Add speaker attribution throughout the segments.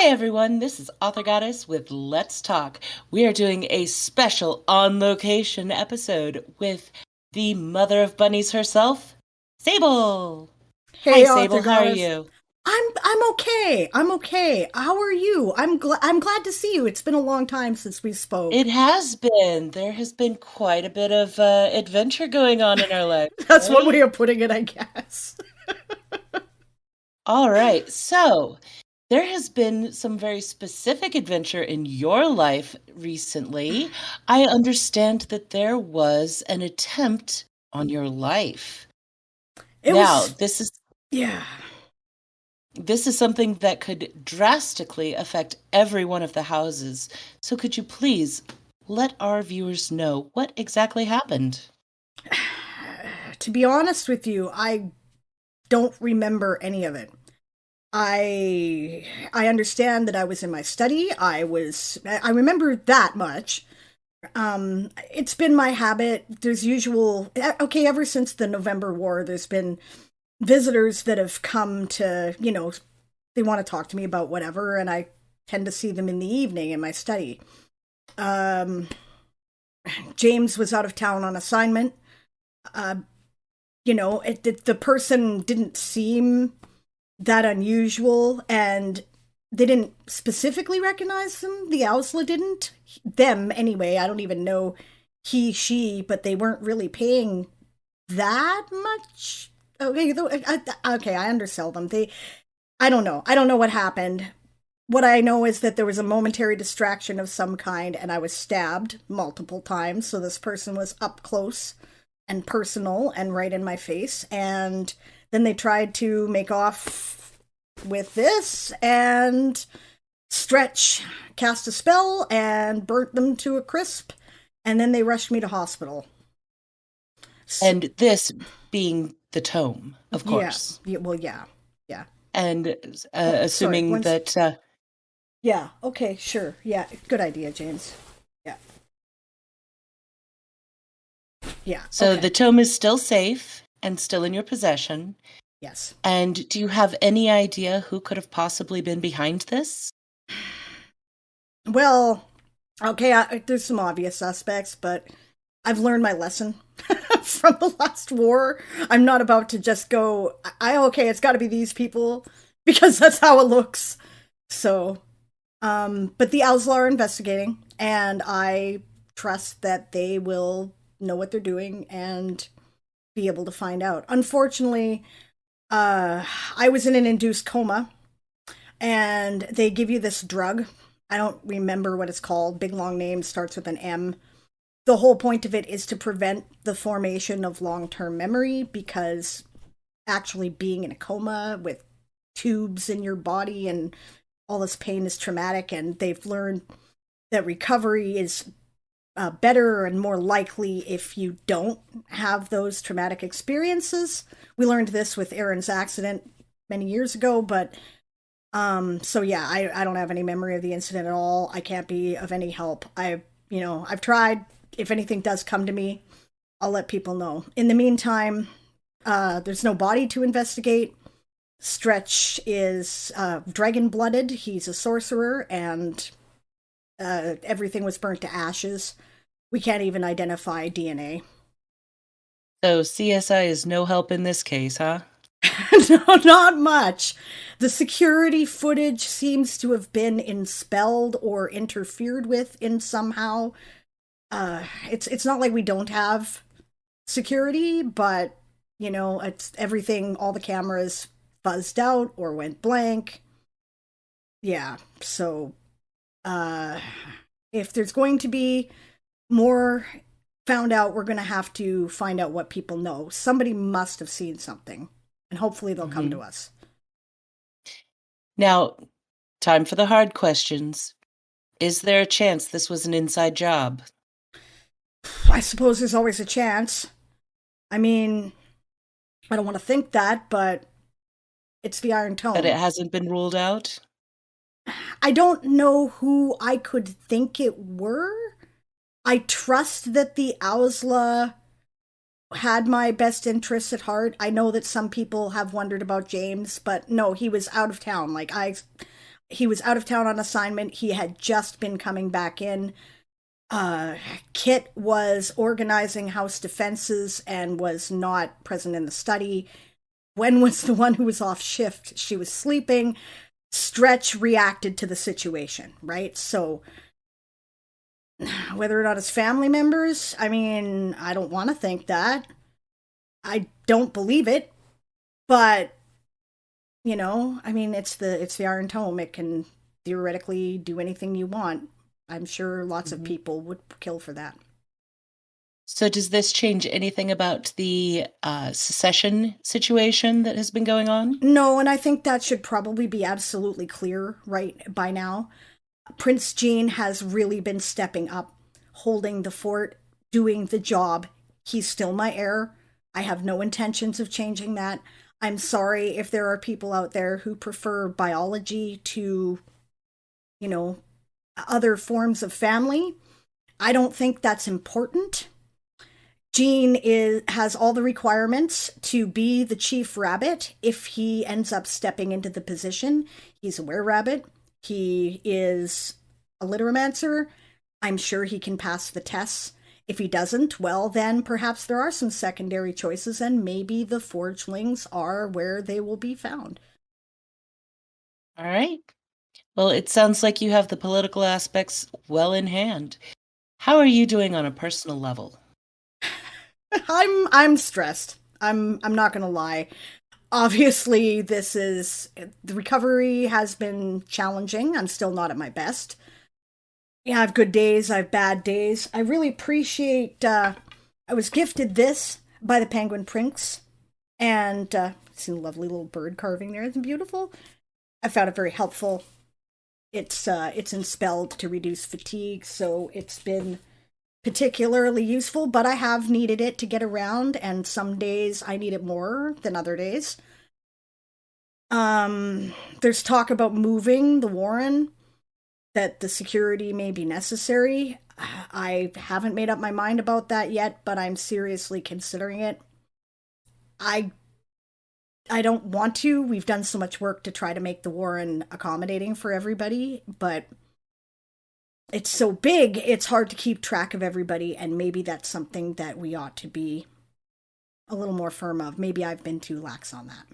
Speaker 1: Hi everyone, this is Author Goddess with Let's Talk. We are doing a special on location episode with the mother of bunnies herself, Sable. Hi
Speaker 2: Hey, author
Speaker 1: Sable, how are
Speaker 2: goddess.
Speaker 1: you?
Speaker 2: I'm okay. I'm okay. How are you? I'm glad to see you. It's been a long time since we spoke.
Speaker 1: It has been. There has been quite a bit of adventure going on in our lives,
Speaker 2: That's one
Speaker 1: right?
Speaker 2: way of putting it, I guess.
Speaker 1: All right, so there has been some very specific adventure in your life recently. I understand that there was an attempt on your life.
Speaker 2: It
Speaker 1: Now,
Speaker 2: was
Speaker 1: this is
Speaker 2: yeah.
Speaker 1: this is something that could drastically affect every one of the houses. So could you please let our viewers know what exactly happened?
Speaker 2: To be honest with you, I don't remember any of it. I understand that I was in my study. I remember that much. It's been my habit. There's usual okay, ever since the November War, there's been visitors that have come to, they want to talk to me about whatever, and I tend to see them in the evening in my study. Um, James was out of town on assignment. Uh, the person didn't seem that unusual, and they didn't specifically recognize them. The Ausla didn't. Them, anyway. I don't even know he, she, but they weren't really paying that much. Okay, okay, I undersell them. I don't know. I don't know what happened. What I know is that there was a momentary distraction of some kind, and I was stabbed multiple times. So this person was up close and personal and right in my face. And then they tried to make off with this, and Stretch cast a spell and burnt them to a crisp. And then they rushed me to hospital. So,
Speaker 1: And this being the tome, of
Speaker 2: yeah,
Speaker 1: course.
Speaker 2: yeah, well, yeah, yeah.
Speaker 1: And
Speaker 2: Oh, sorry.
Speaker 1: assuming
Speaker 2: Once
Speaker 1: that
Speaker 2: Yeah, okay, sure. Yeah, good idea, James. Yeah, yeah,
Speaker 1: so
Speaker 2: okay.
Speaker 1: the tome is still safe and still in your possession.
Speaker 2: Yes.
Speaker 1: And do you have any idea who could have possibly been behind this?
Speaker 2: Well, okay, there's some obvious suspects, but I've learned my lesson from the last war. I'm not about to just go, okay, it's got to be these people because that's how it looks. So, but the Owls are investigating, and I trust that they will know what they're doing and be able to find out. Unfortunately, I was in an induced coma, and they give you this drug. I don't remember what it's called. Big long name, starts with an M. The whole point of it is to prevent the formation of long term memory, because actually being in a coma with tubes in your body and all this pain is traumatic, and they've learned that recovery is better and more likely if you don't have those traumatic experiences. We learned this with Aaron's accident many years ago, but so yeah, I don't have any memory of the incident at all. I can't be of any help. I've tried. If anything does come to me, I'll let people know. In the meantime, there's no body to investigate. Stretch is dragon blooded. He's a sorcerer, and everything was burnt to ashes. We can't even identify DNA.
Speaker 1: So CSI is no help in this case, huh?
Speaker 2: No, not much. The security footage seems to have been inspelled or interfered with in somehow. It's not like we don't have security, but it's everything. All the cameras buzzed out or went blank. Yeah, so uh, if there's going to be more found out, we're going to have to find out what people know. Somebody must have seen something, and hopefully they'll come to
Speaker 1: Hmm.
Speaker 2: us.
Speaker 1: Now, time for the hard questions. Is there a chance this was an inside job?
Speaker 2: I suppose there's always a chance. I mean, I don't want to think that, but it's the Iron
Speaker 1: But it
Speaker 2: Tome.
Speaker 1: hasn't been ruled out?
Speaker 2: I don't know who I could think it were. I trust that the Ausla had my best interests at heart. I know that some people have wondered about James, but no, he was out of town. He was out of town on assignment. He had just been coming back in. uh, Kit was organizing house defenses and was not present in the study. Gwen was the one who was off shift. She was sleeping. Stretch reacted to the situation, right? So, whether or not it's family members, I mean, I don't want to think that. I don't believe it, but I mean, it's the Iron Tome. It can theoretically do anything you want. I'm sure lots of
Speaker 1: Mhm.
Speaker 2: people would kill for that.
Speaker 1: So does this change anything about the, secession situation that has been going on?
Speaker 2: No, and I think that should probably be absolutely clear right by now. Prince Jean has really been stepping up, holding the fort, doing the job. He's still my heir. I have no intentions of changing that. I'm sorry if there are people out there who prefer biology to, you know, other forms of family. I don't think that's important. Gene has all the requirements to be the chief rabbit if he ends up stepping into the position. He's a were rabbit. He is a literamancer. I'm sure he can pass the tests. If he doesn't, well, then perhaps there are some secondary choices, and maybe the forgelings are where they will be found.
Speaker 1: Alright. Well, it sounds like you have the political aspects well in hand. How are you doing on a personal level?
Speaker 2: I'm stressed. I'm not gonna lie. Obviously, this is the recovery has been challenging. I'm still not at my best. Yeah, I have good days, I have bad days. I really appreciate I was gifted this by the Penguin Prince, and it's a lovely little bird carving there. It's beautiful. I found it very helpful. It's enspelled to reduce fatigue, so it's been particularly useful, but I have needed it to get around, and some days I need it more than other days. There's talk about moving the Warren, that the security may be necessary. I haven't made up my mind about that yet, but I'm seriously considering it. I I don't want to. We've done so much work to try to make the Warren accommodating for everybody, but it's so big, it's hard to keep track of everybody, and maybe that's something that we ought to be a little more firm of. Maybe I've been too lax on that.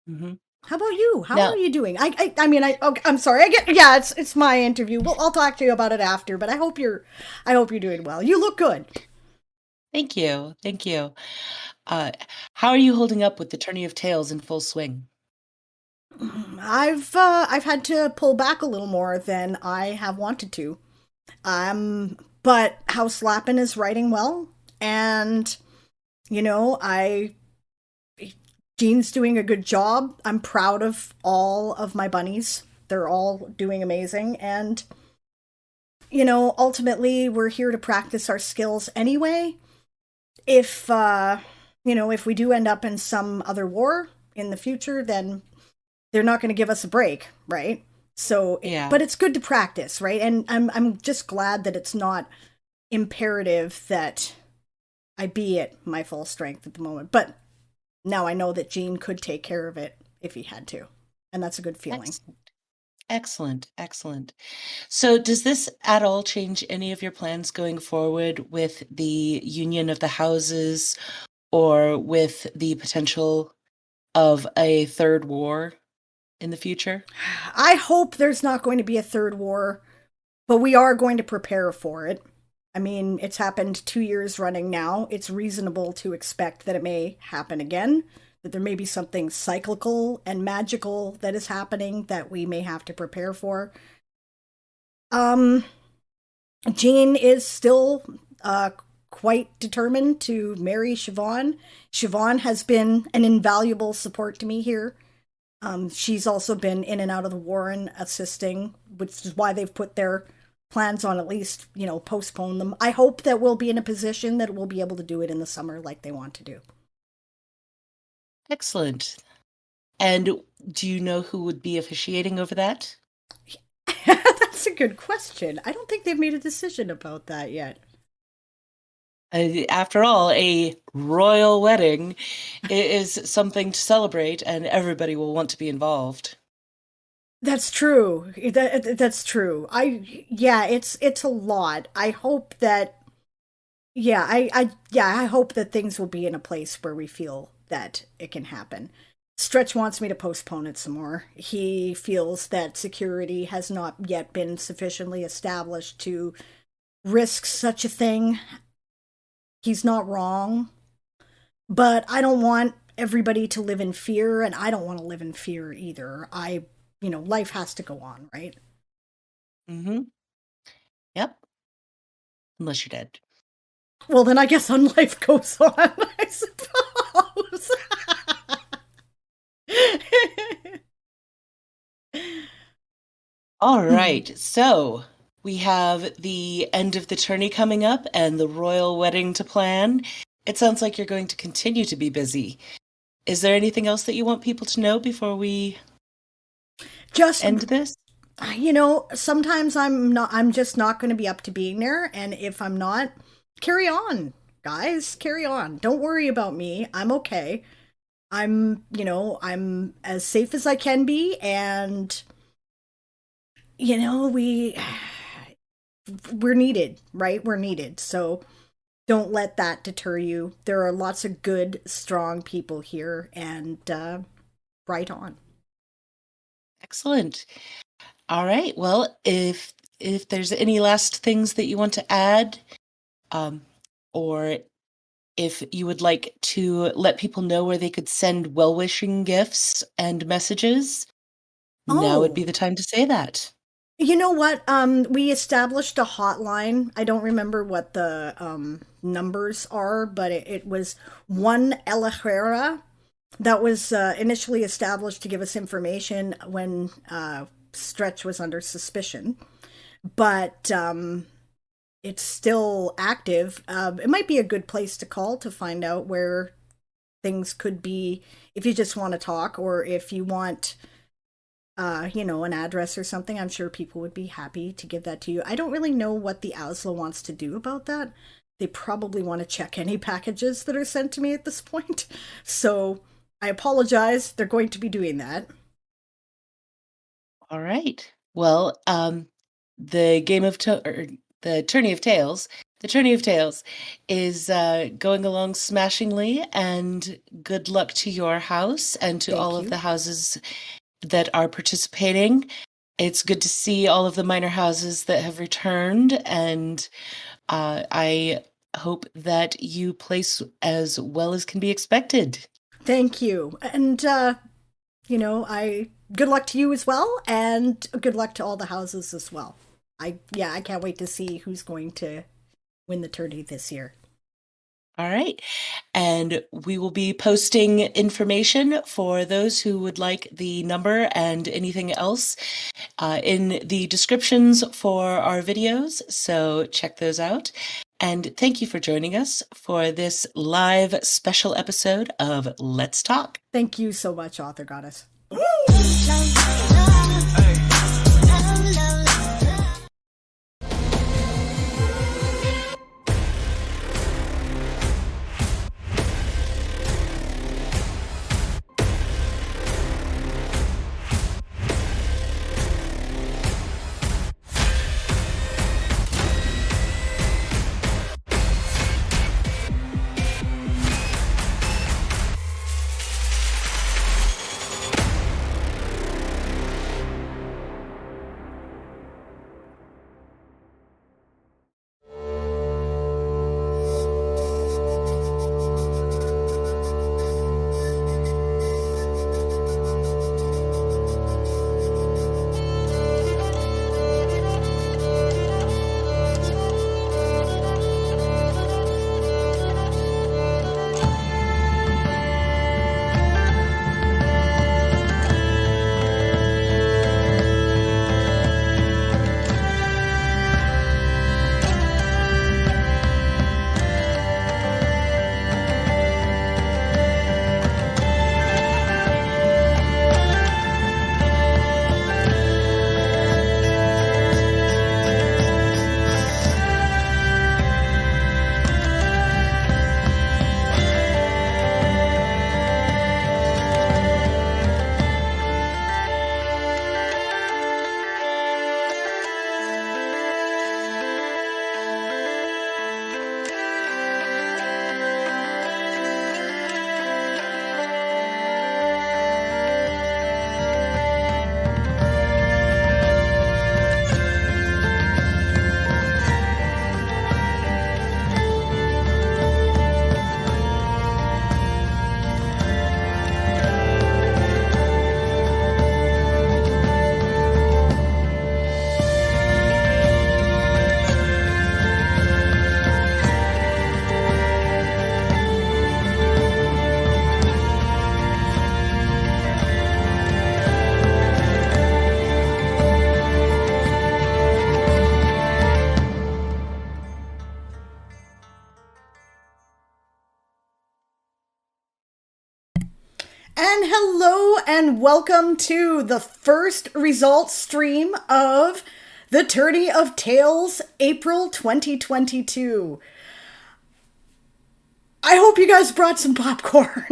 Speaker 1: Mhm.
Speaker 2: How about you? How are
Speaker 1: Now
Speaker 2: you doing? I mean, okay, I'm sorry. I get, yeah, it's my interview. Well, I'll talk to you about it after. But I hope you're doing well. You look good.
Speaker 1: thank you, thank you. Uh, how are you holding up with the Tourney of Tales in full swing?
Speaker 2: I've had to pull back a little more than I have wanted to. But House Lappin is writing well, and I Jean's doing a good job. I'm proud of all of my bunnies. They're all doing amazing, and ultimately we're here to practice our skills anyway. If if we do end up in some other war in the future, then they're not going to give us a break, right? So,
Speaker 1: Yeah,
Speaker 2: but it's good to practice, right? And I'm just glad that it's not imperative that I be at my full strength at the moment. But now I know that Gene could take care of it if he had to, and that's a good feeling.
Speaker 1: excellent, excellent, excellent. So does this at all change any of your plans going forward with the union of the houses or with the potential of a third war in the future?
Speaker 2: I hope there's not going to be a third war, but we are going to prepare for it. I mean, it's happened 2 years running now. It's reasonable to expect that it may happen again, that there may be something cyclical and magical that is happening that we may have to prepare for. Um, Jean is still quite determined to marry Siobhan. Siobhan has been an invaluable support to me here. She's also been in and out of the Warren assisting, which is why they've put their plans on at least, postpone them. I hope that we'll be in a position that we'll be able to do it in the summer like they want to do.
Speaker 1: Excellent. And do you know who would be officiating over that?
Speaker 2: That's a good question. I don't think they've made a decision about that yet.
Speaker 1: After all, a royal wedding is something to celebrate, and everybody will want to be involved.
Speaker 2: That's true. That's true. Yeah, it's a lot. I hope that yeah, I hope that things will be in a place where we feel that it can happen. Stretch wants me to postpone it some more. He feels that security has not yet been sufficiently established to risk such a thing. He's not wrong, but I don't want everybody to live in fear, and I don't want to live in fear either. Life has to go on, right?
Speaker 1: Mhm. Yep, unless you're dead.
Speaker 2: Well, then I guess on life goes on, I suppose.
Speaker 1: Alright, so we have the end of the tourney coming up and the royal wedding to plan. It sounds like you're going to continue to be busy. Is there anything else that you want people to know before we
Speaker 2: Just
Speaker 1: end this?
Speaker 2: sometimes I'm just not going to be up to being there, and if I'm not, carry on, guys, carry on. Don't worry about me. I'm okay. I'm as safe as I can be, and we we're needed, right? We're needed. So don't let that deter you. There are lots of good, strong people here, and right on.
Speaker 1: Excellent. All right. Well, if there's any last things that you want to add, um, or if you would like to let people know where they could send well-wishing gifts and messages, now would
Speaker 2: Oh,
Speaker 1: be the time to say that.
Speaker 2: you know what? We established a hotline. I don't remember what the numbers are, but it was one Elajera that was initially established to give us information when Stretch was under suspicion. But it's still active. It might be a good place to call to find out where things could be if you just want to talk, or if you want an address or something. I'm sure people would be happy to give that to you. I don't really know what the ASLA wants to do about that. They probably want to check any packages that are sent to me at this point. So I apologize. They're going to be doing that.
Speaker 1: All right. Well, the game of or the Tourney of Tales, the Tourney of Tales is going along smashingly, and good luck to your house and to all
Speaker 2: Thank
Speaker 1: of the
Speaker 2: you.
Speaker 1: houses that are participating. It's good to see all of the minor houses that have returned, and I hope that you place as well as can be expected.
Speaker 2: Thank you. And I good luck to you as well, and good luck to all the houses as well. I can't wait to see who's going to win the tourney this year.
Speaker 1: All right. And we will be posting information for those who would like the number and anything else in the descriptions for our videos. So check those out. And thank you for joining us for this live special episode of Let's Talk.
Speaker 2: Thank you so much, Author Goddess. and welcome to the first results stream of the Tourney of Tales April 2022. I hope you guys brought some popcorn.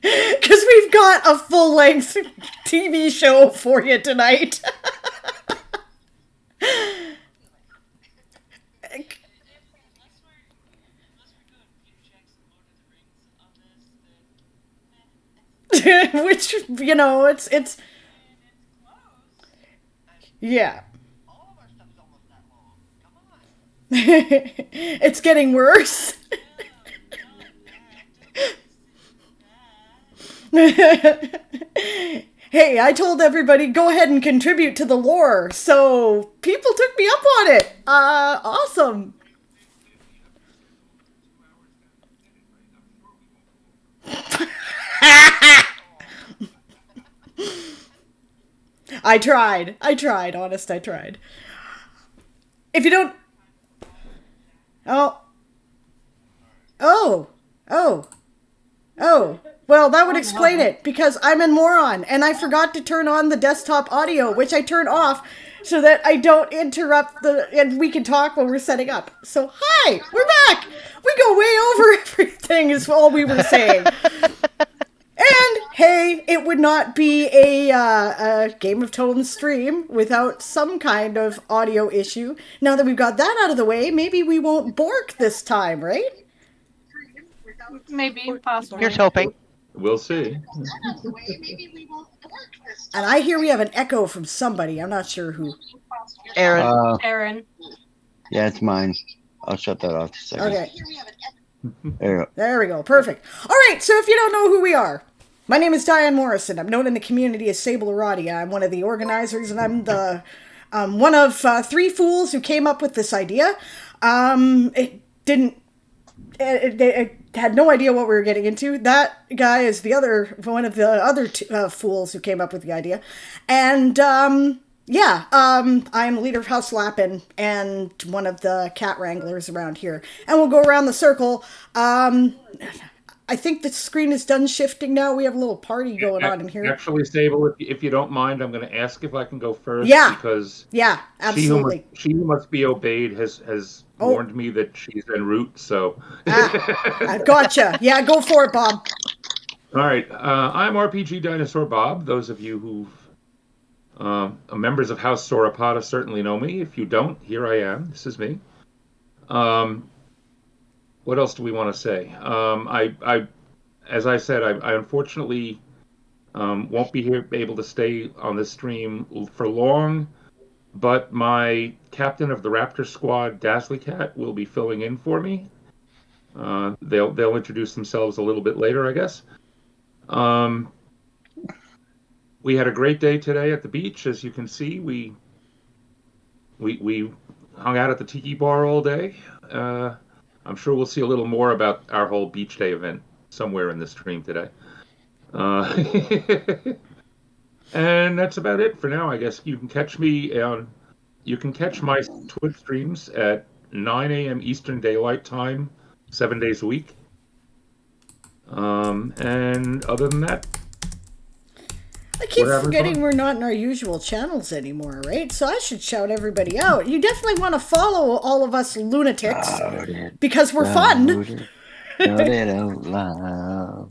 Speaker 2: Because we've got a full-length TV show for you tonight. Which, it's yeah. It's getting worse. Hey, I told everybody go ahead and contribute to the lore, so people took me up on it. Awesome. I tried. Honest, I tried. If you don't... Oh. Oh. Oh. Oh. Well, that would explain it, because I'm a moron, and I forgot to turn on the desktop audio, which I turned off so that I don't interrupt and we can talk while we're setting up. So, hi! We're back! We go way over everything is all we were saying. And, hey, it would not be a Game of Thrones stream without some kind of audio issue. Now that we've got that out of the way, maybe we won't bork this time, right?
Speaker 3: Maybe, possibly.
Speaker 4: Here's hoping.
Speaker 5: We'll see.
Speaker 2: And I hear we have an echo from somebody. I'm not sure who.
Speaker 4: Aaron.
Speaker 3: Aaron.
Speaker 6: Yeah, it's mine. I'll shut that off in a second.
Speaker 2: Okay.
Speaker 6: There you go.
Speaker 2: There we go. Perfect. All right, so if you don't know who we are, my name is Diane Morrison. I'm known in the community as Sable Aradia. I'm one of the organizers, and I'm the one of three fools who came up with this idea. It had no idea what we were getting into. That guy is one of the other fools who came up with the idea. And, I'm the leader of House Lappin and one of the cat wranglers around here. And we'll go around the circle. I think the screen is done shifting now. We have a little party going on in here.
Speaker 5: Actually, Sable, if you don't mind, I'm going to ask if I can go first.
Speaker 2: Yeah.
Speaker 5: Because
Speaker 2: Absolutely.
Speaker 5: She who must be obeyed has warned me that she's en route, so...
Speaker 2: I gotcha. Yeah, go for it, Bob.
Speaker 5: All right. I'm RPG Dinosaur Bob. Those of you who've members of House Sauropoda certainly know me. If you don't, here I am. This is me. What else do we want to say? As I said, I unfortunately won't be able to stay on this stream for long, but my captain of the Raptor Squad, Dazzly Cat, will be filling in for me. They'll introduce themselves a little bit later, I guess. We had a great day today at the beach. As you can see, we hung out at the Tiki Bar all day. I'm sure we'll see a little more about our whole beach day event somewhere in the stream today. And that's about it for now. I guess you can catch me you can catch my Twitch streams at 9 a.m. Eastern Daylight Time, 7 days a week. And other than that,
Speaker 2: I keep forgetting we're not in our usual channels anymore, right? So I should shout everybody out. You definitely want to follow all of us lunatics because we're fun.
Speaker 6: Shout it out loud.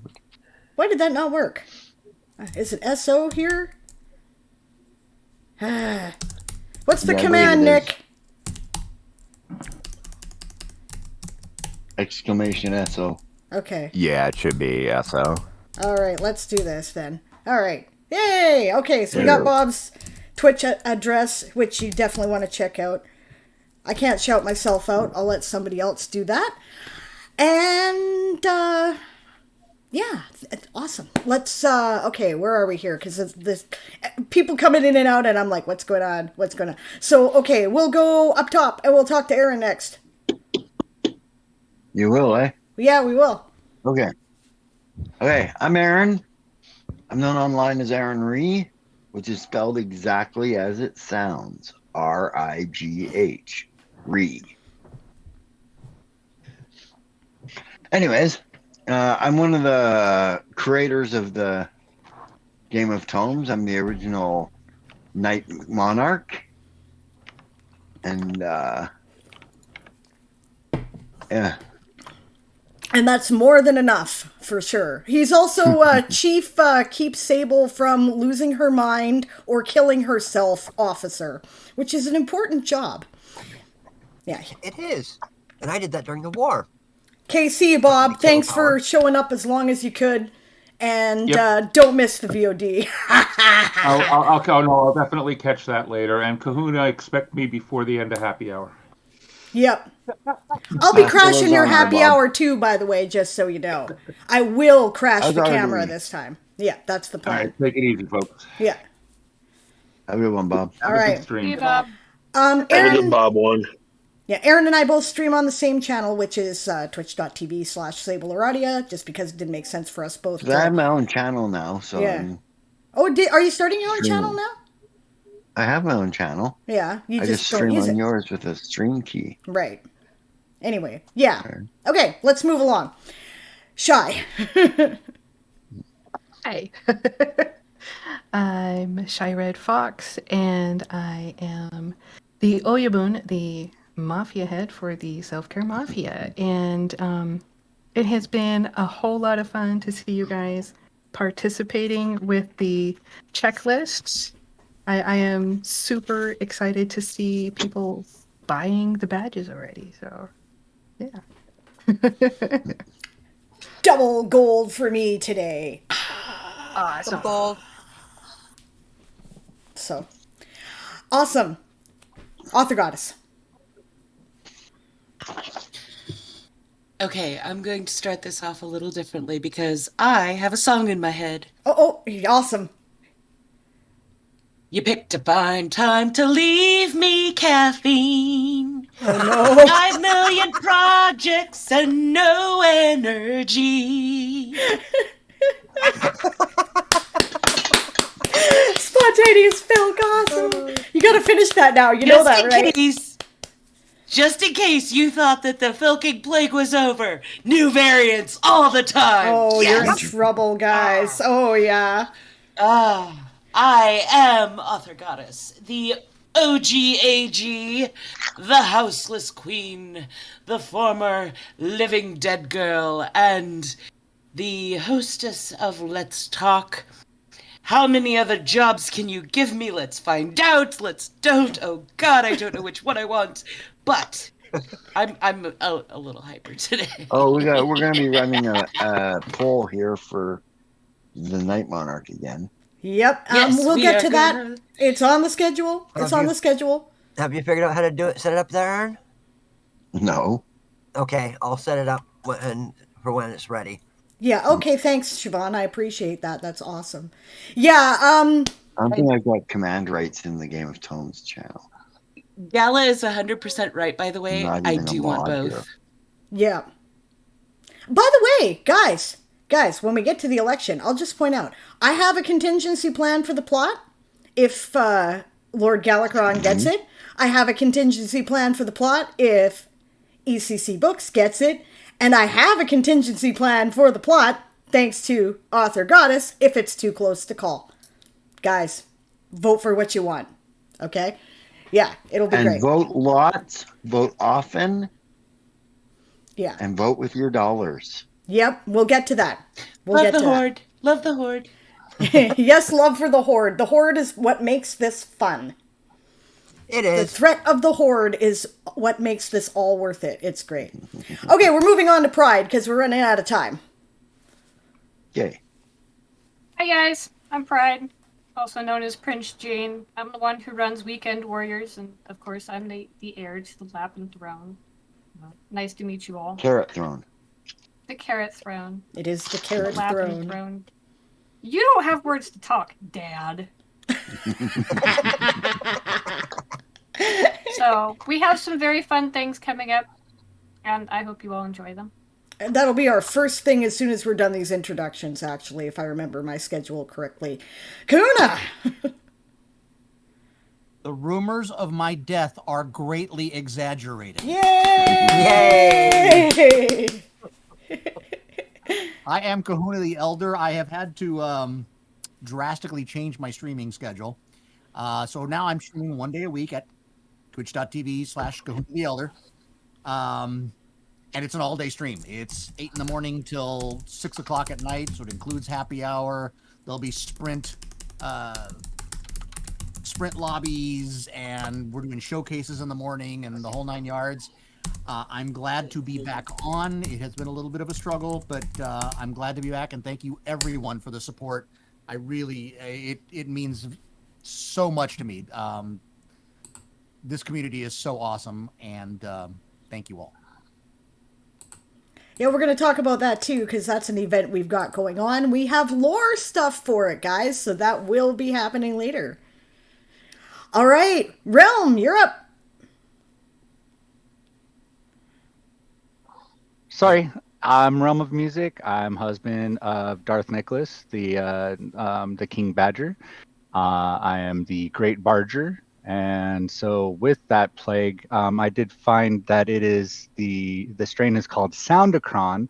Speaker 2: Why did that not work? Is it SO here? What's the command, Nick?
Speaker 6: Exclamation SO.
Speaker 2: Okay.
Speaker 7: Yeah, it should be SO.
Speaker 2: All right, let's do this then. All right. Yay! Okay, so we got Bob's Twitch address, which you definitely want to check out. I can't shout myself out. I'll let somebody else do that. And, yeah, awesome. Let's, okay, where are we here? Because this people coming in and out, and I'm like, what's going on? What's going on? So, okay, we'll go up top, and we'll talk to Aaron next.
Speaker 6: You will, eh?
Speaker 2: Yeah, we will.
Speaker 6: Okay. Okay, I'm Aaron. I'm known online as Aaron Ree, which is spelled exactly as it sounds. R-I-G-H. Ree. Anyways, I'm one of the creators of the Game of Tomes. I'm the original Knight Monarch. And yeah.
Speaker 2: And that's more than enough, for sure. He's also Chief Keep Sable from Losing Her Mind or Killing Herself officer, which is an important job. Yeah.
Speaker 3: It is. And I did that during the war.
Speaker 2: KC, Bob, thanks for showing up as long as you could. And don't miss the VOD.
Speaker 5: I'll definitely catch that later. And Kahuna, expect me before the end of happy hour.
Speaker 2: Yep. I'll be crashing your happy hour too, by the way, just so you know. I will crash the camera this time. Yeah, that's the plan.
Speaker 5: All right, take it easy, folks.
Speaker 2: Yeah.
Speaker 6: Have a good one, Bob.
Speaker 2: All right.
Speaker 5: Stream.
Speaker 4: Hey, Bob.
Speaker 2: Aaron,
Speaker 8: Have a good Bob one.
Speaker 2: Yeah, Aaron and I both stream on the same channel, which is twitch.tv/SableAuradia, just because it didn't make sense for us both.
Speaker 6: I have my own channel now, so
Speaker 2: yeah. Are you starting your own channel now?
Speaker 6: I have my own channel.
Speaker 2: Yeah,
Speaker 6: I just stream on yours with a stream key.
Speaker 2: Right. Anyway, yeah. Okay, let's move along. Shy.
Speaker 4: Hi. I'm Shy Red Fox, and I am the Oyabun, the Mafia head for the Self-Care Mafia. And it has been a whole lot of fun to see you guys participating with the checklists. I am super excited to see people buying the badges already. So, yeah.
Speaker 2: Double gold for me today.
Speaker 4: Awesome.
Speaker 3: Gold.
Speaker 2: So, awesome. Author Goddess.
Speaker 1: Okay, I'm going to start this off a little differently because I have a song in my head.
Speaker 2: Oh, awesome.
Speaker 1: You picked a fine time to leave me, caffeine.
Speaker 2: Oh, no.
Speaker 1: 5 million projects and no energy.
Speaker 2: Spontaneous Phil, awesome. You gotta finish that now. You know that, right?
Speaker 1: Just in case you thought that the filking plague was over. New variants all the time.
Speaker 2: Oh, you're in trouble, guys. Oh, yeah.
Speaker 1: I am Author Goddess, the OGAG, the Houseless Queen, the former Living Dead Girl, and the hostess of Let's Talk. How many other jobs can you give me? Let's find out. Let's don't. Oh God, I don't know which one I want. But I'm a little hyper today.
Speaker 6: Oh, we're gonna be running a poll here for the Night Monarch again.
Speaker 2: Yep. We'll get to that. It's on the schedule. It's on the schedule.
Speaker 3: Have you figured out how to do it? Set it up there, Aaron?
Speaker 6: No.
Speaker 3: Okay, I'll set it up for when it's ready.
Speaker 2: Yeah, okay, thanks, Siobhan. I appreciate that. That's awesome. Yeah,
Speaker 6: I think I've got command rights in the Game of Tones channel.
Speaker 1: Gala is 100% right, by the way. I do want both.
Speaker 6: Here.
Speaker 2: Yeah. By the way, guys, when we get to the election, I'll just point out, I have a contingency plan for the plot if Lord Galakron gets it. I have a contingency plan for the plot if ECC Books gets it. And I have a contingency plan for the plot, thanks to Author Goddess, if it's too close to call. Guys, vote for what you want. Okay? Yeah, it'll be great.
Speaker 6: And vote lots, vote often.
Speaker 2: Yeah.
Speaker 6: And vote with your dollars.
Speaker 2: Yep, we'll get to that.
Speaker 1: Love the Horde. Love the Horde.
Speaker 2: Yes, love for the Horde. The Horde is what makes this fun.
Speaker 3: It is.
Speaker 2: The threat of the Horde is what makes this all worth it. It's great. Okay, we're moving on to Pride because we're running out of time.
Speaker 6: Yay.
Speaker 4: Hi guys, I'm Pride, also known as Prince Jane. I'm the one who runs Weekend Warriors, and of course I'm the heir to the Lappin Throne. Nice to meet you all.
Speaker 6: Carrot Throne.
Speaker 4: The Carrot Throne.
Speaker 2: It is the Carrot
Speaker 4: Lappin
Speaker 2: Throne.
Speaker 4: You don't have words to talk, Dad. So, we have some very fun things coming up, and I hope you all enjoy them.
Speaker 2: And that'll be our first thing as soon as we're done these introductions, actually, if I remember my schedule correctly. Kahuna!
Speaker 9: The rumors of my death are greatly exaggerated.
Speaker 2: Yay!
Speaker 9: I am Kahuna the Elder. I have had to drastically change my streaming schedule. So now I'm streaming 1 day a week at twitch.tv/Kahuna the Elder. And it's an all-day stream. It's 8 in the morning till 6 o'clock at night, so it includes happy hour. There'll be sprint lobbies, and we're doing showcases in the morning and the whole 9 yards. I'm glad to be back on. It has been a little bit of a struggle, but I'm glad to be back, and thank you everyone for the support. I really, it means so much to me. This community is so awesome, and thank you all.
Speaker 2: Yeah, we're going to talk about that too, because that's an event we've got going on. We have lore stuff for it, guys, so that will be happening later. All right, Realm, you're up.
Speaker 8: Sorry, I'm Realm of Music. I'm husband of Darth Nicholas, the King Badger. I am the Great Barger, and so with that plague, I did find that it is the strain is called Soundacron.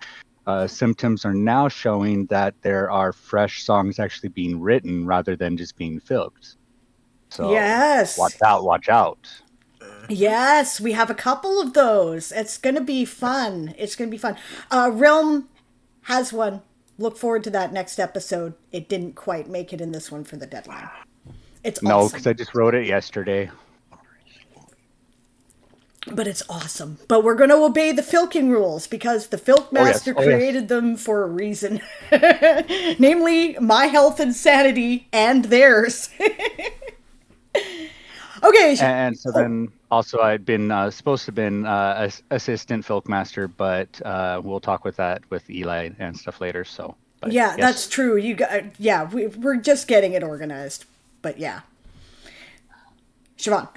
Speaker 8: Symptoms are now showing that there are fresh songs actually being written rather than just being filked. So
Speaker 2: Yes.
Speaker 8: watch out, watch out.
Speaker 2: Yes, we have a couple of those. It's going to be fun. It's going to be fun. Realm has one. Look forward to that next episode. It didn't quite make it in this one for the deadline. It's
Speaker 8: No,
Speaker 2: awesome.
Speaker 8: because I just wrote it yesterday.
Speaker 2: But it's awesome. But we're going to obey the filking rules because the Filk Master created them for a reason. Namely, my health and sanity and theirs. Okay.
Speaker 8: And so then also I'd been supposed to have been assistant Filk Master, but we'll talk with that with Eli and stuff later. So
Speaker 2: yeah,
Speaker 8: yes.
Speaker 2: That's true. You got we're just getting it organized. But yeah. Siobhan.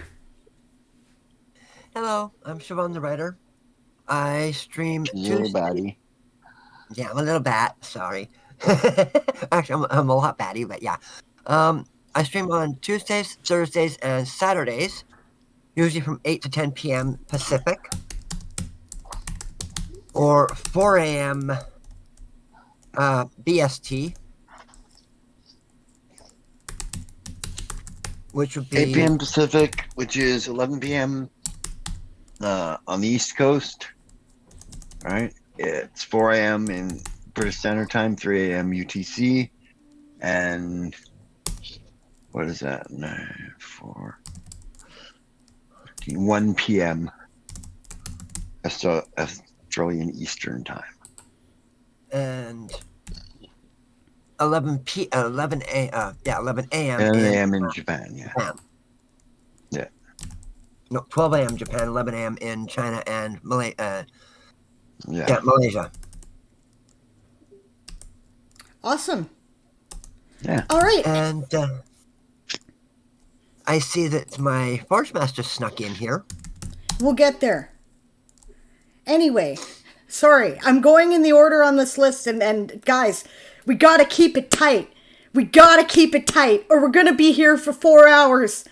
Speaker 3: Hello, I'm Siobhan the writer. I stream
Speaker 6: Little baddie.
Speaker 3: Yeah, I'm a little bat. Sorry. Actually, I'm a lot batty, but yeah. I stream on Tuesdays, Thursdays, and Saturdays, usually from 8 to 10 p.m. Pacific, or 4 a.m. BST, which would be
Speaker 6: 8 p.m. Pacific, which is 11 p.m. On the East Coast. Right? It's 4 a.m. in British Standard Time, 3 a.m. UTC, and what is that? 9, 4, 1 p.m. Australian Eastern Time.
Speaker 3: And 11 a.m. 11
Speaker 6: a.m. in Japan, yeah.
Speaker 3: Japan.
Speaker 6: Yeah.
Speaker 3: No, 12 a.m. Japan, 11 a.m. in China and Malaysia.
Speaker 2: Awesome.
Speaker 6: Yeah.
Speaker 2: All right.
Speaker 3: And I see that my Forge Master snuck in here.
Speaker 2: We'll get there. Anyway, sorry, I'm going in the order on this list, and guys, we gotta keep it tight. We gotta keep it tight, or we're gonna be here for 4 hours.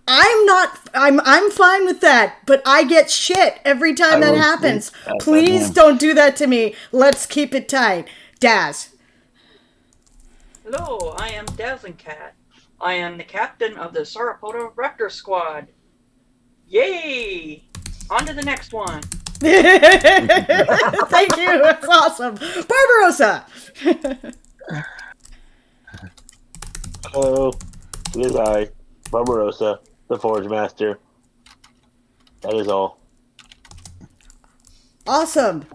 Speaker 2: I'm fine with that, but I get shit every time that happens. Please don't do that to me. Let's keep it tight. Daz.
Speaker 10: Hello, I am Dazzling-Cat. I am the captain of the Sarapota Raptor Squad. Yay! On to the next one.
Speaker 2: Thank you. That's awesome. Barbarossa.
Speaker 11: Hello, it is I, Barbarossa, the Forge Master. That is all.
Speaker 2: Awesome.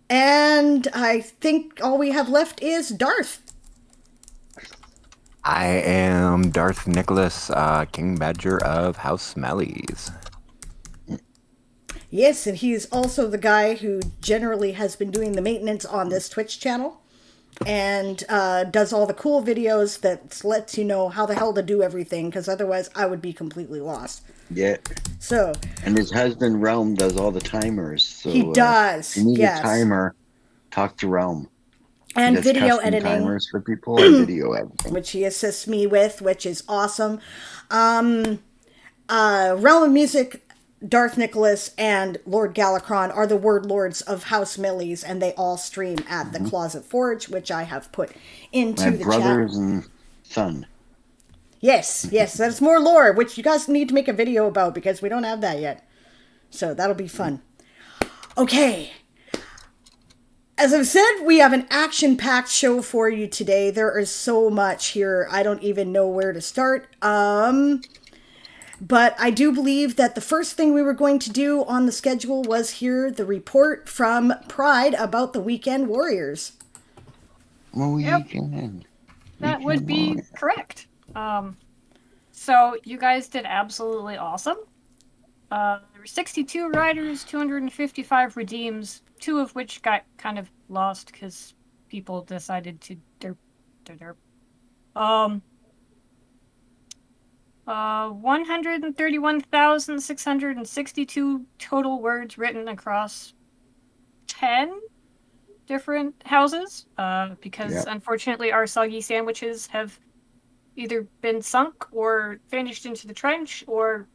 Speaker 2: And I think all we have left is Darth.
Speaker 7: I am Darth Nicholas, King Badger of House Smellies.
Speaker 2: Yes, and he is also the guy who generally has been doing the maintenance on this Twitch channel and does all the cool videos that lets you know how the hell to do everything, because otherwise I would be completely lost.
Speaker 6: Yeah.
Speaker 2: So.
Speaker 6: And his husband Realm does all the timers. So,
Speaker 2: he does.
Speaker 6: If you need
Speaker 2: yes.
Speaker 6: a timer, talk to Realm.
Speaker 2: And video editing.
Speaker 6: Timers for people and video editing.
Speaker 2: Which he assists me with, which is awesome. Realm of Music Darth Nicholas and Lord Galakron are the word lords of House Millies, and they all stream at the Closet Forge, which I have put into
Speaker 6: My
Speaker 2: the chat.
Speaker 6: brothers and son.
Speaker 2: Yes, that's more lore, which you guys need to make a video about because we don't have that yet. So that'll be fun. Okay. As I've said, we have an action-packed show for you today. There is so much here. I don't even know where to start. But I do believe that the first thing we were going to do on the schedule was hear the report from Pride about the Weekend Warriors.
Speaker 12: That would be correct. So you guys did absolutely awesome. There were 62 riders, 255 redeems, 2 of which got kind of lost because people decided to derp. 131,662 total words written across 10 different houses, because unfortunately our soggy sandwiches have either been sunk or vanished into the trench, or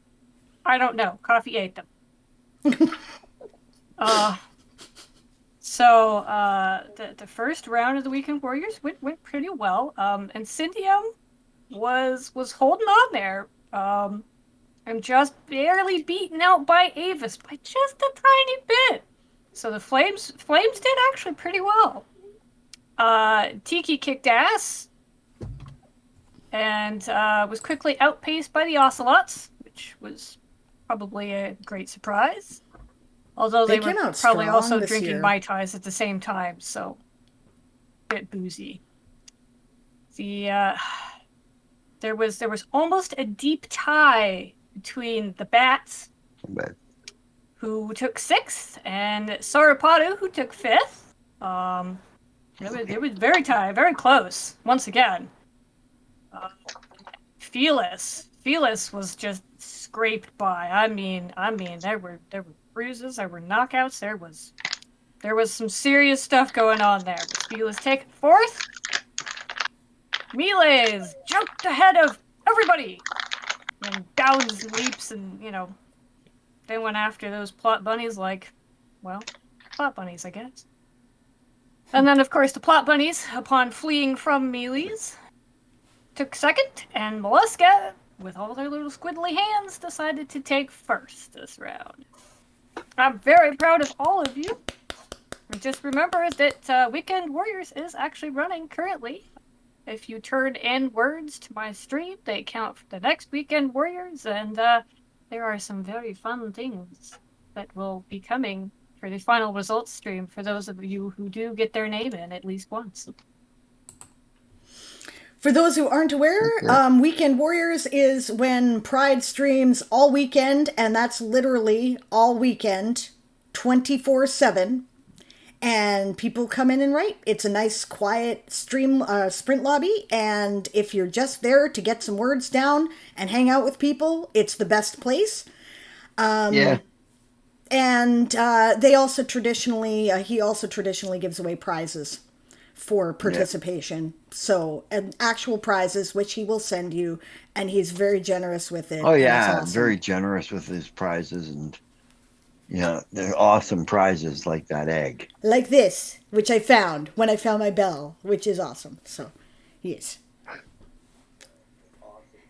Speaker 12: I don't know, coffee ate them. So the first round of the Weekend Warriors went pretty well, and Cyndium was holding on there, and just barely beaten out by Avis by just a tiny bit. So the Flames did actually pretty well. Tiki kicked ass and was quickly outpaced by the Ocelots, which was probably a great surprise. Although they were probably also drinking Mai Tais at the same time, so a bit boozy. There was almost a deep tie between the Bats, who took 6th, and Sauropodo, who took 5th. It was very close once again. Fearless was just scraped by. I mean, there were bruises, there were knockouts, there was some serious stuff going on there. But Fearless taking 4th. Melees jumped ahead of everybody, and bounds and leaps, and they went after those plot bunnies like, well, plot bunnies, I guess. And then, of course, the plot bunnies, upon fleeing from Melees, took 2nd, and Mollusca, with all their little squiddly hands, decided to take 1st this round. I'm very proud of all of you. And just remember that Weekend Warriors is actually running currently. If you turn in words to my stream, they count for the next Weekend Warriors, and there are some very fun things that will be coming for the final results stream for those of you who do get their name in at least once.
Speaker 2: For those who aren't aware, Weekend Warriors is when Pride streams all weekend, and that's literally all weekend, 24/7. And people come in and write. It's a nice, quiet stream sprint lobby, and if you're just there to get some words down and hang out with people, it's the best place. And they also traditionally, he also traditionally gives away prizes for participation. So, and actual prizes, which he will send you, and he's very generous with it.
Speaker 6: Oh yeah,
Speaker 2: awesome.
Speaker 6: Very generous with his prizes, and they're awesome prizes like that egg.
Speaker 2: Like this, which I found when I found my bell, which is awesome. So, yes.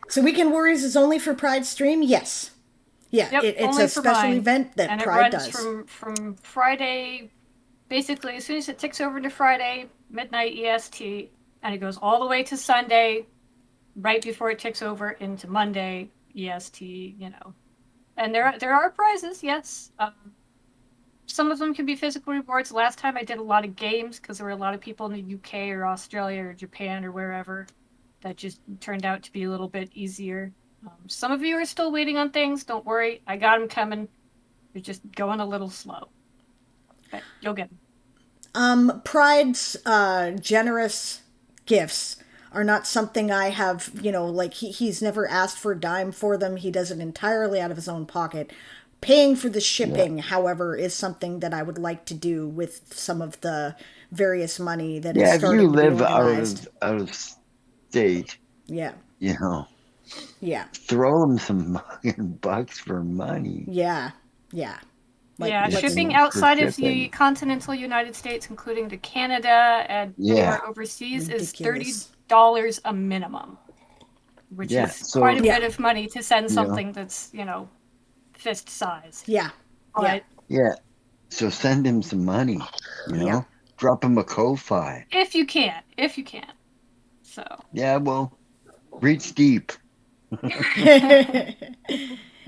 Speaker 2: So Weekend Warriors is only for Pride stream? Yes. Yeah,
Speaker 12: yep,
Speaker 2: it's a special event that
Speaker 12: and
Speaker 2: Pride
Speaker 12: does. From Friday, basically as soon as it ticks over to Friday, midnight EST, and it goes all the way to Sunday, right before it ticks over into Monday EST, And there are prizes, yes. Some of them can be physical rewards. Last time I did a lot of games because there were a lot of people in the UK or Australia or Japan or wherever that just turned out to be a little bit easier. Some of you are still waiting on things. Don't worry. I got them coming. You're just going a little slow. But you'll get them.
Speaker 2: Pride's generous gifts are not something I have, he's never asked for a dime for them. He does it entirely out of his own pocket. Paying for the shipping, however, is something that I would like to do with some of the various money that is starting to be organized.
Speaker 6: If you live out of state,
Speaker 2: Yeah.
Speaker 6: Throw them some $100 for money.
Speaker 2: Yeah. Yeah. Like,
Speaker 12: yeah,
Speaker 2: let's-
Speaker 12: shipping
Speaker 6: for
Speaker 12: outside of the
Speaker 6: shipping.
Speaker 12: continental United States, including to Canada and
Speaker 6: Yeah.
Speaker 12: anywhere overseas, is
Speaker 2: Ridiculous.
Speaker 12: $30 a minimum, which
Speaker 6: Yeah,
Speaker 12: is
Speaker 6: so-
Speaker 12: quite a
Speaker 2: Yeah.
Speaker 12: bit of money to send
Speaker 6: Yeah.
Speaker 12: something that's, fist sized.
Speaker 2: Yeah.
Speaker 12: But
Speaker 6: Yeah. So send him some money,
Speaker 2: Yeah.
Speaker 6: Drop him a Ko-Fi.
Speaker 12: if you can. So.
Speaker 6: Yeah, well, reach deep.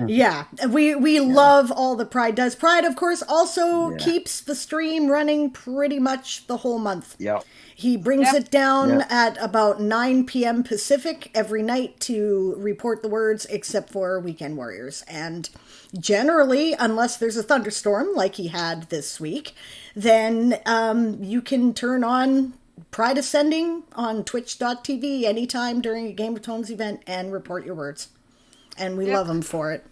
Speaker 2: Yeah, we love all the Pride does. Pride, of course, also
Speaker 6: Yeah.
Speaker 2: keeps the stream running pretty much the whole month.
Speaker 6: Yep.
Speaker 2: He brings it down
Speaker 6: Yep.
Speaker 2: at about 9 p.m. Pacific every night to report the words, except for Weekend Warriors. And generally, unless there's a thunderstorm like he had this week, then you can turn on Pride Ascending on twitch.tv anytime during a Game of Thrones event and report your words. And we love him for it.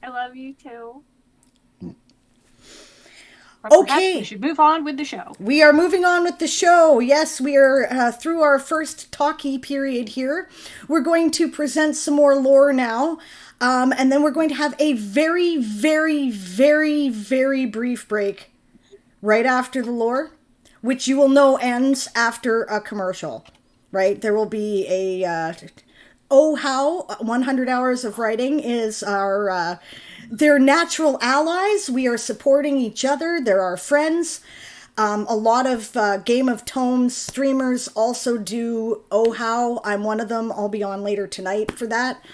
Speaker 12: I love you too.
Speaker 2: Okay.
Speaker 12: We should move on with the show.
Speaker 2: We are moving on with the show. Yes, we are through our first talkie period here. We're going to present some more lore now. And then we're going to have a very, very, very, very brief break right after the lore, which you will know ends after a commercial, right? There will be a... Oh How 100 Hours of Writing is our... they're natural allies. We are supporting each other. They're our friends. A lot of Game of Thrones streamers also do Oh How. I'm one of them. I'll be on later tonight for that.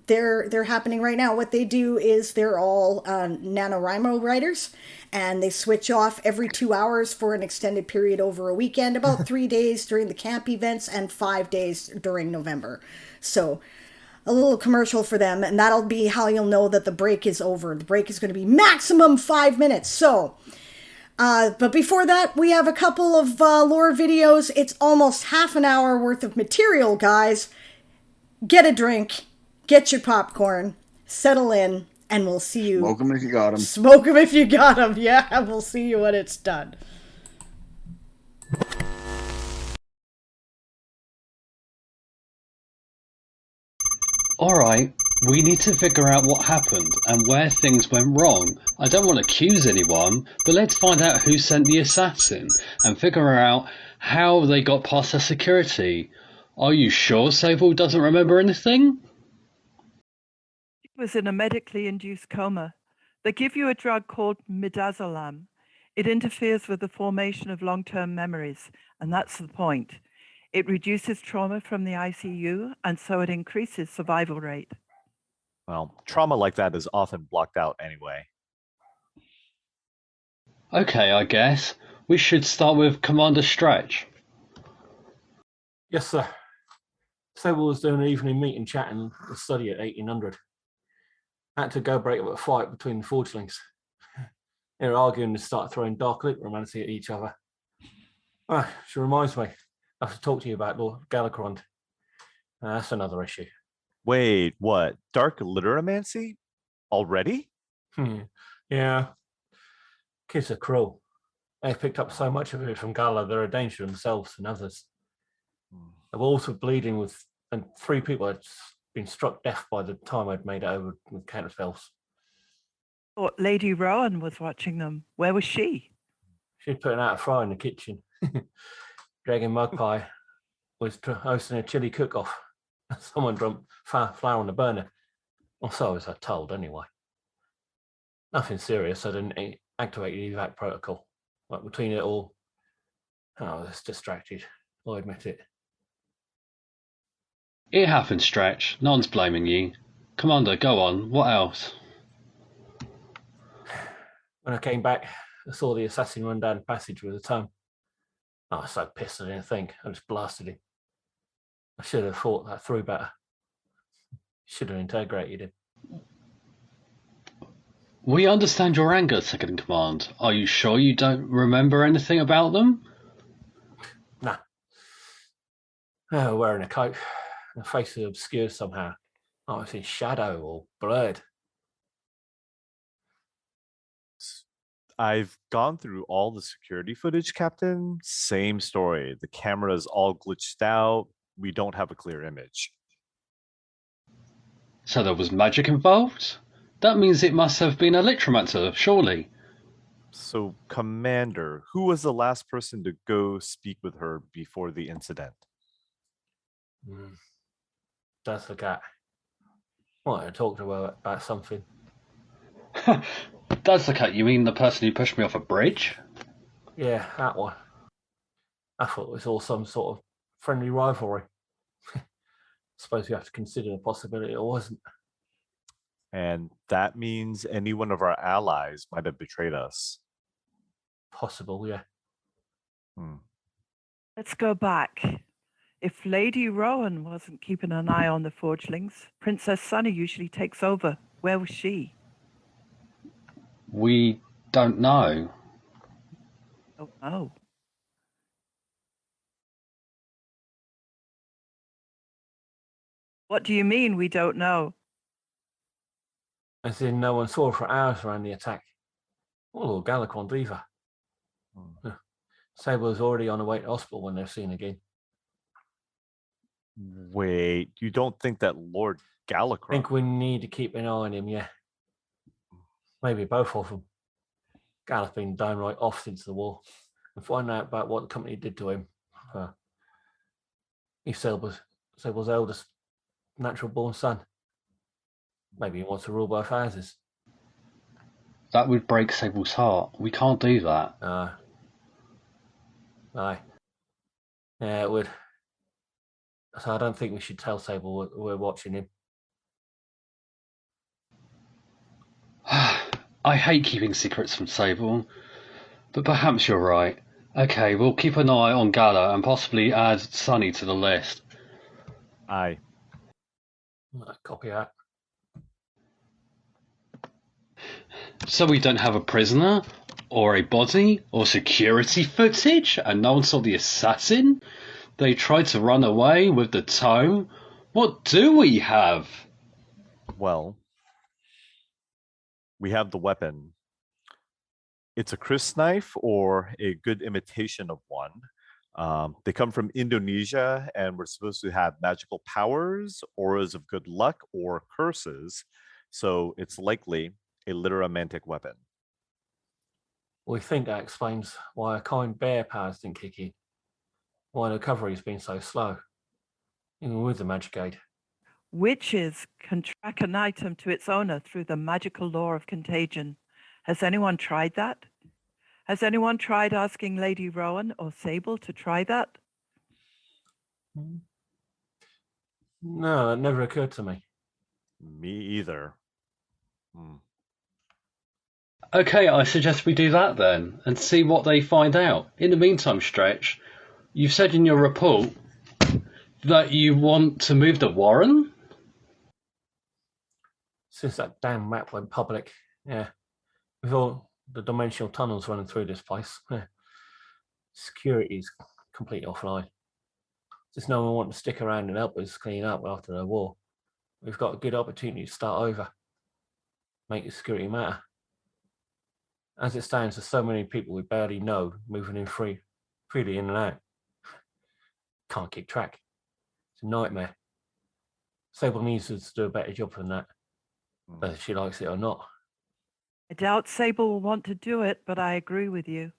Speaker 2: They're happening right now. What they do is they're all NaNoWriMo writers, and they switch off every 2 hours for an extended period over a weekend, about 3 days during the camp events and 5 days during November. So a little commercial for them, and that'll be how you'll know that the break is over. The break is going to be maximum 5 minutes. So, but before that, we have a couple of lore videos. It's almost half an hour worth of material, guys. Get a drink, get your popcorn, settle in, and we'll see you.
Speaker 6: Smoke 'em if you got 'em.
Speaker 2: Smoke 'em if you got 'em. Yeah, we'll see you when it's done.
Speaker 13: Alright, we need to figure out what happened and where things went wrong. I don't want to accuse anyone, but let's find out who sent the assassin and figure out how they got past their security. Are you sure Sable doesn't remember anything?
Speaker 14: He was in a medically induced coma. They give you a drug called midazolam. It interferes with the formation of long-term memories, and that's the point. It reduces trauma from the ICU, and so it increases survival rate.
Speaker 15: Well, trauma like that is often blocked out anyway.
Speaker 13: Okay, I guess. We should start with Commander Stretch.
Speaker 16: Yes, sir. Sable was doing an evening meeting chatting the study at 1800. Had to go break up a fight between the forgelings. They were arguing and started throwing dark necromancy at each other. Ah, she reminds me. I have to talk to you about Lord Galacrond. That's another issue.
Speaker 15: Wait, what? Dark literamancy? Already?
Speaker 16: Yeah. Kids are cruel. They've picked up so much of it from Gala, they're a danger to themselves and others. The walls were bleeding with, and 3 people had been struck deaf by the time I'd made it over with counterspells.
Speaker 14: Oh, Lady Rowan was watching them. Where was she?
Speaker 16: She'd put out a fire in the kitchen. Dragon Magpie was hosting a chili cook-off. Someone dumped flour on the burner. Or so I was told, anyway. Nothing serious. I didn't activate the evac protocol. Like between it all, I was distracted. I'll admit it.
Speaker 13: It happened, Stretch. No one's blaming you. Commander, go on. What else?
Speaker 16: When I came back, I saw the assassin run down the passage with a tongue. I was so pissed I didn't think. I just blasted him. I should have thought that through better. Should have integrated him.
Speaker 13: We understand your anger, Second in Command. Are you sure you don't remember anything about them?
Speaker 16: Nah. Wearing a coat. The face is obscured somehow. I was in shadow or blurred.
Speaker 15: I've gone through all the security footage, Captain. Same story. The camera's all glitched out. we don't have a clear image.
Speaker 13: So there was magic involved? That means it must have been a Electromancer, surely.
Speaker 15: So, Commander, who was the last person to go speak with her before the incident?
Speaker 16: That's the cat. Wanted to talk to her about something.
Speaker 13: That's the cat. You mean the person who pushed me off a bridge?
Speaker 16: Yeah, that one. I thought it was all some sort of friendly rivalry. Suppose we have to consider the possibility it wasn't.
Speaker 15: And that means any one of our allies might have betrayed us.
Speaker 16: Possible, yeah.
Speaker 14: Let's go back. If Lady Rowan wasn't keeping an eye on the forgelings, Princess Sunny usually takes over. Where was she?
Speaker 13: We don't know.
Speaker 14: Oh, no. What do you mean we don't know?
Speaker 16: As in, no one saw her for hours around the attack. Oh, Galacron Diva. Sable was already on the way to hospital when they're seen again.
Speaker 15: Wait, you don't think that Lord Galacron?
Speaker 16: I think we need to keep an eye on him, yeah. Maybe both of them. Gal's been downright off since the war. And find out about what the company did to him. He's Sable's eldest natural born son. Maybe he wants to rule both houses.
Speaker 13: That would break Sable's heart. We can't do that.
Speaker 16: Aye. Yeah, it would. So I don't think we should tell Sable we're watching him.
Speaker 13: I hate keeping secrets from Sable, but perhaps you're right. Okay, we'll keep an eye on Gala and possibly add Sunny to the list.
Speaker 15: Aye.
Speaker 16: Copy that.
Speaker 13: So we don't have a prisoner, or a body, or security footage, and no one saw the assassin? They tried to run away with the tome? What do we have?
Speaker 15: Well, we have the weapon. It's a crysknife or a good imitation of one. They come from Indonesia and we're supposed to have magical powers, auras of good luck, or curses. So it's likely a literamantic weapon.
Speaker 16: We think that explains why a kind bear powers didn't kick in. Why the recovery's been so slow. Even with the magic aid.
Speaker 14: Witches can track an item to its owner through the magical law of contagion. Has anyone tried that? Has anyone tried asking Lady Rowan or Sable to try that?
Speaker 16: No, it never occurred to me.
Speaker 15: Me either.
Speaker 13: Okay, I suggest we do that then, and see what they find out. In the meantime, Stretch, you've said in your report that you want to move the Warren?
Speaker 16: Since that damn map went public, yeah. With all the dimensional tunnels running through this place, security's completely offline. Just no one wants to stick around and help us clean up after the war. We've got a good opportunity to start over. Make the security matter. As it stands, there's so many people we barely know moving in freely in and out. Can't keep track. It's a nightmare. Sable needs us to do a better job than that, whether she likes it or not.
Speaker 14: I doubt Sable will want to do it, but I agree with you.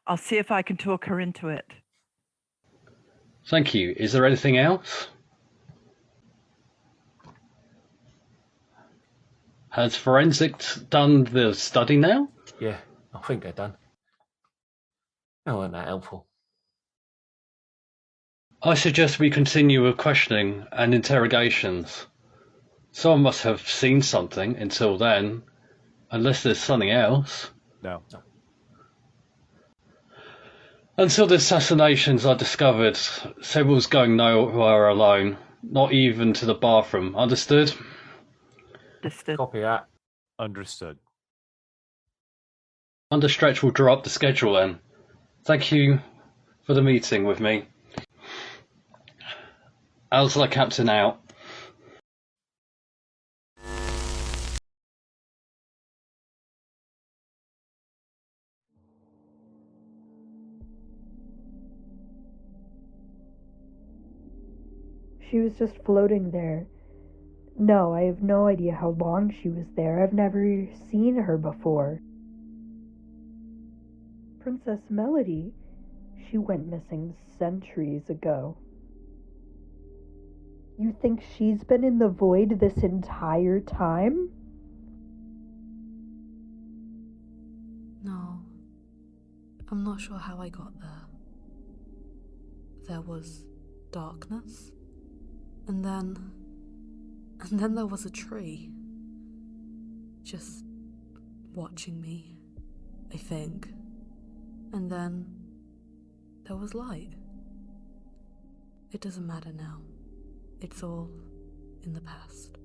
Speaker 14: I'll see if I can talk her into it.
Speaker 13: Thank you. Is there anything else? Has Forensics done the study now?
Speaker 16: Yeah, I think they're done. That wasn't that helpful.
Speaker 13: I suggest we continue with questioning and interrogations. Someone must have seen something until then, unless there's something else.
Speaker 15: No.
Speaker 13: Until the assassinations are discovered, Sable's going nowhere alone, not even to the bathroom. Understood?
Speaker 14: Understood.
Speaker 16: Copy that.
Speaker 15: Understood.
Speaker 13: Understretch will draw up the schedule then. Thank you for the meeting with me. Alzla Captain out.
Speaker 17: she was just floating there. No, I have no idea how long she was there. I've never seen her before. Princess Melody, she went missing centuries ago. You think she's been in the void this entire time?
Speaker 18: No. I'm not sure how I got there. There was darkness, and then there was a tree. Just watching me, I think. And then there was light. It doesn't matter now. It's all in the past.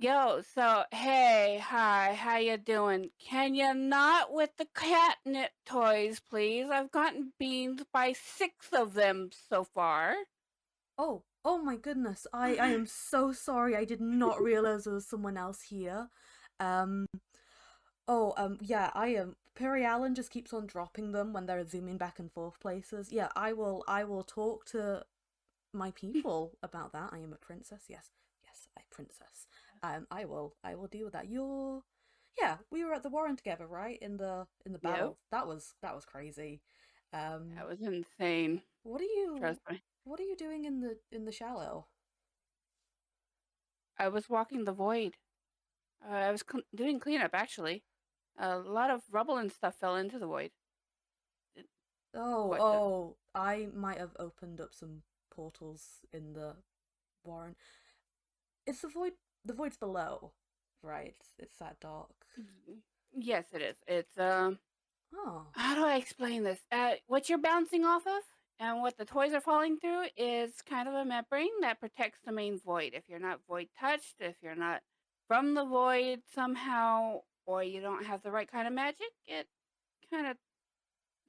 Speaker 19: Yo, so hey, hi, how you doing? Can you not with the catnip toys, please? I've gotten beamed by 6 of them so far.
Speaker 18: Oh my goodness. I am so sorry. I did not realize there was someone else here. Um yeah, I am Perry Allen just keeps on dropping them when they're zooming back and forth places. Yeah, I will talk to my people about that. I am a princess. Yes. Yes, a princess. I will deal with that. Yeah, we were at the Warren together, right? In the
Speaker 19: Yep.
Speaker 18: battle. That was crazy.
Speaker 19: That was insane.
Speaker 18: What are you
Speaker 19: Trust me.
Speaker 18: What are you doing in the shallow?
Speaker 19: I was walking the void. I was doing cleanup actually. A lot of rubble and stuff fell into the void. What the-
Speaker 18: Oh, I might have opened up some portals in the Warren. It's the void's below, right? It's that dark.
Speaker 19: Yes, it is. It's
Speaker 18: Oh.
Speaker 19: How do I explain this? What you're bouncing off of and what the toys are falling through is kind of a membrane that protects the main void. If you're not void touched, if you're not from the void somehow, or you don't have the right kind of magic, it kind of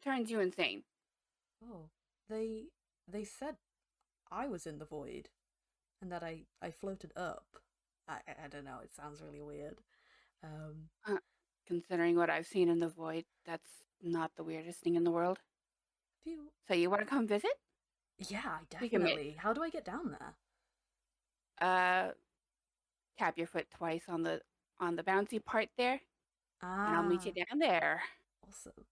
Speaker 19: turns you insane.
Speaker 18: Oh. They said I was in the void and that I floated up. I don't know, it sounds really weird.
Speaker 19: Considering what I've seen in the void, that's not the weirdest thing in the world. So you want to come visit?
Speaker 18: Yeah,
Speaker 19: We can
Speaker 18: definitely. How do I get down there?
Speaker 19: Tap your foot twice on the bouncy part there, and I'll meet you down there.
Speaker 18: Awesome.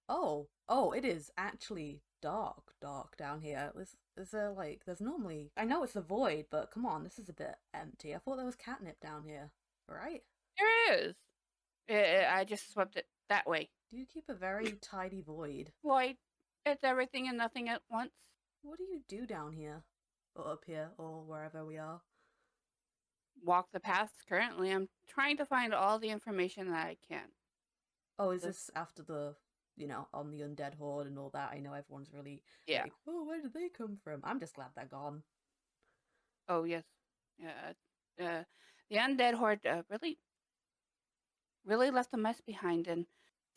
Speaker 18: Oh, it is actually dark down here. Is there like, there's normally, I know it's a void, but come on, this is a bit empty. I thought there was catnip down here, right?
Speaker 19: There is. I just swept it that way.
Speaker 18: Do you keep a very tidy void?
Speaker 19: Void. It's everything and nothing at once.
Speaker 18: What do you do down here? Or up here, or wherever we are?
Speaker 19: Walk the paths currently. I'm trying to find all the information that I can.
Speaker 18: Oh, is this after the, on the undead horde and all that? I know everyone's really like, oh, where did they come from? I'm just glad they're gone.
Speaker 19: Oh, yes. Yeah. The undead horde really left a mess behind, and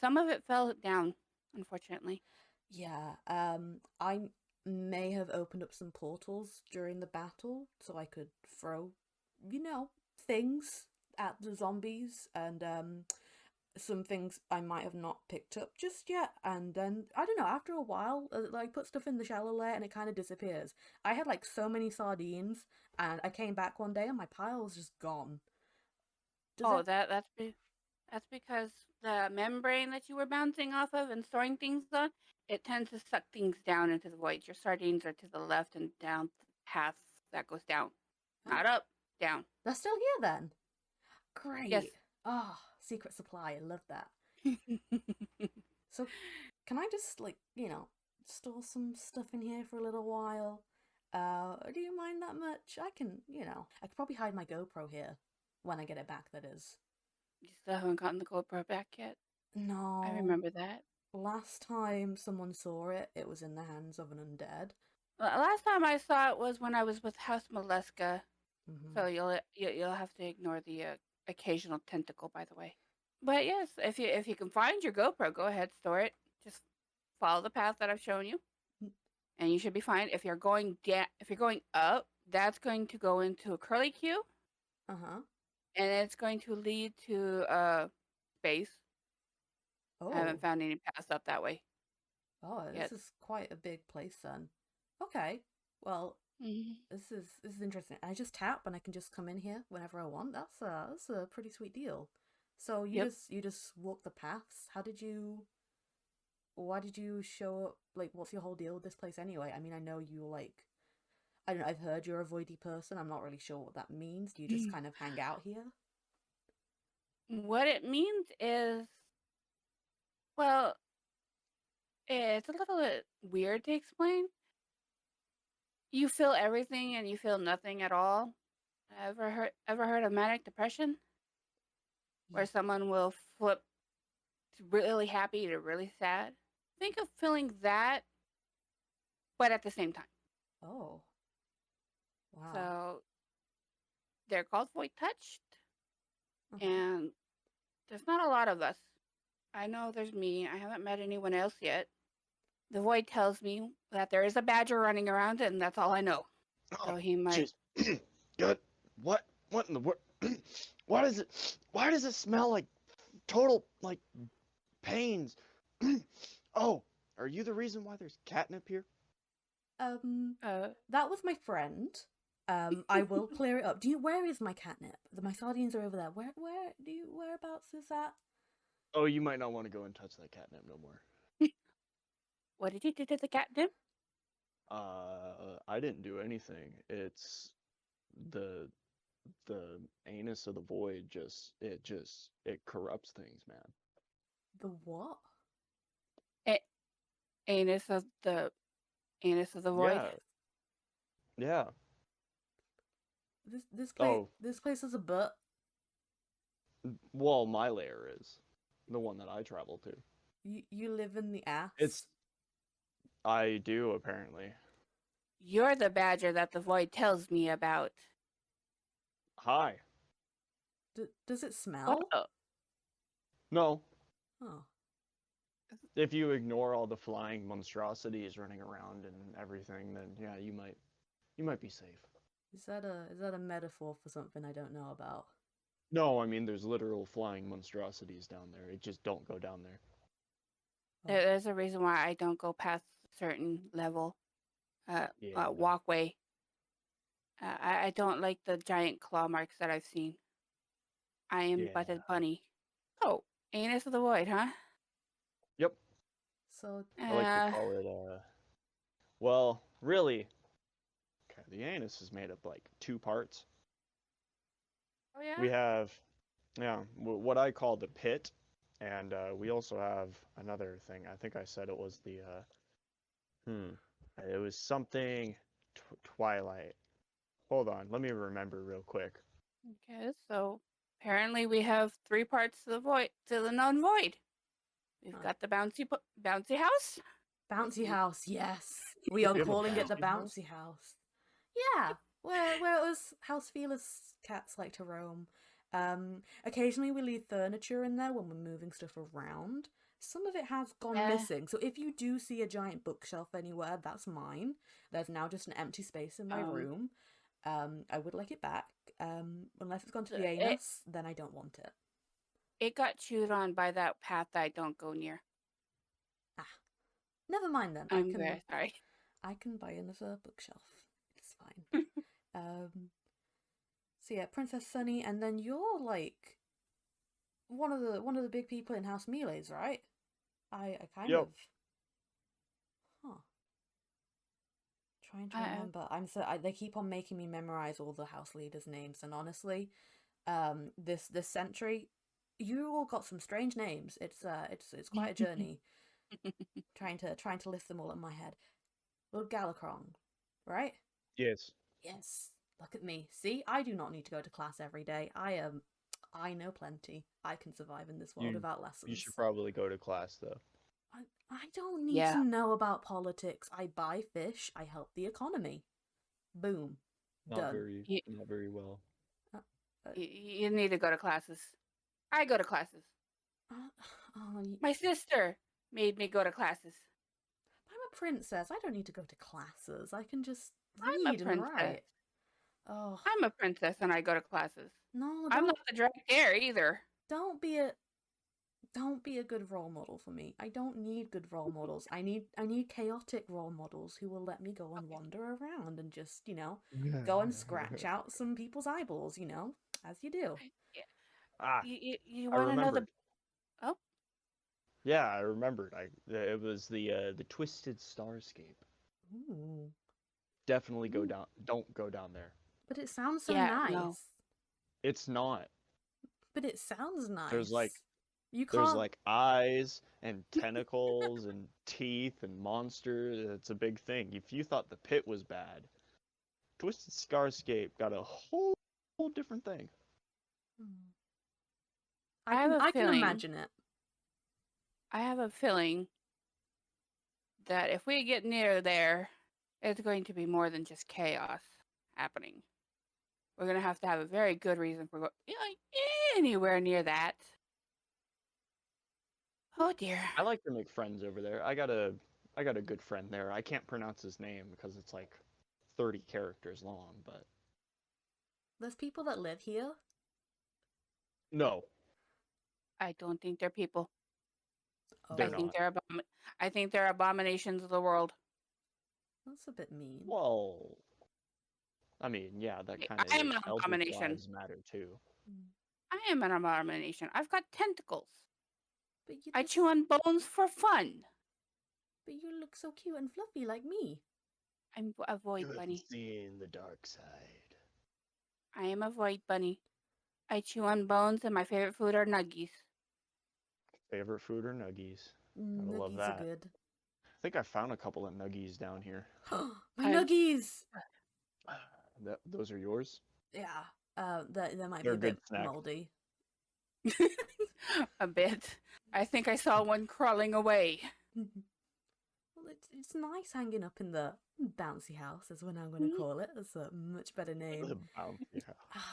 Speaker 19: some of it fell down, unfortunately.
Speaker 18: Yeah, I may have opened up some portals during the battle so I could throw, things at the zombies, and some things I might have not picked up just yet, and then I don't know, after a while, like, put stuff in the shallow layer and it kind of disappears. I had like so many sardines, and I came back one day and my pile was just gone.
Speaker 19: That's because the membrane that you were bouncing off of and storing things on, it tends to suck things down into the void. Your sardines are to the left and down the path that goes down. Not up, down.
Speaker 18: They're still here then? Great.
Speaker 19: Yes.
Speaker 18: Oh, secret supply. I love that. So, can I just, store some stuff in here for a little while? Do you mind that much? I could probably hide my GoPro here when I get it back, that is.
Speaker 19: You still haven't gotten the GoPro back yet?
Speaker 18: No.
Speaker 19: I remember that.
Speaker 18: Last time someone saw it, it was in the hands of an undead.
Speaker 19: Last time I saw it was when I was with House Molesca. So you'll have to ignore the occasional tentacle, by the way. But yes, if you can find your GoPro, go ahead, store it. Just follow the path that I've shown you, and you should be fine. If you're going up, that's going to go into a curly Q,
Speaker 18: Uh-huh.
Speaker 19: and it's going to lead to space. I haven't
Speaker 18: Oh.
Speaker 19: found any paths up that way.
Speaker 18: Oh, this
Speaker 19: yet.
Speaker 18: is quite a big place then. Okay. Well,
Speaker 19: Mhm.
Speaker 18: this is interesting. I just tap and I can just come in here whenever I want. That's a pretty sweet deal. So
Speaker 19: Yep.
Speaker 18: you just walk the paths. Why did you show up? Like, what's your whole deal with this place anyway? I mean, I know you like, I don't know, I've heard you're a voidy person. I'm not really sure what that means. Do you just kind of hang out here?
Speaker 19: What it means is, well, it's a little bit weird to explain. You feel everything and you feel nothing at all. Ever heard of manic depression? Where someone will flip really happy to really sad? Think of feeling that, but at the same time.
Speaker 18: Oh. Wow.
Speaker 19: So they're called void touched, and there's not a lot of us. I know there's me. I haven't met anyone else yet. The void tells me that there is a badger running around, and that's all I know. So he might.
Speaker 20: Jeez. Good. What in the world? Why does it smell like total like pains? Oh, are you the reason why there's catnip here?
Speaker 18: That was my friend. I will clear it up. Where is my catnip? My sardines are over there. Whereabouts is that?
Speaker 20: Oh, you might not want to go and touch that catnip no more.
Speaker 19: What did you do to the catnip?
Speaker 20: I didn't do anything. It's the anus of the void it corrupts things, man.
Speaker 18: The what?
Speaker 19: Anus of the void.
Speaker 20: Yeah.
Speaker 18: This place is a butt.
Speaker 20: Well, my lair is the one that I travel to.
Speaker 18: You live in the ass?
Speaker 20: I do, apparently.
Speaker 19: You're the badger that the void tells me about.
Speaker 20: Hi.
Speaker 18: Does it smell?
Speaker 20: No.
Speaker 18: Oh.
Speaker 20: If you ignore all the flying monstrosities running around and everything, then yeah, you might be safe.
Speaker 18: Is that a metaphor for something I don't know about?
Speaker 20: No, I mean there's literal flying monstrosities down there. It just don't go down there.
Speaker 19: There's a reason why I don't go past a certain level walkway. I don't like the giant claw marks that I've seen. I am but a bunny. Oh, anus of the void, huh?
Speaker 20: Yep.
Speaker 18: So
Speaker 20: I like to call it well, really, okay, the anus is made up like two parts.
Speaker 19: Oh yeah?
Speaker 20: We have what I call the pit, and we also have another thing. I think I said it was the it was something Twilight. Hold on, let me remember real quick.
Speaker 19: Okay, so apparently we have 3 parts to the non-void. We've got the bouncy house.
Speaker 18: Bouncy house, yes. We are calling it the bouncy house. Yeah, where it was house feelers cats like to roam. Occasionally we leave furniture in there when we're moving stuff around. Some of it has gone missing, so if you do see a giant bookshelf anywhere, that's mine. There's now just an empty space in my room. I would like it back. Unless it's gone to the anus, then I don't want it.
Speaker 19: It got chewed on by that path that I don't go near.
Speaker 18: Never mind then.
Speaker 19: I'm very sorry.
Speaker 18: I can buy another bookshelf. It's fine. So yeah, Princess Sunny, and then you're like one of the big people in House Melees, right? I kind of. Huh. Trying to remember. They keep on making me memorize all the house leaders' names, and honestly, this century, you all got some strange names. It's quite a journey. trying to list them all in my head. Lord Galacron, right?
Speaker 20: Yes.
Speaker 18: Yes. Look at me. See, I do not need to go to class every day. I know plenty. I can survive in this world without lessons.
Speaker 20: You should probably go to class though.
Speaker 18: I don't need to know about politics. I buy fish. I help the economy. Boom.
Speaker 20: Not
Speaker 18: Done.
Speaker 20: very well.
Speaker 19: You need to go to classes. I go to classes. My sister made me go to classes.
Speaker 18: I'm a princess. I don't need to go to classes. I can just
Speaker 19: I'm a
Speaker 18: read and
Speaker 19: princess.
Speaker 18: write. Oh,
Speaker 19: I'm a princess and I go to classes.
Speaker 18: no,
Speaker 19: I'm
Speaker 18: don't
Speaker 19: not the drag heir either.
Speaker 18: don't be a good role model for me. I don't need good role models. I need chaotic role models who will let me go and wander around and just, go and scratch out some people's eyeballs, as you do.
Speaker 20: Ah,
Speaker 19: You
Speaker 20: I
Speaker 19: want to know the...
Speaker 20: remembered.
Speaker 19: Oh,
Speaker 20: Yeah, I remembered. It was the Twisted Starscape.
Speaker 18: Ooh.
Speaker 20: Definitely go down. Don't go down there.
Speaker 18: But it sounds so
Speaker 19: yeah,
Speaker 18: nice.
Speaker 19: no.
Speaker 20: It's not.
Speaker 18: But it sounds nice.
Speaker 20: There's like
Speaker 18: You
Speaker 20: there's
Speaker 18: can't.
Speaker 20: like eyes and tentacles and teeth and monsters. It's a big thing. If you thought the pit was bad, Twisted Starscape got a whole different thing.
Speaker 19: I have a
Speaker 18: I can
Speaker 19: feeling-
Speaker 18: imagine it.
Speaker 19: I have a feeling that if we get near there, it's going to be more than just chaos happening. We're going to have a very good reason for going anywhere near that. Oh dear.
Speaker 20: I like to make friends over there. I got a good friend there. I can't pronounce his name because it's like 30 characters long, but
Speaker 18: There's people that live here.
Speaker 20: no,
Speaker 19: I don't think they're people.
Speaker 20: they're
Speaker 19: I think
Speaker 20: not.
Speaker 19: I think they're abominations of the world.
Speaker 18: That's a bit mean.
Speaker 20: Well, I mean, yeah, that kind of
Speaker 19: I am
Speaker 20: is.
Speaker 19: an
Speaker 20: Eldritch
Speaker 19: abomination.
Speaker 20: lives matter too.
Speaker 19: I am an abomination. I've got tentacles.
Speaker 18: But
Speaker 19: I chew on bones for fun.
Speaker 18: But you look so cute and fluffy like me.
Speaker 19: I'm a void
Speaker 20: You
Speaker 19: bunny.
Speaker 20: haven't seen the dark side.
Speaker 19: I am a void bunny. I chew on bones, and my favorite food are nuggies.
Speaker 20: Favorite food or nuggies? Gotta love
Speaker 18: Nuggies
Speaker 20: that.
Speaker 18: are good.
Speaker 20: I think I found a couple of nuggies down here.
Speaker 18: My nuggies!
Speaker 20: Those are yours?
Speaker 18: Yeah. That might
Speaker 20: They're
Speaker 18: be a
Speaker 20: a good
Speaker 18: bit
Speaker 20: snack.
Speaker 18: moldy.
Speaker 19: A bit. I think I saw one crawling away.
Speaker 18: Well, it's nice hanging up in the bouncy house, is what I'm going to call it. That's a much better name.
Speaker 20: The bouncy house.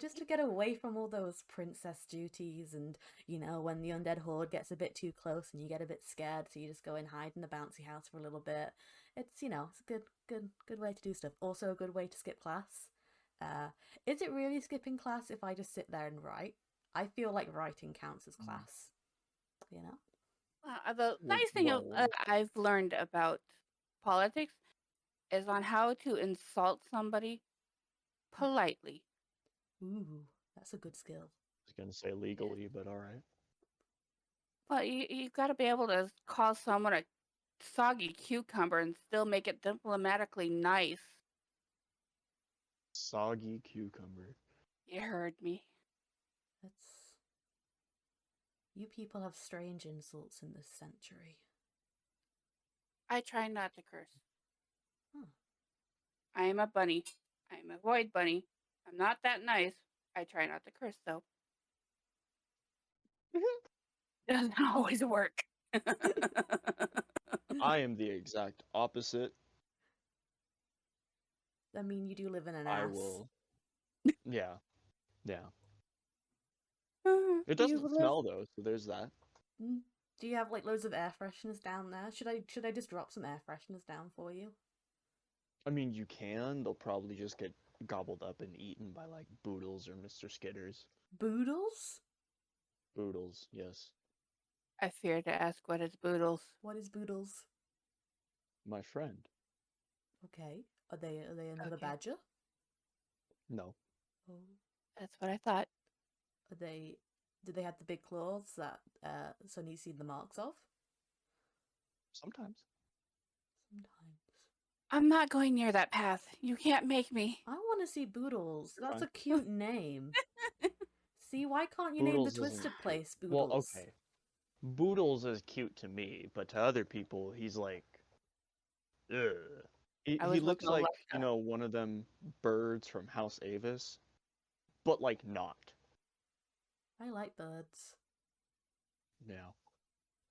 Speaker 18: Just to get away from all those princess duties and, when the undead horde gets a bit too close and you get a bit scared, so you just go and hide in the bouncy house for a little bit. It's, it's a good way to do stuff. Also a good way to skip class. Is it really skipping class if I just sit there and write? I feel like writing counts as class,
Speaker 19: The nice thing I've learned about politics is on how to insult somebody politely.
Speaker 18: Ooh, that's a good skill.
Speaker 20: I was gonna say legally, but all right.
Speaker 19: Well, you got to be able to call someone a soggy cucumber and still make it diplomatically nice.
Speaker 20: Soggy cucumber.
Speaker 19: You heard me.
Speaker 18: You people have strange insults in this century.
Speaker 19: I try not to curse.
Speaker 18: Huh.
Speaker 19: I am a bunny. I am a void bunny. I'm not that nice. I try not to curse, though. Doesn't always work.
Speaker 20: I am the exact opposite.
Speaker 18: I mean, you do live in an
Speaker 20: I
Speaker 18: ass.
Speaker 20: will. Yeah. Yeah. It doesn't smell though, so there's that.
Speaker 18: Do you have like loads of air fresheners down there? Should I just drop some air fresheners down for you?
Speaker 20: I mean, you can. They'll probably just get gobbled up and eaten by like Boodles or Mr. Skitters.
Speaker 18: Boodles?
Speaker 20: Boodles, yes.
Speaker 19: I fear to ask what is Boodles.
Speaker 18: What is Boodles?
Speaker 20: My friend.
Speaker 18: Okay. Are they another badger?
Speaker 20: No.
Speaker 18: Oh.
Speaker 19: That's what I thought.
Speaker 18: Do they have the big claws that Sonny's seen the marks of?
Speaker 20: Sometimes.
Speaker 19: I'm not going near that path. You can't make me.
Speaker 18: I want to see Boodles.
Speaker 20: You're
Speaker 18: That's
Speaker 20: fine.
Speaker 18: a cute name. See, why can't you name
Speaker 20: Boodles
Speaker 18: the
Speaker 20: isn't
Speaker 18: Twisted
Speaker 20: cute.
Speaker 18: Place Boodles?
Speaker 20: Well, okay. Boodles is cute to me, but to other people, he's like, ugh. He looks like, one of them birds from House Avis, but like not.
Speaker 18: I like birds.
Speaker 20: Yeah.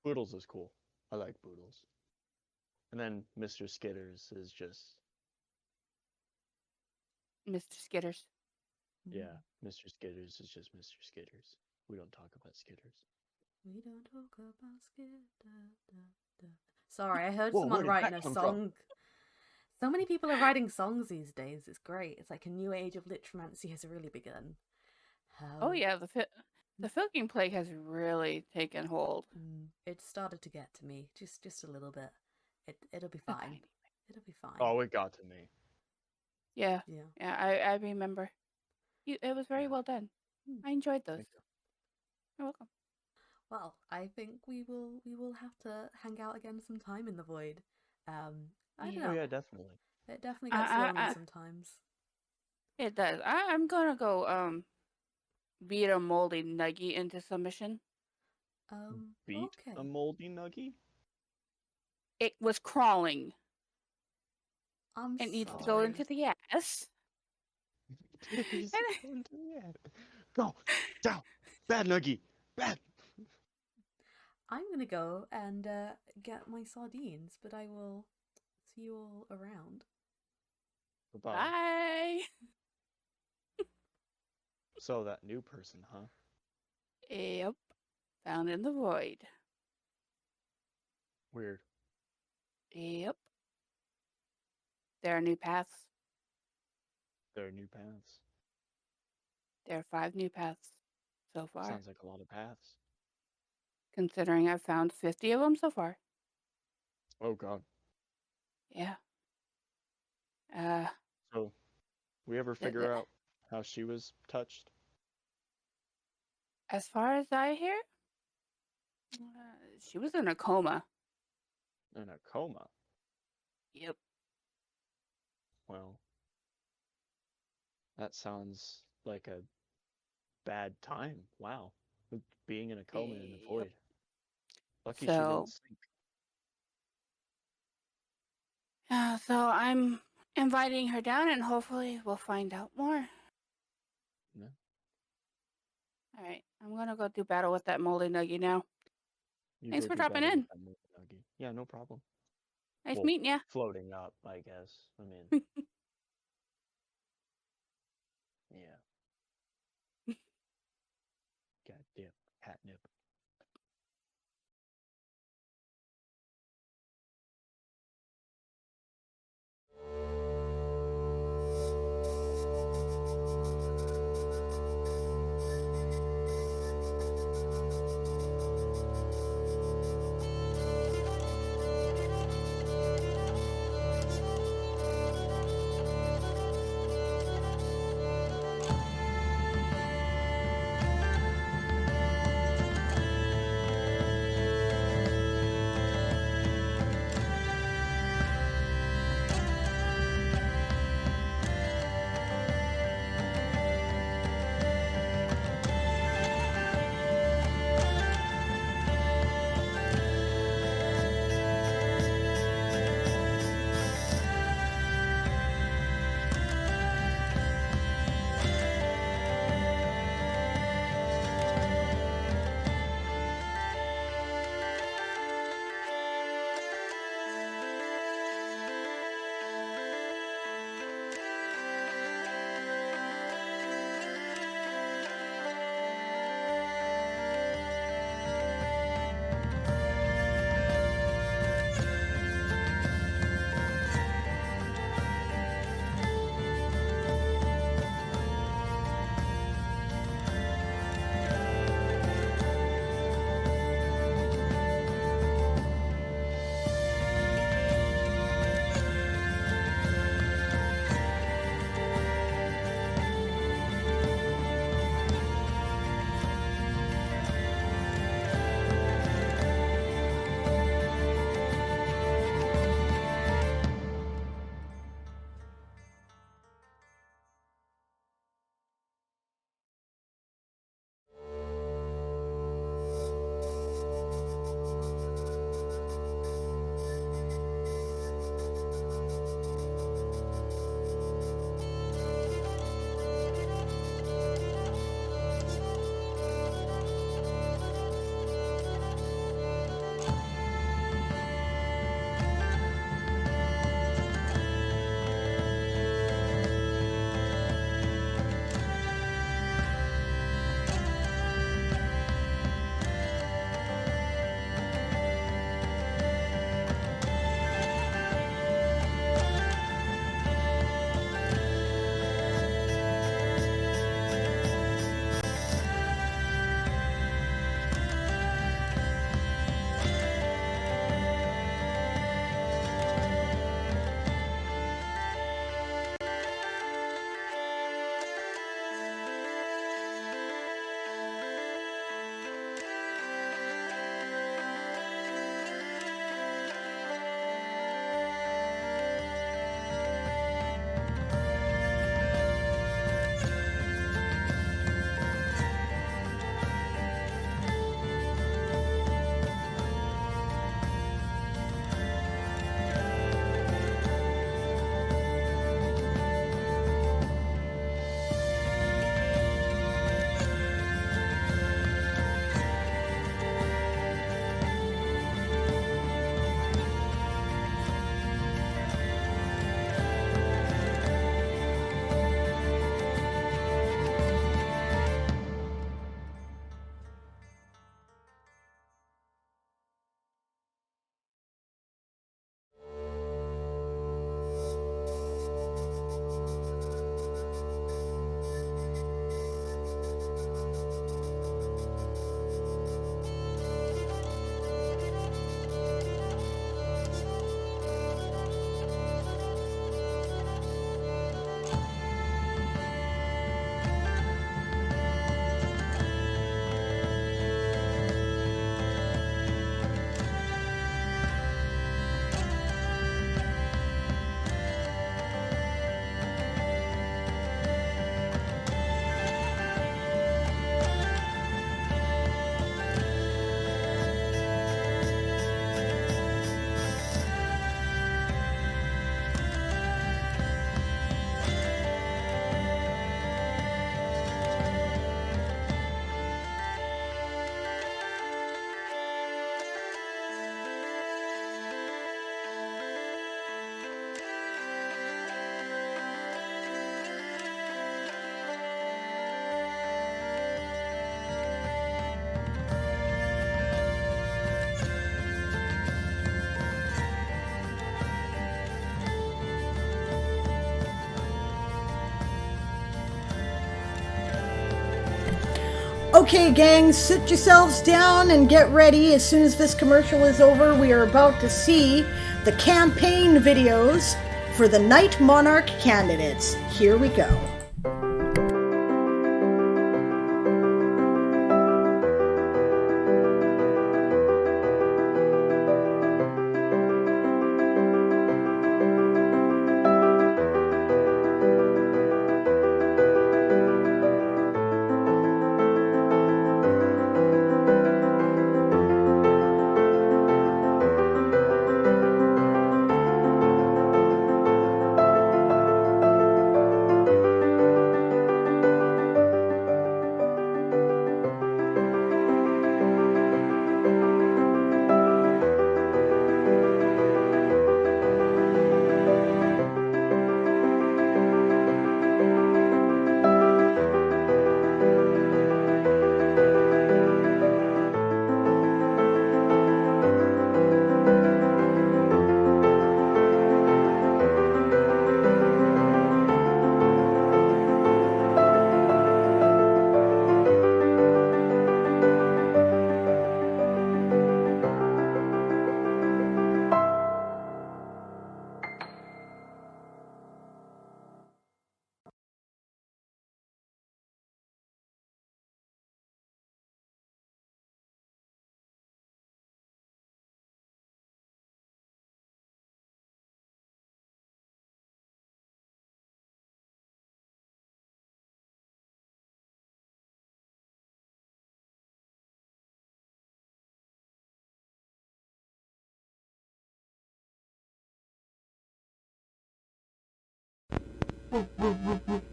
Speaker 20: Boodles is cool. I like Boodles. And then Mr. Skitters is just...
Speaker 19: Mr. Skitters.
Speaker 20: Yeah, Mr. Skitters is just Mr. Skitters. We don't talk about Skitters.
Speaker 18: We don't talk about Skitters. Sorry, I heard
Speaker 20: Whoa,
Speaker 18: someone
Speaker 20: where did
Speaker 18: writing
Speaker 20: that
Speaker 18: a
Speaker 20: come from?
Speaker 18: song. So many people are writing songs these days. It's great. It's like a new age of literamancy has really begun.
Speaker 19: Oh yeah, the filking plague has really taken hold.
Speaker 18: It started to get to me, just a little bit. It'll be fine. It'll be fine.
Speaker 20: Oh, it got to me.
Speaker 19: Yeah.
Speaker 18: Yeah.
Speaker 19: Yeah, I remember. It was very well done. I enjoyed those. You're welcome.
Speaker 18: Well, I think we will have to hang out again sometime in the void. I don't know.
Speaker 20: Oh yeah, definitely.
Speaker 18: It definitely gets lonely sometimes.
Speaker 19: It does. I'm gonna go beat a moldy nugget into submission.
Speaker 20: Beat a moldy nugget?
Speaker 19: It was crawling.
Speaker 18: It
Speaker 19: needs to go into the ass.
Speaker 20: Go down, bad nugget, bad.
Speaker 18: I'm gonna go and get my sardines, but I will see you all around.
Speaker 19: Bye.
Speaker 20: So that new person, huh?
Speaker 19: Yep. Found in the void.
Speaker 20: Weird.
Speaker 19: Yep. There are new paths.
Speaker 20: There are new paths.
Speaker 19: There are 5 new paths so far.
Speaker 20: Sounds like a lot of paths.
Speaker 19: Considering I've found 50 of them so far.
Speaker 20: Oh god.
Speaker 19: Yeah.
Speaker 20: So, we ever figure out how she was touched?
Speaker 19: As far as I hear, she was in a coma.
Speaker 20: In a coma?
Speaker 19: Yep.
Speaker 20: Well, that sounds like a bad time. Wow. Being in a coma in the void. Lucky she didn't sink.
Speaker 19: So I'm inviting her down and hopefully we'll find out more.
Speaker 20: Yeah.
Speaker 19: Alright, I'm gonna go do battle with that moldy nugget now. Thanks for dropping in.
Speaker 20: Yeah, no problem.
Speaker 19: Nice meeting ya.
Speaker 20: Floating up, I guess. I mean, yeah. Goddamn catnip.
Speaker 2: Okay, gang, sit yourselves down and get ready. As soon as this commercial is over, we are about to see the campaign videos for the Night Monarch candidates. Here we go.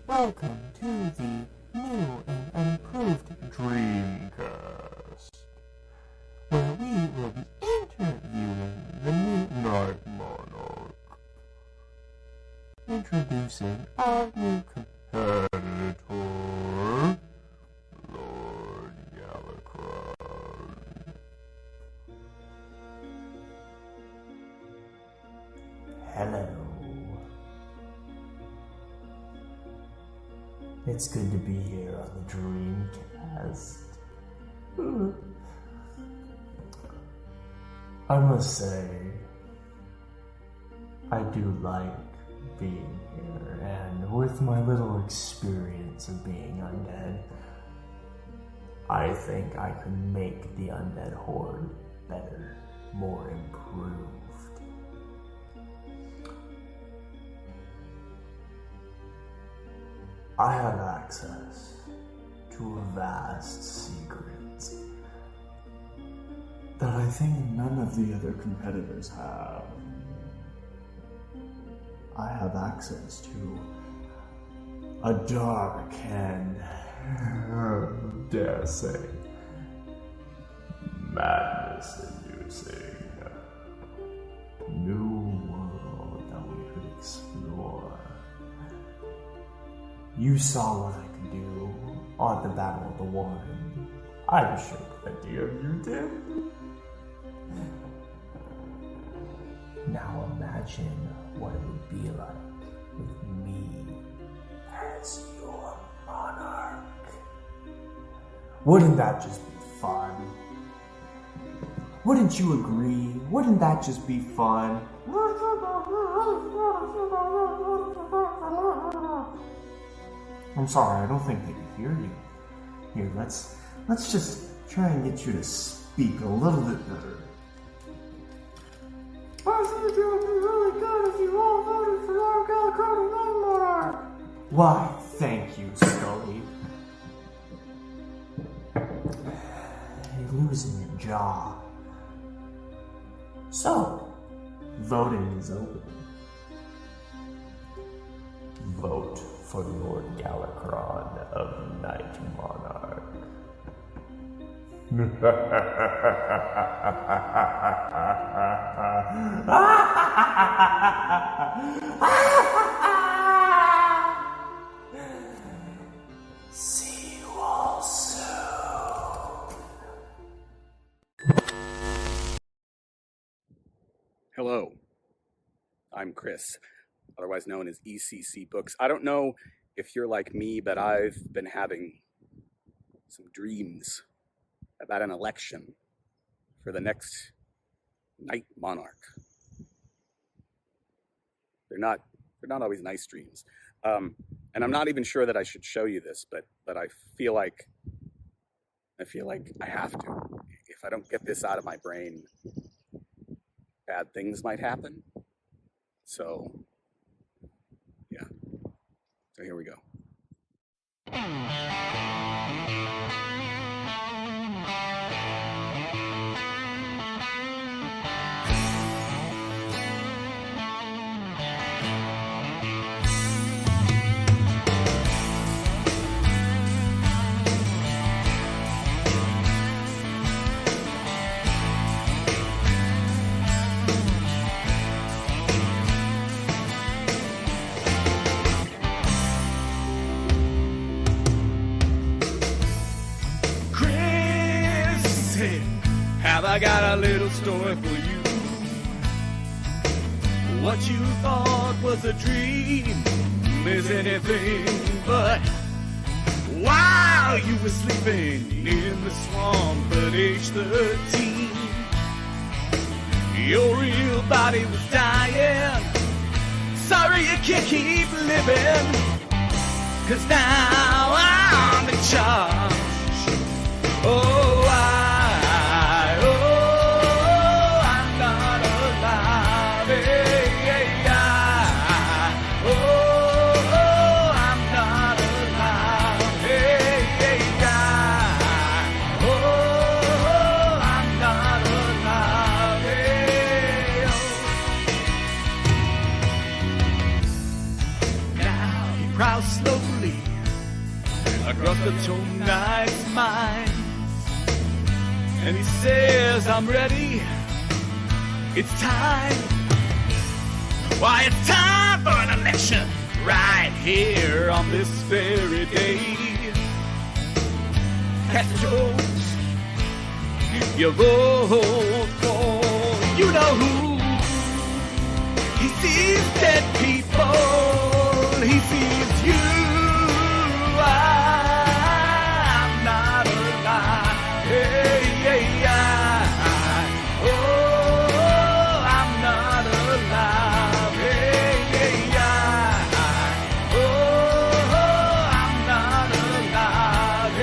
Speaker 21: Welcome to the new and improved Dreamcast, where we will be interviewing the new Night Monarch. Introducing our new competitor, Lord Galakrond. Hello. It's good to be here on the Dreamcast. I must say, I do like being here, and with my little experience of being undead, I think I can make the undead horde better, more improved. I have access to a vast secret that I think none of the other competitors have. I have access to a dark and, dare say, madness-inducing new world that we could explore. You saw what I could do on the Battle of the Warren. I'm sure plenty of you did. Now imagine what it would be like with me as your monarch. Wouldn't that just be fun? Wouldn't you agree? Wouldn't that just be fun? I'm sorry, I don't think they can hear you. Here, let's just try and get you to speak a little bit better. I think it would be really good if you all voted for our Galakrond Night Monarch. Why, thank you, Scully. You're losing your jaw. So, voting is open. Vote for Lord Galakrond of Night Monarch. See you all soon.
Speaker 22: Hello, I'm Chris, otherwise known as ECC Books. I don't know if you're like me, but I've been having some dreams about an election for the next night monarch. They're not always nice dreams. And I'm not even sure that I should show you this, but I feel like I have to. If I don't get this out of my brain, bad things might happen. So, yeah. So here we go. Have I got a little story for you? What you thought was a dream is anything but while you were sleeping in the swamp at age 13, your real body was dying. Sorry you can't keep living, 'cause now I'm in charge. Oh, I'm not alive. I'm not alive. I'm not alive. Now he prowls slowly across the Tourney's mind, and he says, I'm ready. It's time. Why, it's time for an election right here on this very day. Cast your vote. You vote for you know who. He sees dead people. He sees you. I'm not alive. I'm not alive. I'm not alive.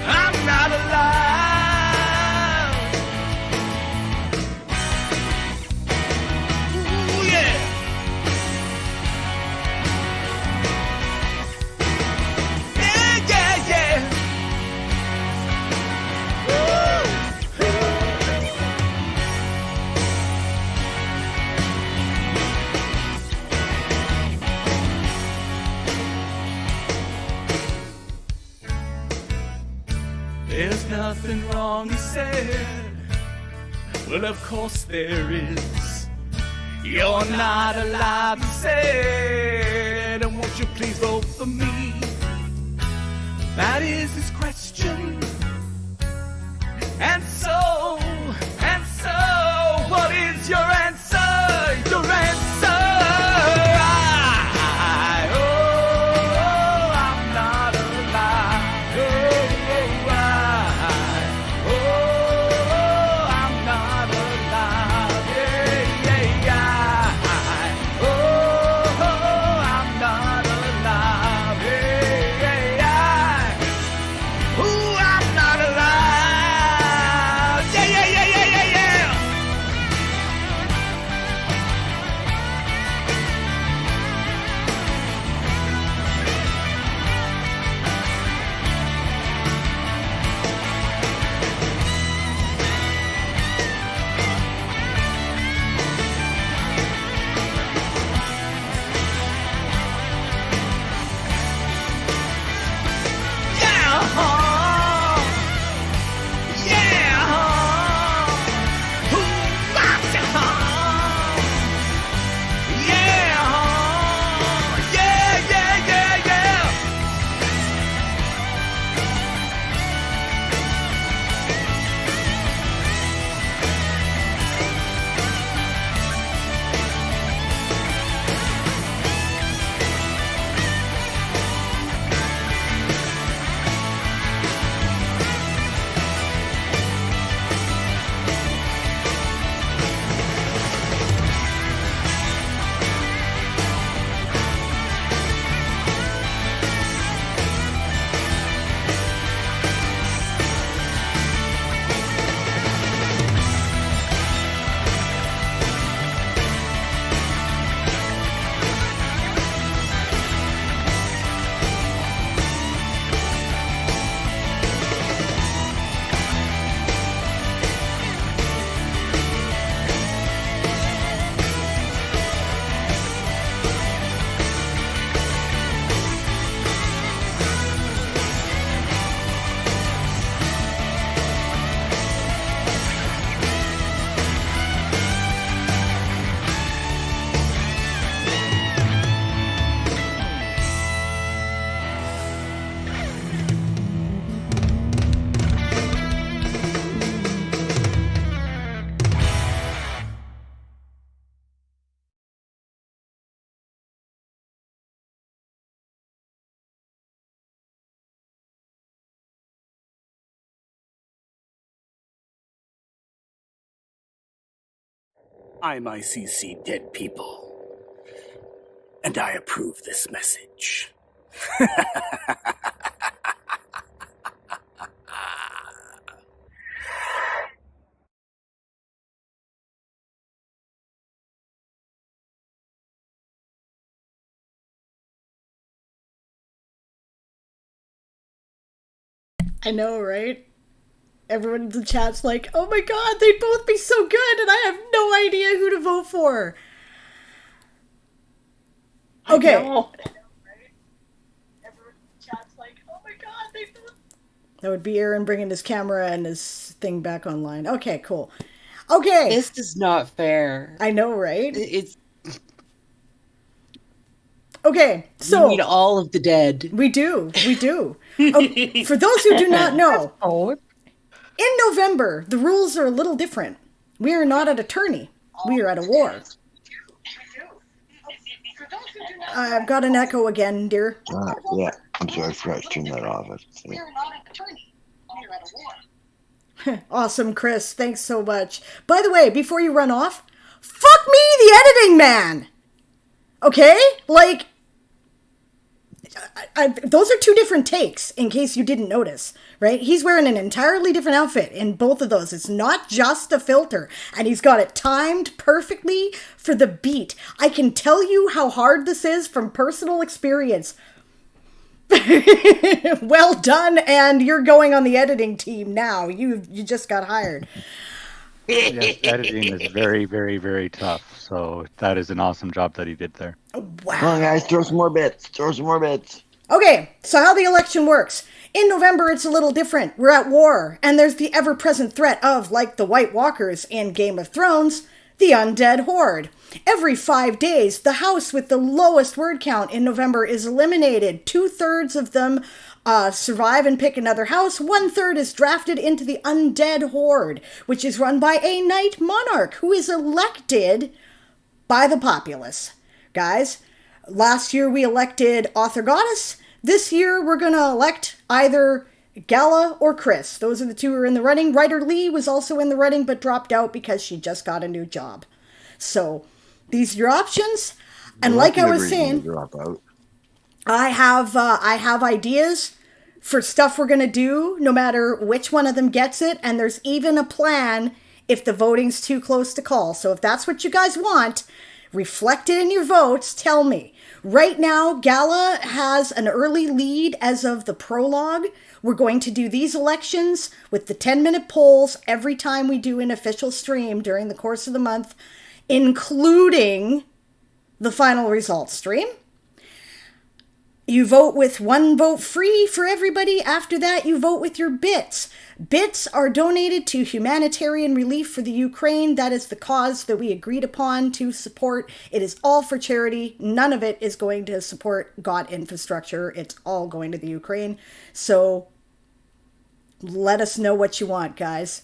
Speaker 22: I'm not alive. Ooh, yeah. Yeah, yeah, yeah. There's nothing wrong, he said. Well, of course there is. You're not alive, he said. And won't you please vote for me? That is his question. And so, what is your answer? Your answer? I'm not alive. I'm not alive. I'm not alive. Ooh, I'm ICC Dead People. And I approve this message.
Speaker 2: I know, right? Everyone in the chat's like, oh my god, they'd both be so good, and I have no idea who to vote for. Okay. That would be Aaron bringing his camera and his thing back online. Okay, cool. Okay.
Speaker 1: This is not fair.
Speaker 2: I know, right?
Speaker 1: It's
Speaker 2: okay. So
Speaker 1: we need all of the dead.
Speaker 2: We do. We do. For those who do not know, in November the rules are a little different. We are not at a tourney. We are at a war. I've got an echo again, dear.
Speaker 6: Yeah, I'm sorry, I forgot to turn that off.
Speaker 2: Awesome, Chris. Thanks so much. By the way, before you run off, fuck me, the editing man. Okay? Like, those are two different takes, in case you didn't notice, right? He's wearing an entirely different outfit in both of those. It's not just a filter, and he's got it timed perfectly for the beat. I can tell you how hard this is from personal experience. Well done, and you're going on the editing team now. You just got hired.
Speaker 8: Yes, editing is very, very, very tough. So that is an awesome job that he did there.
Speaker 2: Wow.
Speaker 6: Come on, guys, throw some more bits. Throw some more bits.
Speaker 2: Okay, so how the election works. In November, it's a little different. We're at war, and there's the ever-present threat of, like the White Walkers in Game of Thrones, the undead horde. Every 5 days, the house with the lowest word count in November is eliminated. 2/3 of them survive and pick another house. 1/3 is drafted into the undead horde, which is run by a Night Monarch who is elected by the populace. Guys, last year we elected Author Goddess. This year we're going to elect either Gala or Chris. Those are the two who are in the running. Writer Lee was also in the running but dropped out because she just got a new job. So these are your options. And like I was saying, I have ideas for stuff we're going to do no matter which one of them gets it. And there's even a plan if the voting's too close to call. So if that's what you guys want, reflect it in your votes. Tell me. Right now, Gala has an early lead as of the prologue. We're going to do these elections with the 10-minute polls every time we do an official stream during the course of the month, including the final results stream. You vote with 1 vote free for everybody. After that, you vote with your bits. Bits are donated to humanitarian relief for the Ukraine. That is the cause that we agreed upon to support. It is all for charity. None of it is going to support GOT infrastructure. It's all going to the Ukraine. So let us know what you want, guys.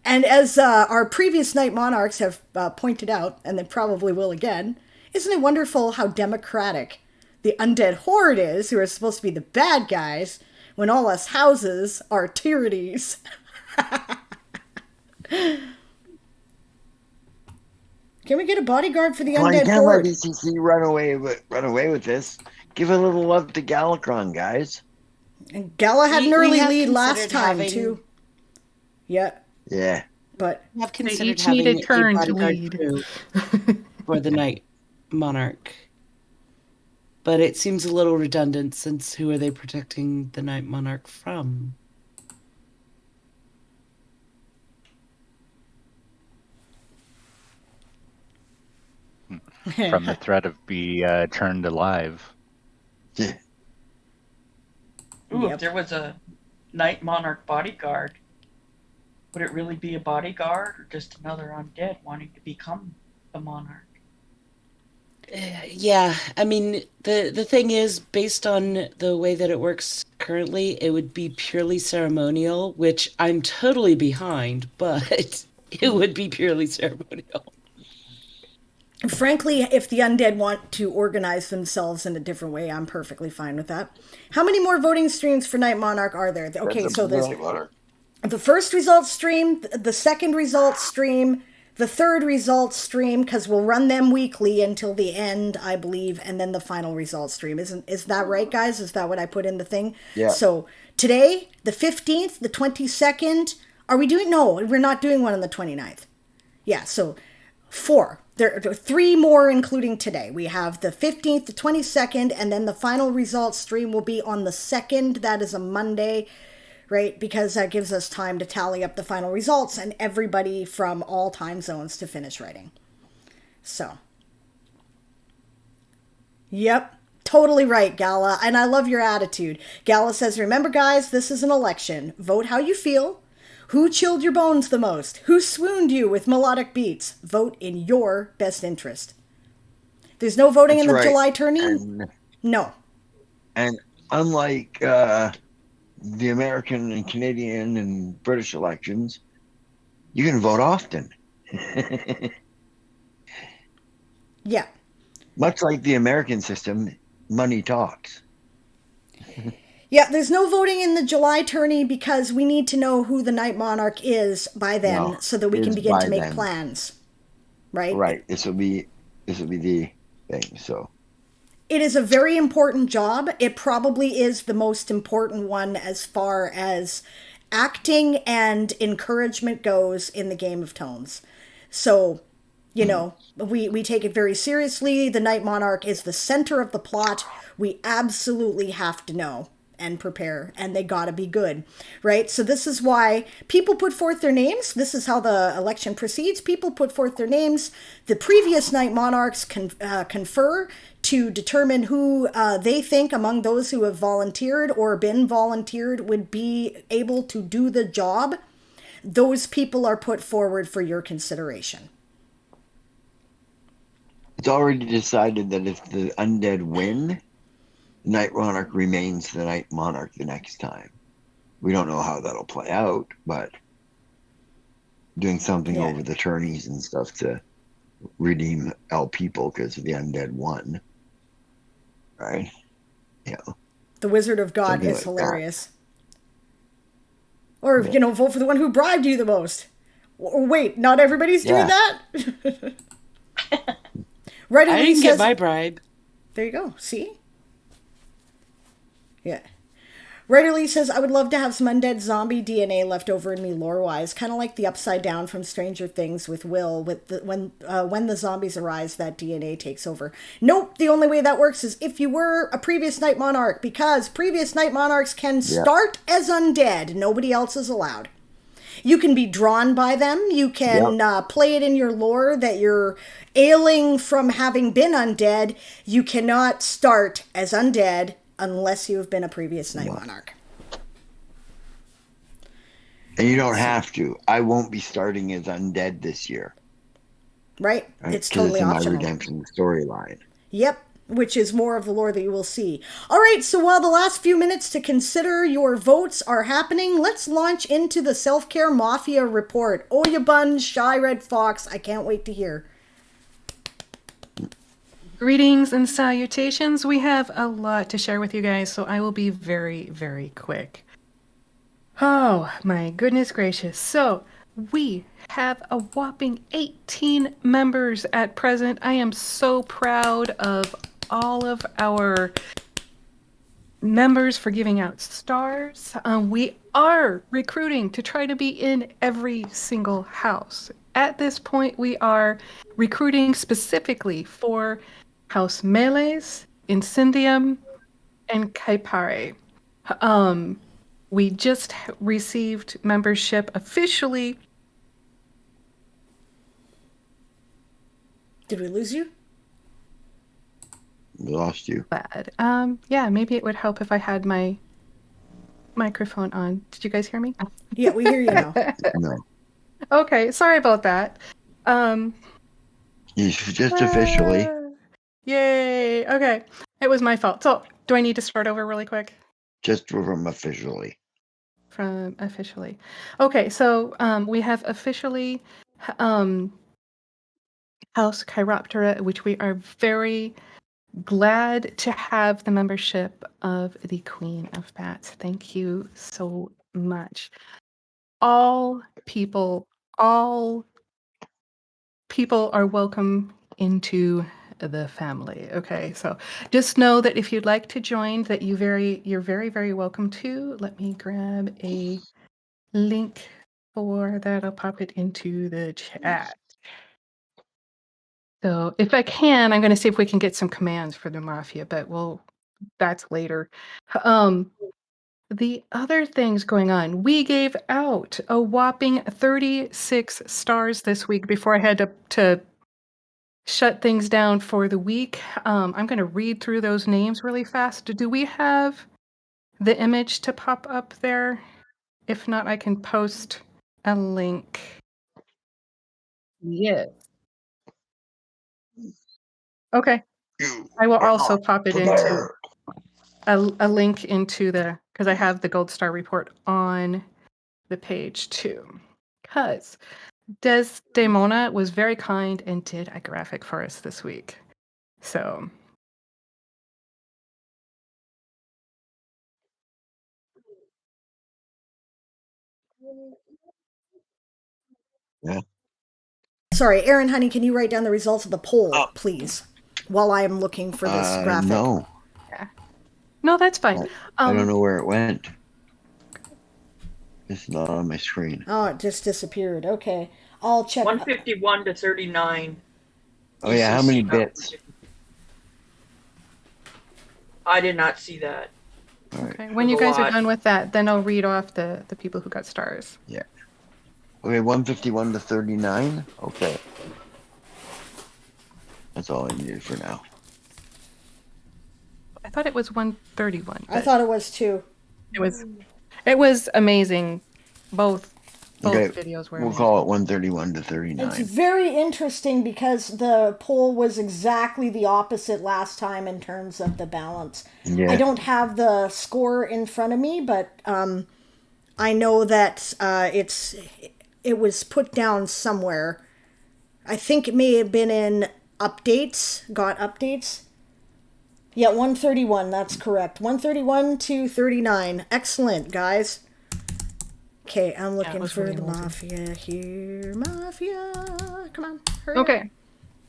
Speaker 2: And as our previous Night Monarchs have pointed out, and they probably will again, isn't it wonderful how democratic the undead horde is, who are supposed to be the bad guys, when all us houses are tyrannies? Can we get a bodyguard for the undead
Speaker 6: Can't
Speaker 2: horde?
Speaker 6: let ECC run away with this. Give a little love to Galacron, guys.
Speaker 2: And Gala had an early
Speaker 1: have
Speaker 2: lead last
Speaker 1: considered
Speaker 2: time,
Speaker 1: having-
Speaker 2: too. Yeah.
Speaker 6: Yeah.
Speaker 2: But
Speaker 1: We have
Speaker 4: They
Speaker 1: considered
Speaker 4: each need
Speaker 1: having
Speaker 4: a turn to
Speaker 1: bodyguard
Speaker 4: lead.
Speaker 1: crew for the Night Monarch. But it seems a little redundant since who are they protecting the Night Monarch from?
Speaker 8: From the threat of be turned alive.
Speaker 6: Yeah.
Speaker 10: Ooh, if there was a Night Monarch bodyguard, would it really be a bodyguard or just another undead wanting to become the monarch?
Speaker 1: Yeah, I mean, the thing is, based on the way that it works currently, it would be purely ceremonial, which I'm totally behind, but it would be purely ceremonial.
Speaker 2: Frankly, if the undead want to organize themselves in a different way, I'm perfectly fine with that. How many more voting streams for Night Monarch are there? Okay, so there's the first results stream, the second results stream, the third results stream, because we'll run them weekly until the end, I believe, and then the final results stream. Is that right, guys? Is that what I put in the thing?
Speaker 6: Yeah.
Speaker 2: So today, the 15th, the 22nd, are we doing? No, we're not doing one on the 29th. Yeah, so 4. There are 3 more, including today. We have the 15th, the 22nd, and then the final results stream will be on the 2nd. That is a Monday, right? Because that gives us time to tally up the final results and everybody from all time zones to finish writing. So, yep, totally right, Gala. And I love your attitude. Gala says, remember, guys, this is an election. Vote how you feel. Who chilled your bones the most? Who swooned you with melodic beats? Vote in your best interest. There's no voting
Speaker 6: That's
Speaker 2: in the
Speaker 6: right.
Speaker 2: July tourney?
Speaker 6: And,
Speaker 2: No.
Speaker 6: and unlike the American and Canadian and British elections, you can vote often.
Speaker 2: Yeah.
Speaker 6: Much like the American system, money talks.
Speaker 2: Yeah, there's no voting in the July tourney because we need to know who the Night Monarch is by then
Speaker 6: No,
Speaker 2: so that we can
Speaker 6: is
Speaker 2: begin
Speaker 6: by
Speaker 2: to make
Speaker 6: then.
Speaker 2: plans. Right?
Speaker 6: Right. This will be the thing. So
Speaker 2: It is a very important job. It probably is the most important one as far as acting and encouragement goes in the Game of Tones. So, you know, we take it very seriously. The Night Monarch is the center of the plot. We absolutely have to know and prepare, and they gotta be good, right? So this is why people put forth their names. This is how the election proceeds. People put forth their names. The previous Night Monarchs confer to determine who they think among those who have volunteered or been volunteered would be able to do the job. Those people are put forward for your consideration.
Speaker 6: it's already decided that if the undead win, the Night Monarch remains the Night Monarch the next time. We don't know how that'll play out, but doing something
Speaker 2: Yeah.
Speaker 6: over the tourneys and stuff to redeem our people because the undead won. Right? You know,
Speaker 2: The Wizard of God
Speaker 6: something
Speaker 2: is
Speaker 6: like
Speaker 2: hilarious. Or, you know, vote for the one who bribed you the most. Or wait, not everybody's doing
Speaker 6: Yeah.
Speaker 2: that? Right,
Speaker 1: I
Speaker 2: Elise
Speaker 1: didn't get
Speaker 2: says,
Speaker 1: my bribe.
Speaker 2: there you go. See? Yeah. Writer Lee says, I would love to have some undead zombie DNA left over in me lore-wise, kind of like the Upside Down from Stranger Things with Will. With the, when the zombies arise, that DNA takes over. Nope, the only way that works is if you were a previous Night Monarch, because previous Night Monarchs can start as undead. Nobody else is allowed. You can be drawn by them. You can play it in your lore that you're ailing from having been undead. You cannot start as undead unless you have been a previous Night Monarch.
Speaker 6: And you don't have to. I won't be starting as undead this year.
Speaker 2: Right?
Speaker 6: Right?
Speaker 2: It's
Speaker 6: 'Cause
Speaker 2: totally
Speaker 6: it's in
Speaker 2: optional.
Speaker 6: my redemption storyline.
Speaker 2: Yep, which is more of the lore that you will see. All right, so while the last few minutes to consider your votes are happening, let's launch into the Self-Care Mafia report. Oh, you buns, Shy Red Fox, I can't wait to hear.
Speaker 4: Greetings and salutations. We have a lot to share with you guys, so I will be very, very quick. Oh, my goodness gracious. So, we have a whopping 18 members at present. I am so proud of all of our members for giving out stars. We are recruiting to try to be in every single house. At this point, we are recruiting specifically for House Melees, Incendium, and Kaipare. We just received membership officially.
Speaker 2: Did we lose you?
Speaker 6: We lost you.
Speaker 4: Bad. Yeah, maybe it would help if I had my microphone on. Did you guys hear me?
Speaker 2: Yeah, we hear you now.
Speaker 6: No.
Speaker 4: Okay, sorry about that.
Speaker 6: Just officially.
Speaker 4: Yay. Okay. It was my fault. So, do I need to start over really quick?
Speaker 6: Just from officially.
Speaker 4: From officially. Okay, so we have officially House Chiroptera, which we are very glad to have the membership of the Queen of Bats. Thank you so much. All people, all people are welcome into the family. Okay, so just know that if you'd like to join, that you're very welcome to. Let me grab a link for that. I'll pop it into the chat. So if I can, I'm going to see if we can get some commands for the mafia, but that's later. The other things going on, we gave out a whopping 36 stars this week before I had to shut things down for the week. I'm going to read through those names really fast. Do we have the image to pop up there? If not, I can post a link. Yes. Okay. I will also pop it into a link into because I have the Gold Star report on the page too. Because Desdemona was very kind and did a graphic for us this week. So
Speaker 6: Yeah.
Speaker 2: Sorry, Aaron, honey, can you write down the results of the poll, please, while I am looking for this graphic?
Speaker 6: No.
Speaker 4: Yeah. No, that's fine.
Speaker 6: I don't know where it went. It's not on my screen.
Speaker 2: Oh, it just disappeared. Okay, I'll check.
Speaker 10: 151 to 39.
Speaker 6: Oh yeah, how many bits?
Speaker 10: I did not see that.
Speaker 4: Okay. When you guys are done with that, then I'll read off the people who got stars.
Speaker 6: Yeah. Okay, 151 to 39. Okay. That's all I needed for now.
Speaker 4: I thought it was 131.
Speaker 2: I thought it was too.
Speaker 4: It was amazing. Both
Speaker 6: Okay,
Speaker 4: videos were
Speaker 6: we'll
Speaker 4: amazing.
Speaker 6: call it 131 to 39.
Speaker 2: It's very interesting because the poll was exactly the opposite last time in terms of the balance.
Speaker 6: Yeah.
Speaker 2: I don't have the score in front of me, but I know that it was put down somewhere. I think it may have been in updates. Got updates. Yeah, 131. That's correct. 131 to 39. Excellent, guys. Okay, I'm looking for
Speaker 4: really
Speaker 2: the
Speaker 4: amazing.
Speaker 2: mafia here. Mafia. Come on. Hurry
Speaker 4: Okay.
Speaker 2: up.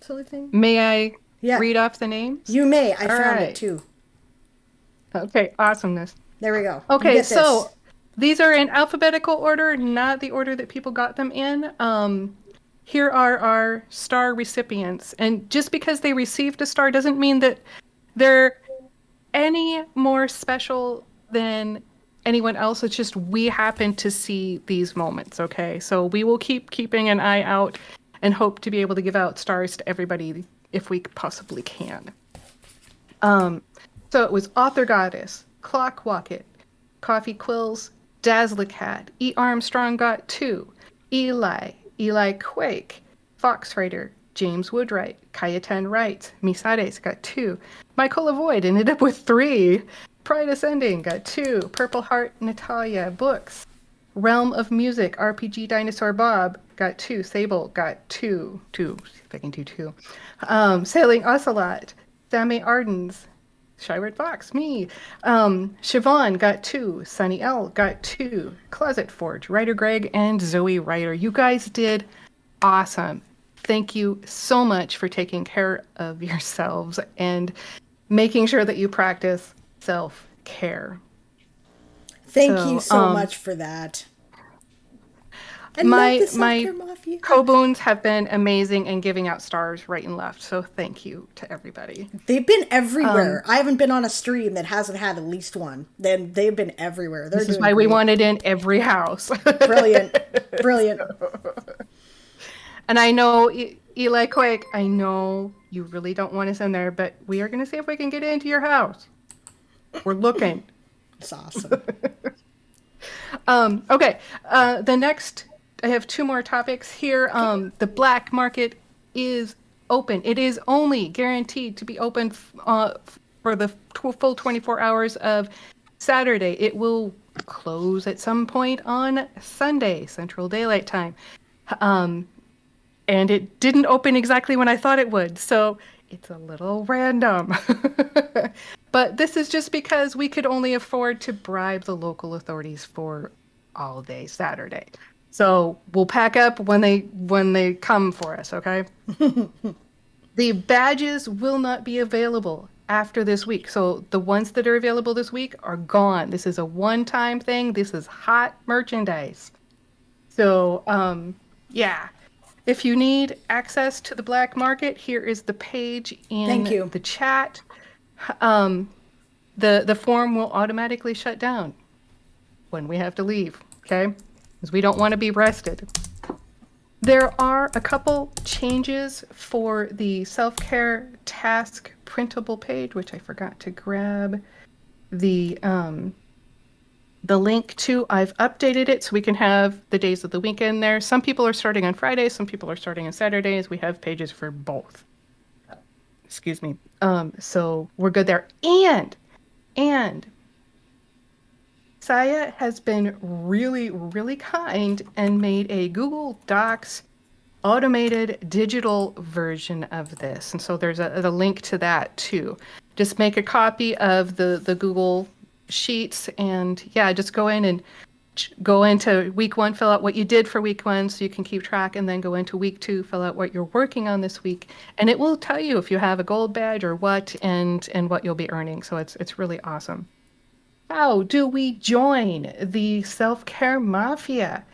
Speaker 2: Silly thing.
Speaker 4: May I read off the names?
Speaker 2: You may. I
Speaker 4: All
Speaker 2: found
Speaker 4: right.
Speaker 2: it too.
Speaker 4: Okay, awesomeness.
Speaker 2: There we go.
Speaker 4: Okay,
Speaker 2: You get
Speaker 4: so
Speaker 2: this.
Speaker 4: these are in alphabetical order, not the order that people got them in. Here are our star recipients. And just because they received a star doesn't mean that they're any more special than anyone else. It's just we happen to see these moments, okay? So we will keeping an eye out and hope to be able to give out stars to everybody if we possibly can. So it was Author Goddess, Clock Walket, Coffee Quills, Dazzler Cat, E. Armstrong got 2, Eli Quake, Fox Rider, James Woodwright, Kayetan Wright, Misares got 2, Michael Avoid ended up with 3, Pride Ascending got 2, Purple Heart Natalia Books, Realm of Music RPG Dinosaur Bob got 2, Sable got 2, see if I can do 2, Sailing Ocelot, Sammy Ardens, Shyward Fox, me. Siobhan got 2. Sunny L got 2. Closet Forge, Writer Greg, and Zoe Ryder. You guys did awesome. Thank you so much for taking care of yourselves and making sure that you practice self-care.
Speaker 2: Thank you so much for that. I love
Speaker 4: My
Speaker 2: the Self-Care Mafia.
Speaker 4: co-boons have been amazing in giving out stars right and left, so thank you to everybody.
Speaker 2: They've been everywhere. I haven't been on a stream that hasn't had at least one. Then they've been everywhere.
Speaker 4: This is why we want it in every house.
Speaker 2: Brilliant. Brilliant.
Speaker 4: And I know, Eli Quake, I know you really don't want us in there, but we are going to see if we can get into your house. We're looking.
Speaker 2: It's awesome.
Speaker 4: Okay. The next, I have 2 more topics here. The black market is open. It is only guaranteed to be open for the full 24 hours of Saturday. It will close at some point on Sunday, Central Daylight Time. And it didn't open exactly when I thought it would, so it's a little random. But this is just because we could only afford to bribe the local authorities for all day Saturday. So we'll pack up when they come for us, okay? The badges will not be available after this week. So the ones that are available this week are gone. This is a one-time thing. This is hot merchandise. So, yeah. If you need access to the black market, here is the page
Speaker 2: Thank you.
Speaker 4: in the chat. The form will automatically shut down when we have to leave, okay? Because we don't want to be arrested. There are a couple changes for the self-care task printable page, which I forgot to grab the link to. I've updated it so we can have the days of the week in there. Some people are starting on Fridays, some people are starting on Saturdays. We have pages for both. Excuse me. So we're good there. And Saya has been really, really kind and made a Google Docs automated digital version of this. And so there's a link to that too. Just make a copy of the Google Sheets and yeah, just go in and go into week 1, fill out what you did for week 1 so you can keep track, and then go into week 2, fill out what you're working on this week. And it will tell you if you have a gold badge or what and what you'll be earning. So it's really awesome. How do we join the Self-Care Mafia?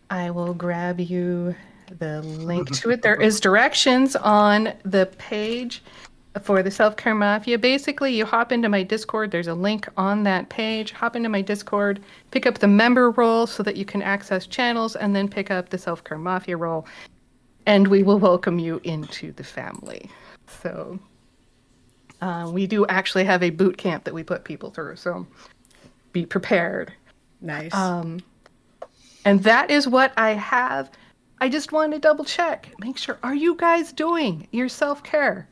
Speaker 4: I will grab you the link to it. There is directions on the page for the Self-Care Mafia. Basically, you hop into my Discord. There's a link on that page. Hop into my Discord, pick up the member role so that you can access channels, and then pick up the Self-Care Mafia role, and we will welcome you into the family. So we do actually have a boot camp that we put people through, so be prepared.
Speaker 2: Nice.
Speaker 4: And that is what I have. I just want to double check. Make sure, are you guys doing your self-care?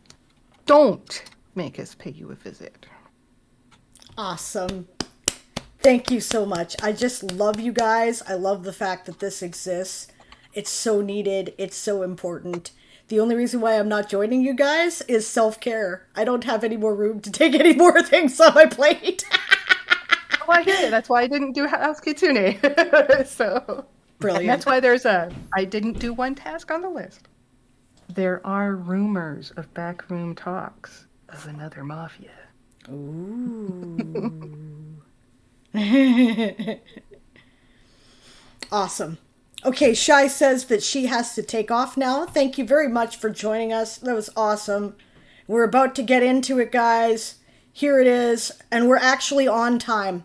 Speaker 4: Don't make us pay you a visit.
Speaker 2: Awesome. Thank you so much. I just love you guys. I love the fact that this exists. It's so needed. It's so important. The only reason why I'm not joining you guys is self-care. I don't have any more room to take any more things on my plate.
Speaker 4: Oh, I hear you. That's why I didn't do House Kitsune. So
Speaker 2: Brilliant.
Speaker 4: And that's why there's I didn't do one task on the list. There are rumors of backroom talks of another mafia.
Speaker 2: Ooh. Awesome. Okay, Shai says that she has to take off now. Thank you very much for joining us. That was awesome. We're about to get into it, guys. Here it is, and we're actually on time.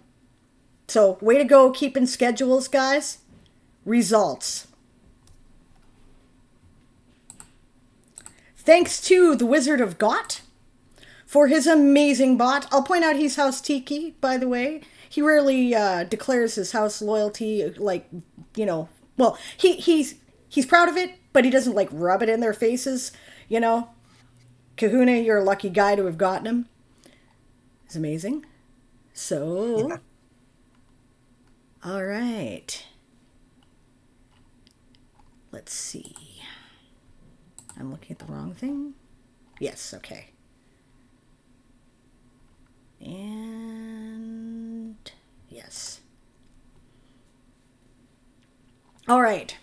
Speaker 2: So, way to go keeping schedules, guys. Results. Thanks to the Wizard of Got for his amazing bot. I'll point out he's House Tiki, by the way. He rarely declares his house loyalty, like, you know. Well, he's proud of it, but he doesn't, like, rub it in their faces, you know. Kahuna, you're a lucky guy to have gotten him. It's amazing. So, all right. Let's see. I'm looking at the wrong thing. Yes, okay. And yes. All right.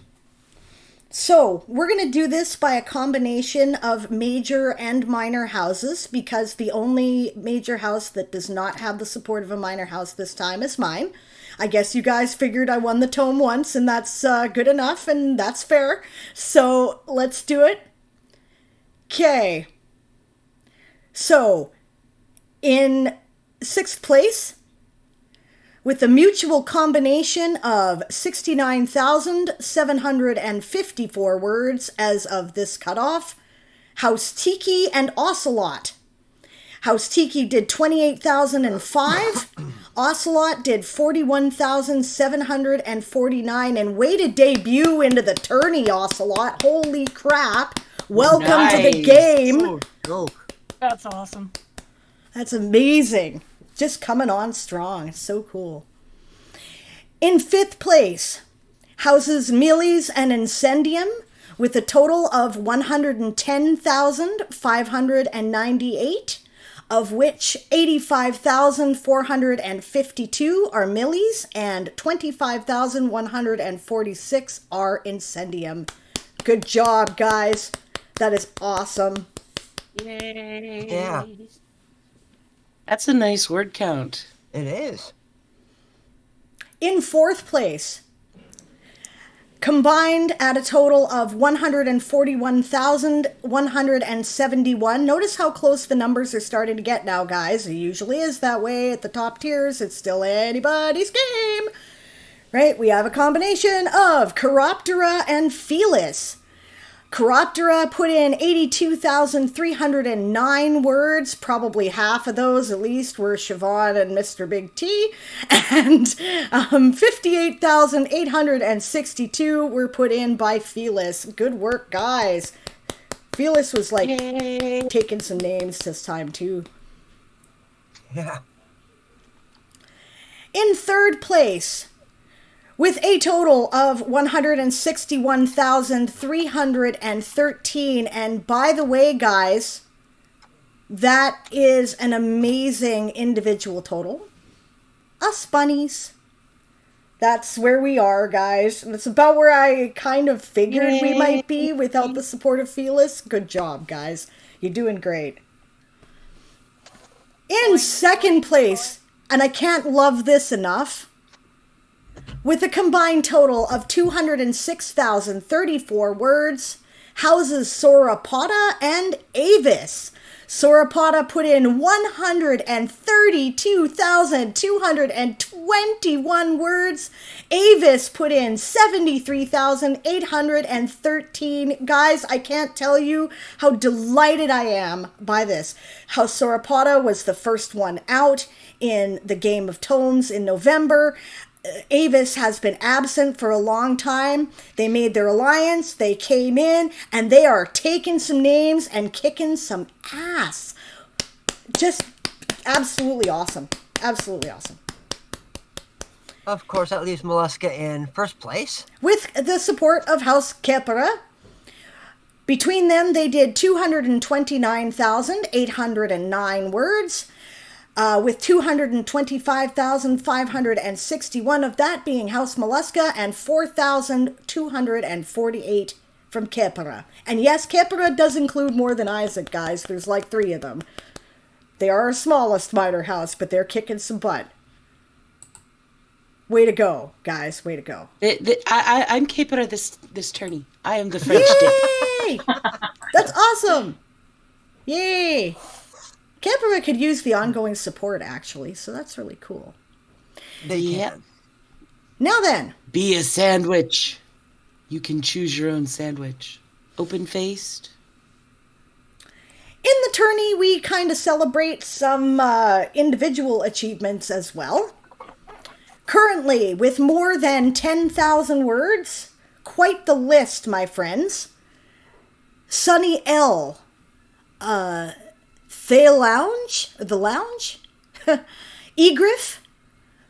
Speaker 2: So we're going to do this by a combination of major and minor houses, because the only major house that does not have the support of a minor house this time is mine. I guess you guys figured I won the tome once, and that's good enough, and that's fair. So let's do it. Okay. So in 6th place, with a mutual combination of 69,754 words as of this cutoff, House Tiki and Ocelot. House Tiki did 28,005. Ocelot did 41,749. And way to debut into the tourney, Ocelot. Holy crap. Welcome to the game.
Speaker 12: That's awesome.
Speaker 2: That's amazing. Just coming on strong. It's so cool. In 5th place, houses Mealy's and Incendium with a total of 110,598. of which 85,452 are millies and 25,146 are incendium. Good job, guys. That is awesome.
Speaker 1: Yay.
Speaker 3: Yeah.
Speaker 1: That's a nice word count.
Speaker 3: It is.
Speaker 2: In fourth place, combined at a total of 141,171. Notice how close the numbers are starting to get now, guys. It usually is that way at the top tiers. It's still anybody's game, right? We have a combination of Chiroptera and Felis. Chiroptera put in 82,309 words. Probably half of those, at least, were Siobhan and Mr. Big T. And 58,862 were put in by Felis. Good work, guys. Felis was like taking some names this time, too.
Speaker 3: Yeah.
Speaker 2: In third place, with a total of 161,313. And by the way, guys, that is an amazing individual total. Us bunnies. That's where we are, guys. That's about where I kind of figured we might be without the support of Felis. Good job, guys. You're doing great. In second place, and I can't love this enough, with a combined total of 206,034 words, houses Sauropoda and Avis. Sauropoda put in 132,221 words. Avis put in 73,813. Guys, I can't tell you how delighted I am by this. How Sauropoda was the first one out in the Game of Tomes in November. Avis has been absent for a long time. They made their alliance, they came in, and they are taking some names and kicking some ass. Just absolutely awesome. Absolutely awesome.
Speaker 3: Of course, that leaves Mollusca in first place.
Speaker 2: With the support of House Kepera, between them they did 229,809 words. With 225,561 of that being House Mollusca and 4,248 from Kepera. And yes, Kepera does include more than Isaac, guys. There's like 3 of them. They are our smallest minor house, but they're kicking some butt. Way to go, guys. Way to go.
Speaker 1: I'm Kepera this tourney. I am the French dick.
Speaker 2: Yay! That's awesome. Yay! Kepera could use the ongoing support, actually, so that's really cool.
Speaker 3: They can.
Speaker 2: Now then.
Speaker 1: Be a sandwich. You can choose your own sandwich. Open-faced.
Speaker 2: In the tourney, we kind of celebrate some individual achievements as well. Currently, with more than 10,000 words, quite the list, my friends. Sunny L. The Lounge? Egriff,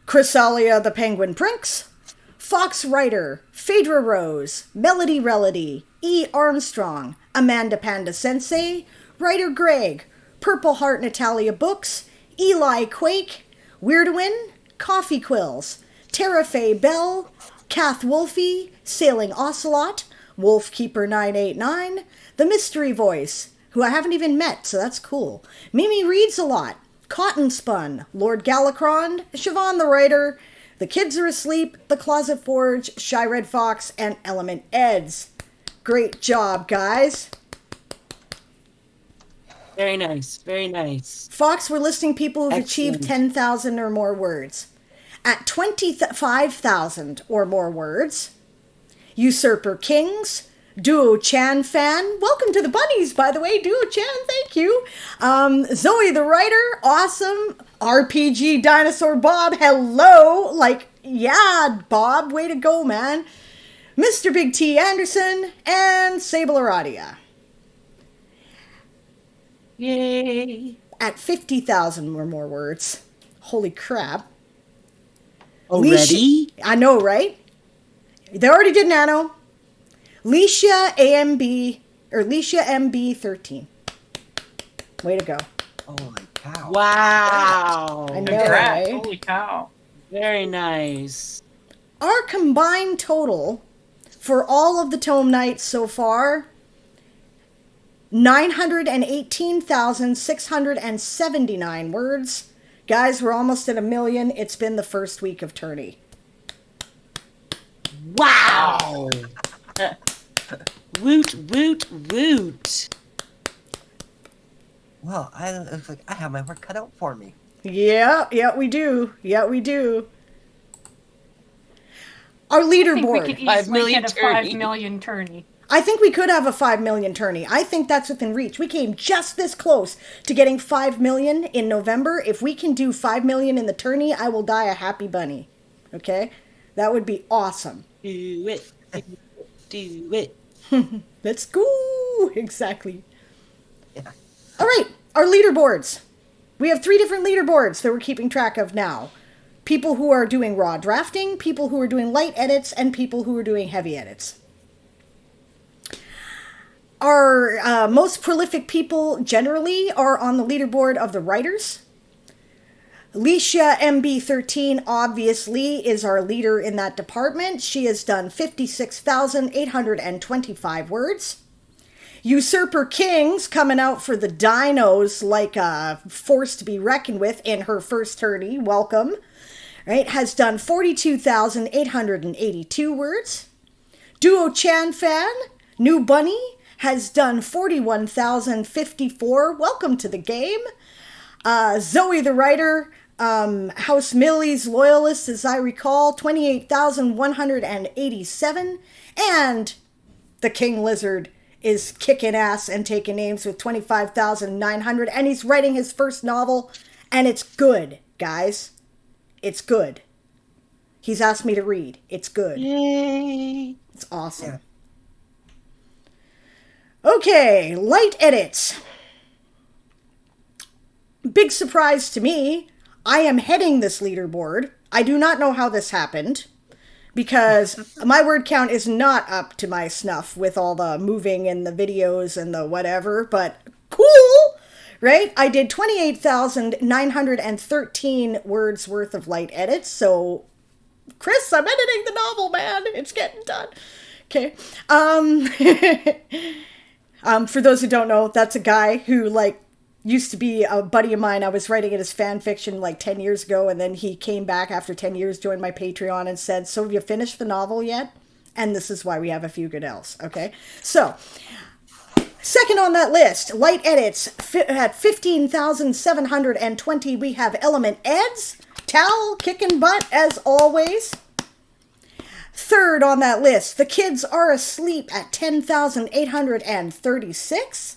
Speaker 2: Chrysalia the Penguin Prince, Fox Rider, Phaedra Rose, Melody Relody, E. Armstrong, Amanda Panda Sensei, Writer Greg, Purple Heart Natalia Books, Eli Quake, Weirdwin, Coffee Quills, Tara Faye Bell, Kath Wolfie, Sailing Ocelot, Wolfkeeper 989, The Mystery Voice, who I haven't even met, so that's cool. Mimi Reads a Lot, Cotton Spun, Lord Galacron, Siobhan the Writer, The Kids Are Asleep, The Closet Forge, Shy Red Fox, and Element Eds. Great job, guys.
Speaker 1: Very nice. Very nice.
Speaker 2: Fox, we're listing people who've achieved 10,000 or more words. At 25,000 or more words, Usurper Kings, Duo Chan Fan. Welcome to the bunnies, by the way. Duo Chan, thank you. Zoe the Writer, awesome. RPG Dinosaur Bob, hello. Like, yeah, Bob, way to go, man. Mr. Big T Anderson, and Sable Aradia.
Speaker 1: Yay.
Speaker 2: At 50,000 or more words. Holy crap.
Speaker 1: Already?
Speaker 2: I know, right? They already did Nano. Leisha MB 13. Way to go.
Speaker 3: Oh my cow.
Speaker 1: Wow.
Speaker 2: I know,
Speaker 10: Congrats!
Speaker 2: right?
Speaker 10: Holy cow!
Speaker 1: Very nice.
Speaker 2: Our combined total for all of the Tome Nights so far, 918,679 words. Guys, we're almost at 1 million. It's been the first week of Tourney.
Speaker 1: Wow. Woot, woot, woot.
Speaker 3: Well, it looks like I have my work cut out for me.
Speaker 2: Yeah, we do. Yeah, we do. Our
Speaker 12: I think we
Speaker 2: leaderboard.
Speaker 12: could
Speaker 1: 5
Speaker 12: easily
Speaker 1: million
Speaker 12: hit a 5
Speaker 1: tourney.
Speaker 12: million tourney.
Speaker 2: I think we could have a 5 million tourney. I think that's within reach. We came just this close to getting 5 million in November. If we can do 5 million in the tourney, I will die a happy bunny. Okay? That would be awesome.
Speaker 1: Do it. Do it.
Speaker 2: Let's go. Exactly. Yeah. All right, our leaderboards. We have 3 different leaderboards that we're keeping track of now. People who are doing raw drafting, people who are doing light edits, and people who are doing heavy edits. Our most prolific people generally are on the leaderboard of the writers. Alicia MB13 obviously is our leader in that department. She has done 56,825 words. Usurper King's coming out for the dinos like a force to be reckoned with in her first tourney. Welcome. Right, has done 42,882 words. Duo Chan Fan, New Bunny, has done 41,054. Welcome to the game. Zoe the Writer, House Millie's Loyalist, as I recall, 28,187. And the King Lizard is kicking ass and taking names with 25,900. And he's writing his first novel, and it's good, guys. It's good. He's asked me to read. It's good.
Speaker 1: Yay.
Speaker 2: It's awesome. Okay, light edits. Big surprise to me. I am heading this leaderboard. I do not know how this happened because my word count is not up to my snuff with all the moving and the videos and the whatever, but cool, right? I did 28,913 words worth of light edits, so Chris, I'm editing the novel, man. It's getting done. Okay. For those who don't know, that's a guy who, used to be a buddy of mine. I was writing in his fan fiction 10 years ago, and then he came back after 10 years, joined my Patreon, and said, "So have you finished the novel yet?" And this is why we have a few good L's, okay? So, second on that list, light edits. At 15,720, we have Element Eds. Tal, kicking butt, as always. Third on that list, The Kids Are Asleep at 10,836.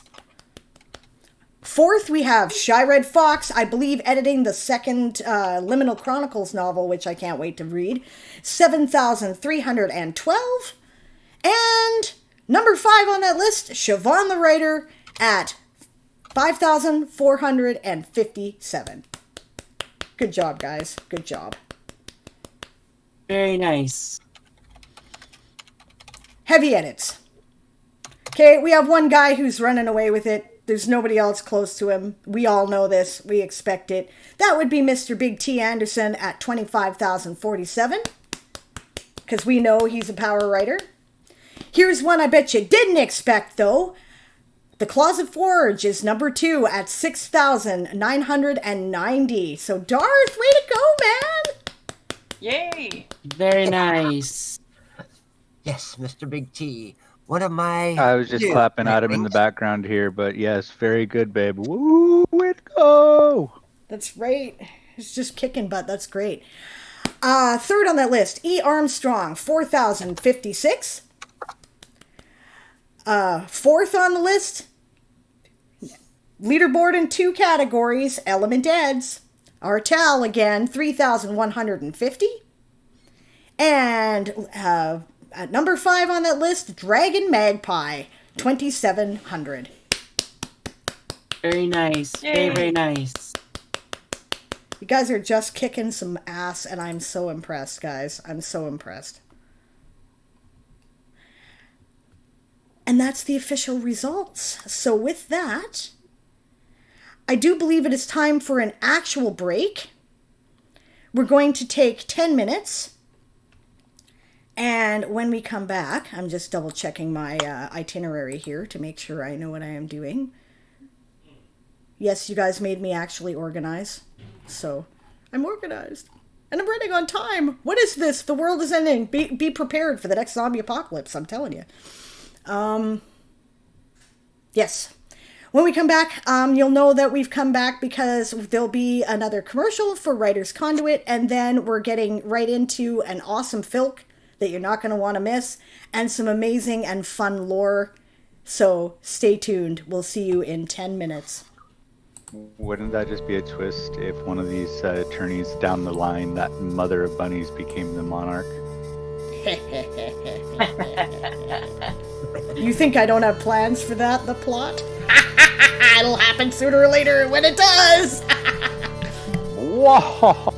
Speaker 2: Fourth, we have Shy Red Fox, I believe editing the second Liminal Chronicles novel, which I can't wait to read, 7,312. And number 5 on that list, Siobhan the Writer at 5,457. Good job, guys. Good job.
Speaker 1: Very nice.
Speaker 2: Heavy edits. Okay, we have one guy who's running away with it. There's nobody else close to him. We all know this. We expect it. That would be Mr. Big T Anderson at 25,047. Because we know he's a power writer. Here's one I bet you didn't expect, though. The Closet Forge is number 2 at 6,990. So, Darth, way to go, man!
Speaker 10: Yay!
Speaker 1: Very nice.
Speaker 3: Yes, Mr. Big T. One of my...
Speaker 8: I was just clapping at him in the background here, but yes, very good, babe. Woo, way to go!
Speaker 2: That's right. It's just kicking butt. That's great. Third on that list, E. Armstrong, 4,056. Fourth on the list, leaderboard in 2 categories, Element Eds. Artal again, 3,150. And at number 5 on that list, Dragon Magpie, 2,700.
Speaker 1: Very nice. Very, very nice.
Speaker 2: You guys are just kicking some ass, and I'm so impressed, guys. I'm so impressed. And that's the official results. So with that, I do believe it is time for an actual break. We're going to take 10 minutes. And when we come back, I'm just double checking my itinerary here to make sure I know what I am doing. Yes, you guys made me actually organize. So I'm organized. And I'm running on time. What is this? The world is ending. Be prepared for the next zombie apocalypse, I'm telling you. Yes. When we come back, you'll know that we've come back because there'll be another commercial for Writer's Conduit, and then we're getting right into an awesome filk that you're not going to want to miss, and some amazing and fun lore. So stay tuned. We'll see you in 10 minutes.
Speaker 8: Wouldn't that just be a twist if one of these attorneys down the line, that mother of bunnies, became the monarch?
Speaker 2: You think I don't have plans for that, the plot? It'll happen sooner or later when it does!
Speaker 8: Whoa!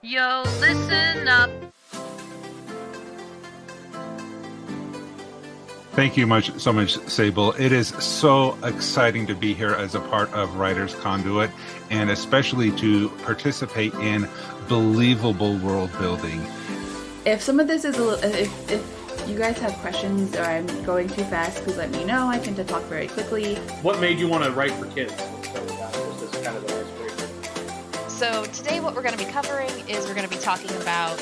Speaker 5: Yo, listen up.
Speaker 9: Thank you so much, Sable. It is so exciting to be here as a part of Writers Conduit, and especially to participate in believable world building.
Speaker 23: If some of this is a little, if you guys have questions or I'm going too fast, please let me know. I tend to talk very quickly.
Speaker 24: What made you want to write for kids? This is kind of the icebreaker.
Speaker 25: So today what we're going to be covering is we're going to be talking about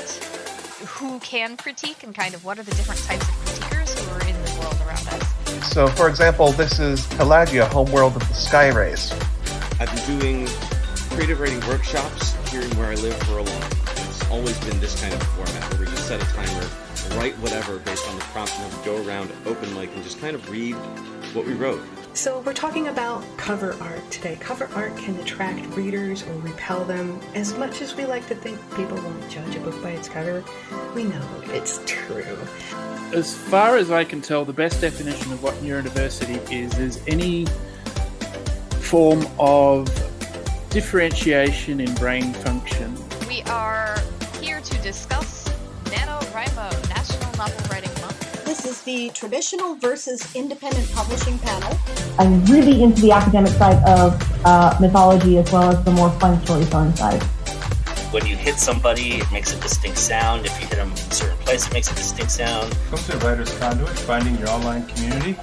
Speaker 25: who can critique and kind of what are the different types of critiquers who are in the world around us.
Speaker 26: So, for example, this is Pelagia, homeworld of the Sky Rays.
Speaker 27: I've been doing creative writing workshops here where I live for a long time. It's always been this kind of format where we just set a timer, write whatever based on the prompt, and then go around open mic and just kind of read what we wrote.
Speaker 28: So we're talking about cover art today. Cover art can attract readers or repel them. As much as we like to think people won't judge a book by its cover, we know it's true.
Speaker 29: As far as I can tell, the best definition of what neurodiversity is any form of differentiation in brain function.
Speaker 25: We are here to discuss NaNoWriMo, National Novel Writing Month.
Speaker 2: This is the traditional versus independent publishing panel.
Speaker 30: I'm really into the academic side of mythology as well as the more fun storytelling side.
Speaker 31: When you hit somebody, it makes a distinct sound. If you hit them in a certain place, it makes a distinct sound.
Speaker 32: Come to Writers Conduit, finding your online community.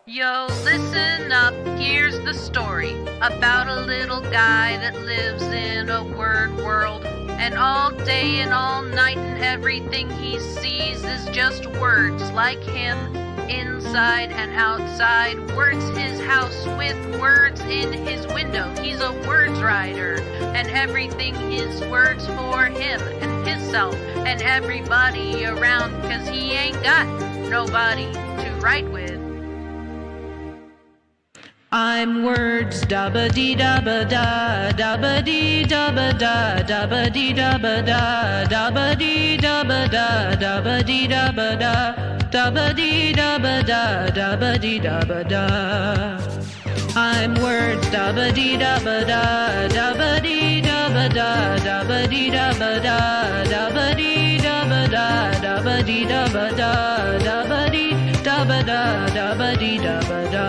Speaker 5: Yo, listen up, here's the story about a little guy that lives in a word world. And all day and all night and everything he sees is just words like him, inside and outside. Words his house with words in his window. He's a words writer, and everything is words for him and himself and everybody around, 'cause he ain't got nobody to write with. I'm words, dabba dee dabba da, dabba dee dabba da, dabba dee dabba da, dabba dee dabba da, dabba dee dabba da, dabba dee dabba da, dabba dee dabba da. I'm words, dabba dee dabba da, dabba dee dabba da, dabba dee dabba da, dabba dee dabba da, dabba dee dabba da, dabba dee dabba da, dabba dee dabba da.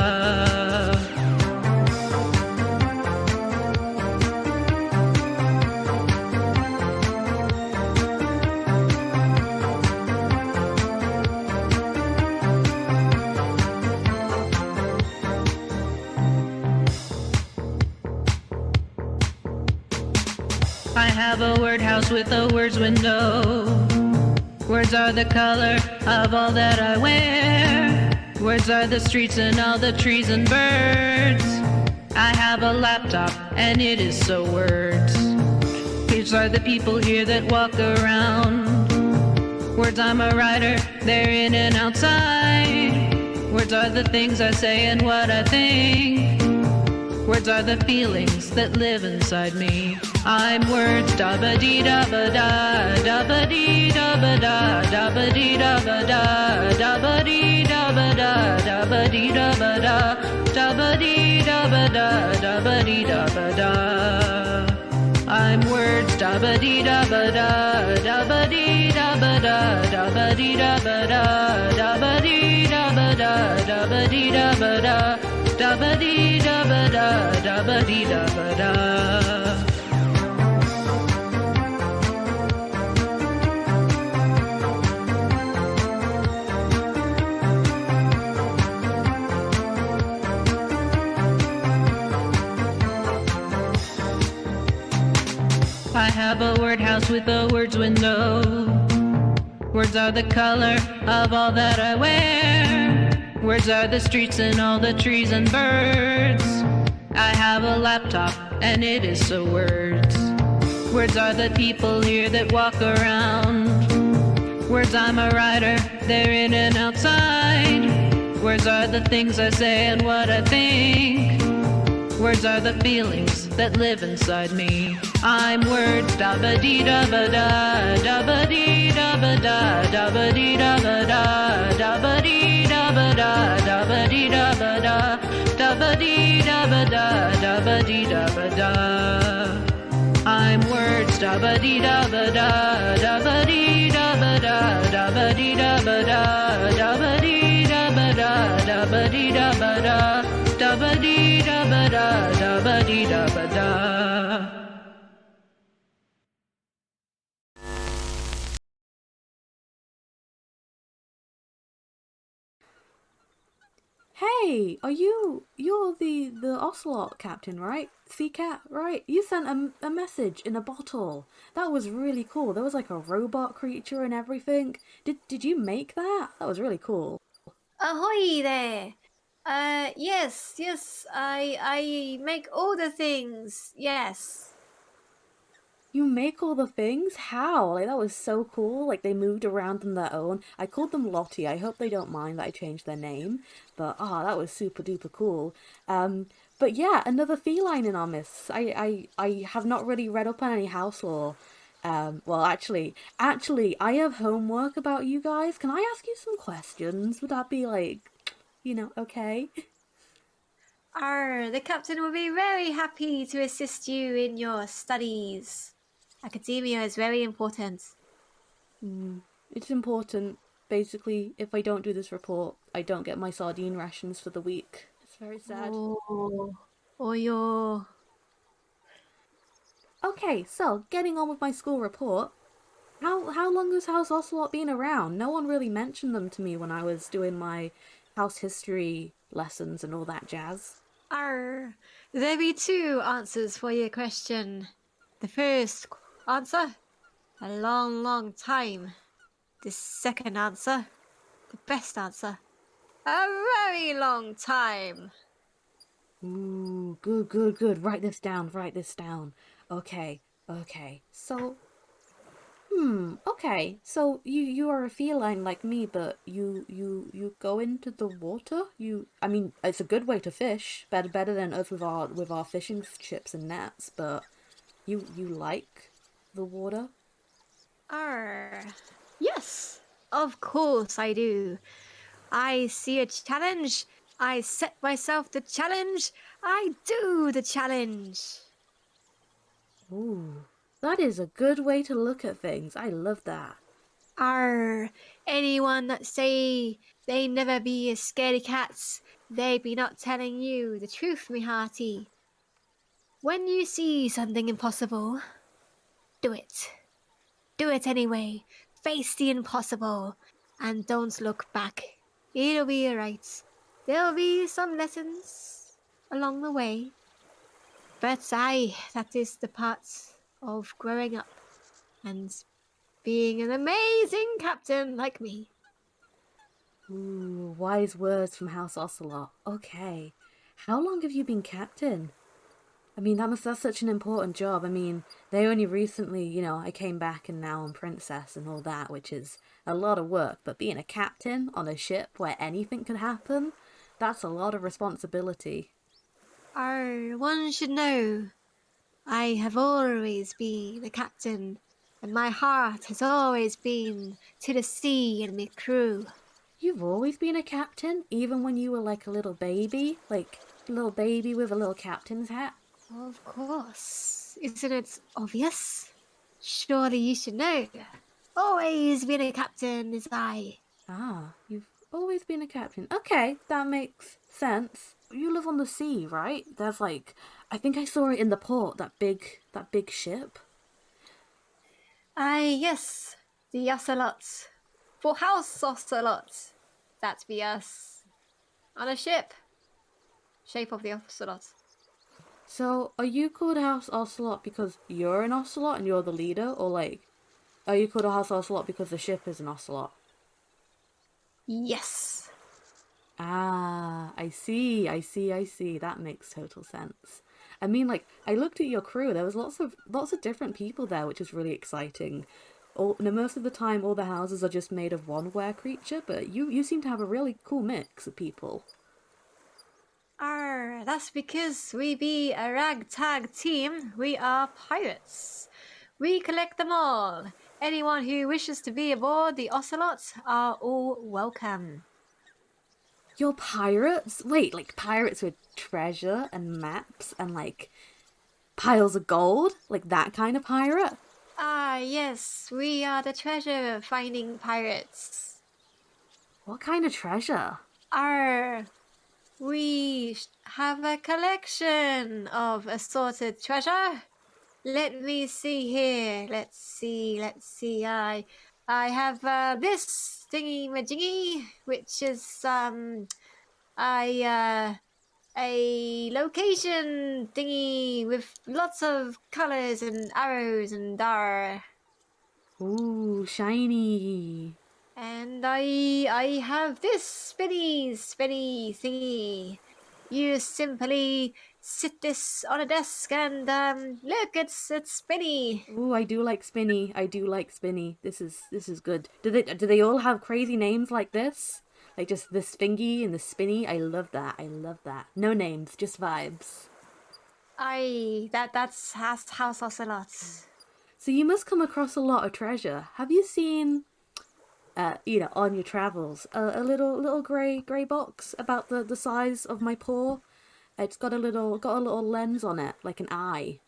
Speaker 5: I have a word house with a words window. Words are the color of all that I wear. Words are the streets and all the trees and birds. I have a laptop and it is so words. These are the people here that walk around. Words, I'm a writer, they're in and outside. Words are the things I say and what I think. Words are the feelings that live inside me. I'm words, dabba dee dabba da, dabba dee dabba da, dabba dee dabba da, dabba dee dabba da, dabba dee dabba da, dabba dee dabba da, dabba dee dabba da. I'm words, dabba dee dabba da, dabba dee dabba da, dabba dee dabba da, dabba dee dabba da, dabba dee dabba da, dabba dee dabba da, dabba dee dabba da. I have a word house with a words window. Words are the color of all that I wear. Words are the streets and all the trees and birds. I have a laptop and it is so words. Words are the people here that walk around. Words, I'm a writer, they're in and outside. Words are the things I say and what I think. Words are the feelings that live inside me. I'm words, da-ba-dee da-ba-da, da-ba-dee da-ba-da, da-ba-dee da-ba-da, da-ba-dee da-ba-da, da-ba-dee da-ba-da, da-ba-dee da-ba-da, da-ba-dee da-ba-da. I'm words, da-ba-dee da-ba-da, da-ba-dee da-ba-da, da-ba-dee da-ba-da, da-ba-dee da-ba-da, da-ba-dee da-ba-da, da-ba-dee da-ba-da, da-ba-dee da-ba-da.
Speaker 7: Hey, you're the ocelot captain, right? Sea cat, right? You sent a message in a bottle. That was really cool. There was like a robot creature and everything. Did you make that? That was really cool.
Speaker 11: Ahoy there! Yes, I make all the things, yes.
Speaker 7: You make all the things? How? Like, that was so cool. Like, they moved around on their own. I called them Lottie. I hope they don't mind that I changed their name. But, that was super duper cool. But yeah, another feline in our midst. I have not really read up on any house lore. Well, actually, I have homework about you guys. Can I ask you some questions? Would that be, like, okay?
Speaker 11: The captain will be very happy to assist you in your studies. Academia is very important.
Speaker 7: It's important. Basically, if I don't do this report, I don't get my sardine rations for the week. It's very sad. Okay, so getting on with my school report. How long has House Ocelot been around? No one really mentioned them to me when I was doing my house history lessons and all that jazz.
Speaker 11: There be two answers for your question. The first answer, a long, long time. The second answer, the best answer, a very long time.
Speaker 7: Ooh, good. Write this down. Okay. So, okay. So you are a feline like me, but you go into the water? I mean, it's a good way to fish. Better than us with our fishing chips and nets, but you like the water?
Speaker 11: Yes, of course I do. I see a challenge. I set myself the challenge. I do the challenge.
Speaker 7: Ooh, that is a good way to look at things. I love that.
Speaker 11: Anyone that say they never be a scaredy cats, they be not telling you the truth, me hearty. When you see something impossible, do it. Do it anyway. Face the impossible. And don't look back. It'll be alright. There'll be some lessons along the way. But that is the part of growing up and being an amazing captain like me.
Speaker 7: Ooh, wise words from House Ocelot. Okay. How long have you been captain? I mean, that's such an important job. I mean, they only recently, I came back and now I'm princess and all that, which is a lot of work. But being a captain on a ship where anything could happen, that's a lot of responsibility.
Speaker 11: One should know. I have always been a captain, and my heart has always been to the sea and my crew.
Speaker 7: You've always been a captain, even when you were like a little baby? Like a little baby with a little captain's hat?
Speaker 11: Of course. Isn't it obvious? Surely you should know. Always been a captain, is I.
Speaker 7: You've always been a captain. Okay, that makes sense. You live on the sea, right? There's like, I think I saw it in the port, that big ship.
Speaker 11: Yes. The ocelot. For House Ocelot. That be us. On a ship. Shape of the ocelot.
Speaker 7: So, are you called House Ocelot because you're an ocelot and you're the leader, or like, are you called a House Ocelot because the ship is an ocelot?
Speaker 11: Yes.
Speaker 7: Ah, I see, I see, I see. That makes total sense. I mean, like, I looked at your crew. There was lots of different people there, which is really exciting. Most of the time, all the houses are just made of one were creature, but you seem to have a really cool mix of people.
Speaker 11: That's because we be a ragtag team. We are pirates. We collect them all. Anyone who wishes to be aboard the Ocelot are all welcome.
Speaker 7: You're pirates? Wait, like pirates with treasure and maps and like piles of gold? Like that kind of pirate?
Speaker 11: Yes, we are the treasure finding pirates.
Speaker 7: What kind of treasure?
Speaker 11: We have a collection of assorted treasure. Let me see here. Let's see. I have this thingy majiggy, which is a location thingy with lots of colors and arrows and dar.
Speaker 7: Ooh, shiny.
Speaker 11: And I have this spinny thingy. You simply sit this on a desk and look, it's spinny.
Speaker 7: Ooh, I do like spinny. I do like spinny. This is good. Do they all have crazy names like this? Like just this thingy and the spinny? I love that. I love that. No names, just vibes.
Speaker 11: That's House Ocelots.
Speaker 7: So you must come across a lot of treasure. Have you seen on your travels, a little grey box about the size of my paw? It's got a little lens on it, like an eye.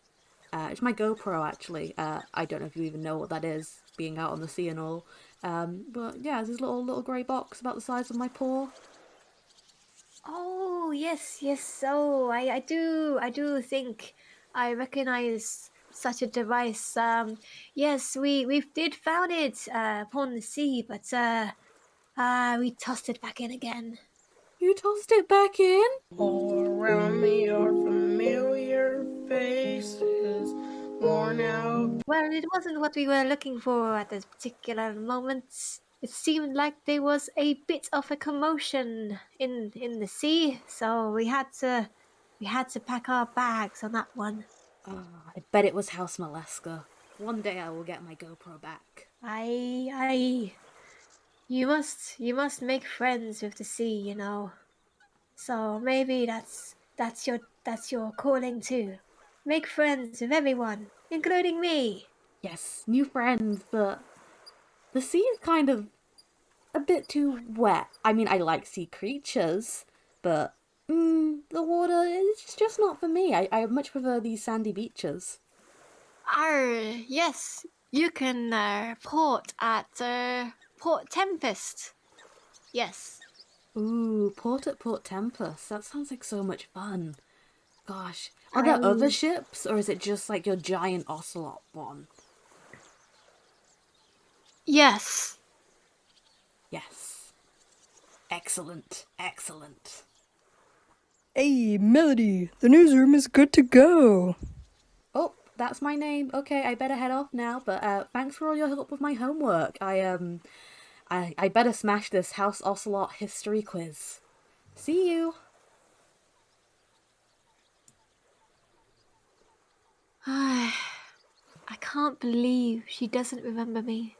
Speaker 7: It's my GoPro actually. I don't know if you even know what that is, being out on the sea and all. But yeah, there's this little grey box about the size of my paw.
Speaker 11: Oh yes. Oh, I do think I recognize such a device. Yes, we did found it upon the sea, but we tossed it back in again.
Speaker 7: You tossed it back in?
Speaker 4: All around me are familiar faces, worn out.
Speaker 11: Well, it wasn't what we were looking for at this particular moment. It seemed like there was a bit of a commotion in the sea, so we had to pack our bags on that one.
Speaker 7: Oh, I bet it was House Molesca. One day I will get my GoPro back.
Speaker 11: You must make friends with the sea, you know. So maybe that's your calling too. Make friends with everyone, including me.
Speaker 7: Yes, new friends, but the sea is kind of a bit too wet. I mean, I like sea creatures, but the water is just not for me. I much prefer these sandy beaches.
Speaker 11: Yes, you can port at Port Tempest. Yes.
Speaker 7: Ooh, port at Port Tempest. That sounds like so much fun. Gosh, are there other ships, or is it just like your giant ocelot one?
Speaker 11: Yes.
Speaker 7: Yes. Excellent.
Speaker 6: Hey, Melody, the newsroom is good to go.
Speaker 7: Oh, that's my name. Okay, I better head off now, but thanks for all your help with my homework. I better smash this House Ocelot history quiz. See you!
Speaker 11: I can't believe she doesn't remember me.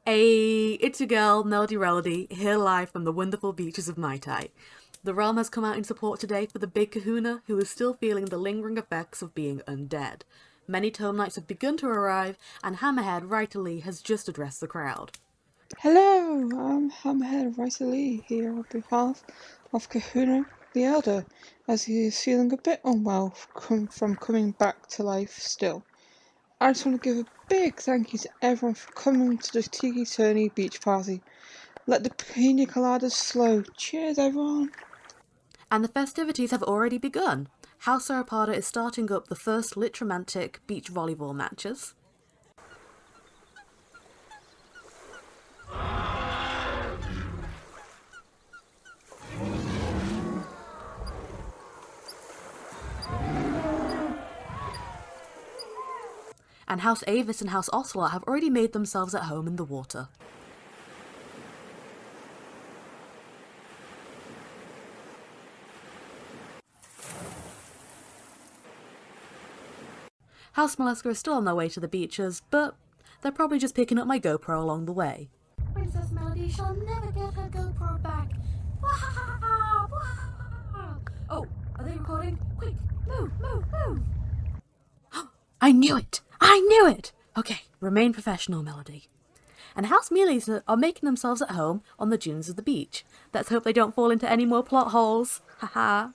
Speaker 7: Hey, it's your girl, Melody Relody, here live from the wonderful beaches of Maitai. The realm has come out in support today for the big kahuna who is still feeling the lingering effects of being undead. Many Tome Knights have begun to arrive, and Hammerhead Ryder has just addressed the crowd.
Speaker 13: Hello, I'm Hammerhead Ryder here on behalf of Kahuna the Elder, as he is feeling a bit unwell from coming back to life still. I just want to give a big thank you to everyone for coming to the Tiki Tourney beach party. Let the pina coladas flow. Cheers, everyone!
Speaker 7: And the festivities have already begun. House Sarapada is starting up the first Litromantic beach volleyball matches. and House Avis and House Ocelot have already made themselves at home in the water. House Molluska is still on their way to the beaches, but they're probably just picking up my GoPro along the way.
Speaker 3: Princess Melody shall never get her GoPro back.
Speaker 7: Oh, are they recording? Quick, move! I knew it! I knew it! Okay, remain professional, Melody. And House Mealies are making themselves at home on the dunes of the beach. Let's hope they don't fall into any more plot holes. Haha.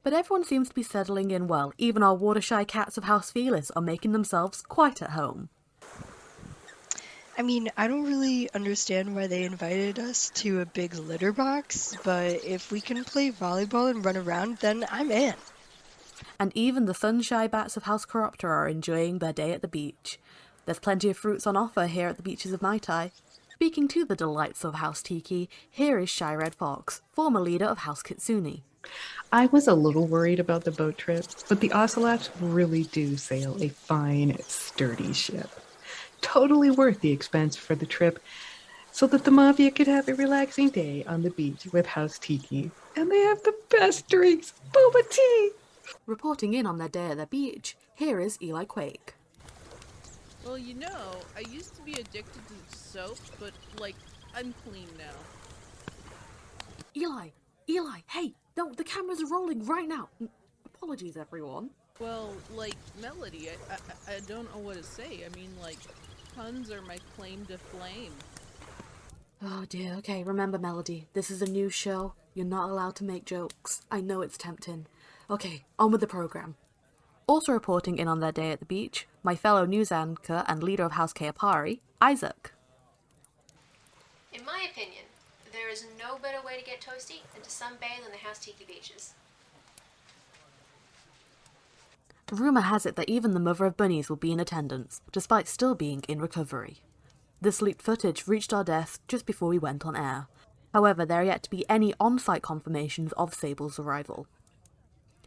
Speaker 7: But everyone seems to be settling in well. Even our water-shy cats of House Felis are making themselves quite at home.
Speaker 6: I mean, I don't really understand why they invited us to a big litter box, but if we can play volleyball and run around, then I'm in.
Speaker 7: And even the sun-shy bats of House Chiroptera are enjoying their day at the beach. There's plenty of fruits on offer here at the beaches of Maitai. Speaking to the delights of House Tiki, here is Shy Red Fox, former leader of House Kitsune.
Speaker 10: I was a little worried about the boat trip, but the ocelots really do sail a fine, sturdy ship. Totally worth the expense for the trip, so that the Mafia could have a relaxing day on the beach with House Tiki. And they have the best drinks, boba tea!
Speaker 7: Reporting in on their day at the beach, here is Eli Quake.
Speaker 12: Well, you know, I used to be addicted to soap, but, like, I'm clean now.
Speaker 7: Eli, hey, no, the cameras are rolling right now. Apologies, everyone.
Speaker 12: Well, like, Melody, I don't know what to say. I mean, like, puns are my claim to flame.
Speaker 7: Oh dear, okay, remember Melody, this is a new show. You're not allowed to make jokes. I know it's tempting. Okay, on with the program. Also reporting in on their day at the beach, my fellow news anchor and leader of House Keapari, Isaac.
Speaker 14: In my opinion, there is no better way to get toasty than to sunbathe on the House Tiki beaches.
Speaker 7: Rumour has it that even the mother of bunnies will be in attendance, despite still being in recovery. This leaked footage reached our desk just before we went on air. However, there are yet to be any on-site confirmations of Sable's arrival.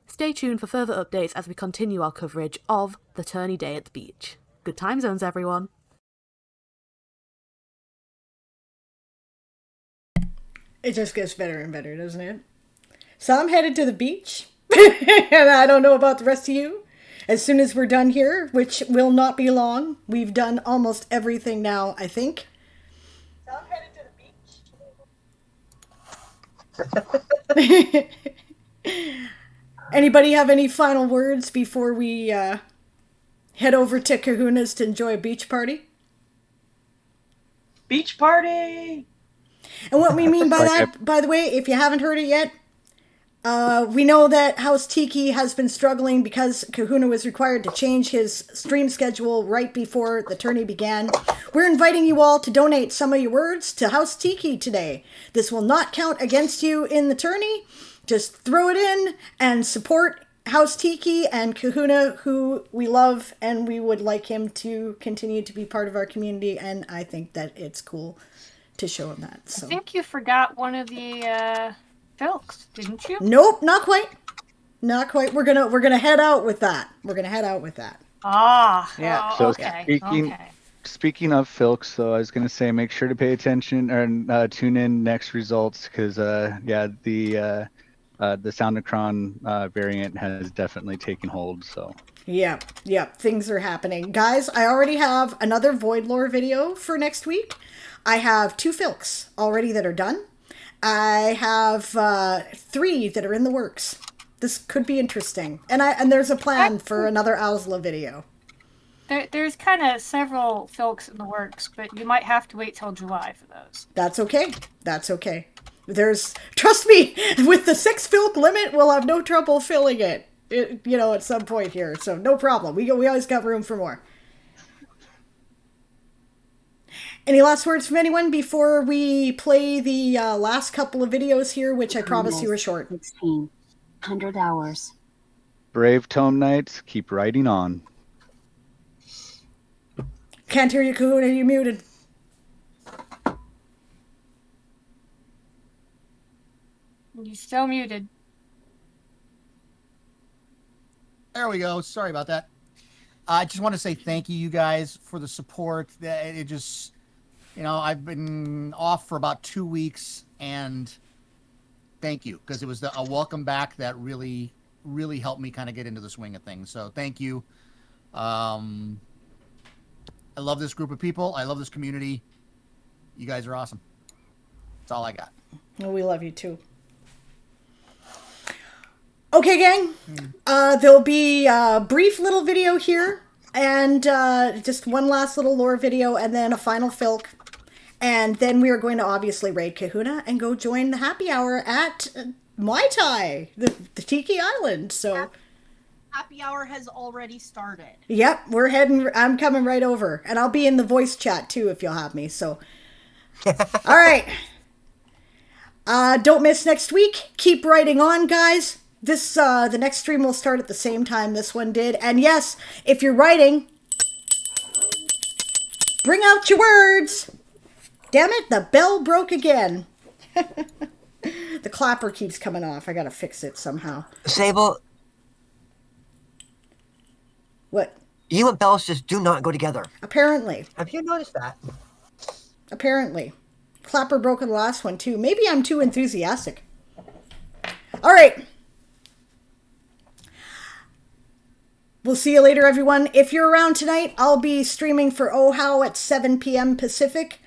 Speaker 7: Stay tuned for further updates as we continue our coverage of the Tourney Day at the beach. Good time zones, everyone!
Speaker 2: It just gets better and better, doesn't it? So I'm headed to the beach, and I don't know about the rest of you. As soon as we're done here, which will not be long, we've done almost everything now, I think. So I'm headed to the beach. Anybody have any final words before we head over to Kahuna's to enjoy a beach party?
Speaker 15: Beach party!
Speaker 2: And what we mean by that, by the way, if you haven't heard it yet, we know that House Tiki has been struggling because Kahuna was required to change his stream schedule right before the tourney began. We're inviting you all to donate some of your words to House Tiki today. This will not count against you in the tourney. Just throw it in and support House Tiki and Kahuna, who we love, and we would like him to continue to be part of our community, and I think that it's cool to show him that. So.
Speaker 16: I think you forgot one of the Filks, didn't you?
Speaker 2: Nope, not quite. Not quite. We're gonna head out with that.
Speaker 16: Ah,
Speaker 2: yeah.
Speaker 16: Oh,
Speaker 8: So
Speaker 16: okay.
Speaker 8: speaking of Filks, though, I was gonna say make sure to pay attention or tune in next results because the Soundacron variant has definitely taken hold. So.
Speaker 2: Yeah, things are happening. Guys, I already have another Void Lore video for next week. I have 2 Filks already that are done. I have 3 that are in the works. This could be interesting. And there's a plan for another Owsla video.
Speaker 16: There's kind of several Filks in the works, but you might have to wait till July for those.
Speaker 2: That's okay. Trust me, with the 6 Filk limit, we'll have no trouble filling it. At some point here, so no problem. We always got room for more. Any last words from anyone before we play the last couple of videos here, which I promise you are short?
Speaker 17: 1,600 hours.
Speaker 8: Brave Tome Knights, keep riding on.
Speaker 2: Can't hear you, Kahuna. You're muted.
Speaker 16: You're still muted.
Speaker 18: There we go. Sorry about that.
Speaker 1: I just want to say thank you guys for the support. It just, I've been off for about 2 weeks, and thank you, because it was a welcome back that really, really helped me kind of get into the swing of things. So thank you. I love this group of people. I love this community. You guys are awesome. That's all I got.
Speaker 2: Well, we love you too. Okay, gang. There'll be a brief little video here, and just one last little lore video, and then a final filk. And then we are going to obviously raid Kahuna and go join the happy hour at Mai Tai, the Tiki Island. So
Speaker 9: Happy hour has already started.
Speaker 2: Yep, I'm coming right over. And I'll be in the voice chat too if you'll have me. So, all right. Don't miss next week. Keep writing on, guys. The next stream will start at the same time this one did. And yes, if you're writing, bring out your words. Damn it, the bell broke again. The clapper keeps coming off. I gotta fix it somehow.
Speaker 15: Sable.
Speaker 2: What?
Speaker 15: You and bells just do not go together.
Speaker 2: Apparently.
Speaker 15: Have you noticed that?
Speaker 2: Apparently. Clapper broke in the last one, too. Maybe I'm too enthusiastic. All right. We'll see you later, everyone. If you're around tonight, I'll be streaming for OHOW at 7 p.m. Pacific.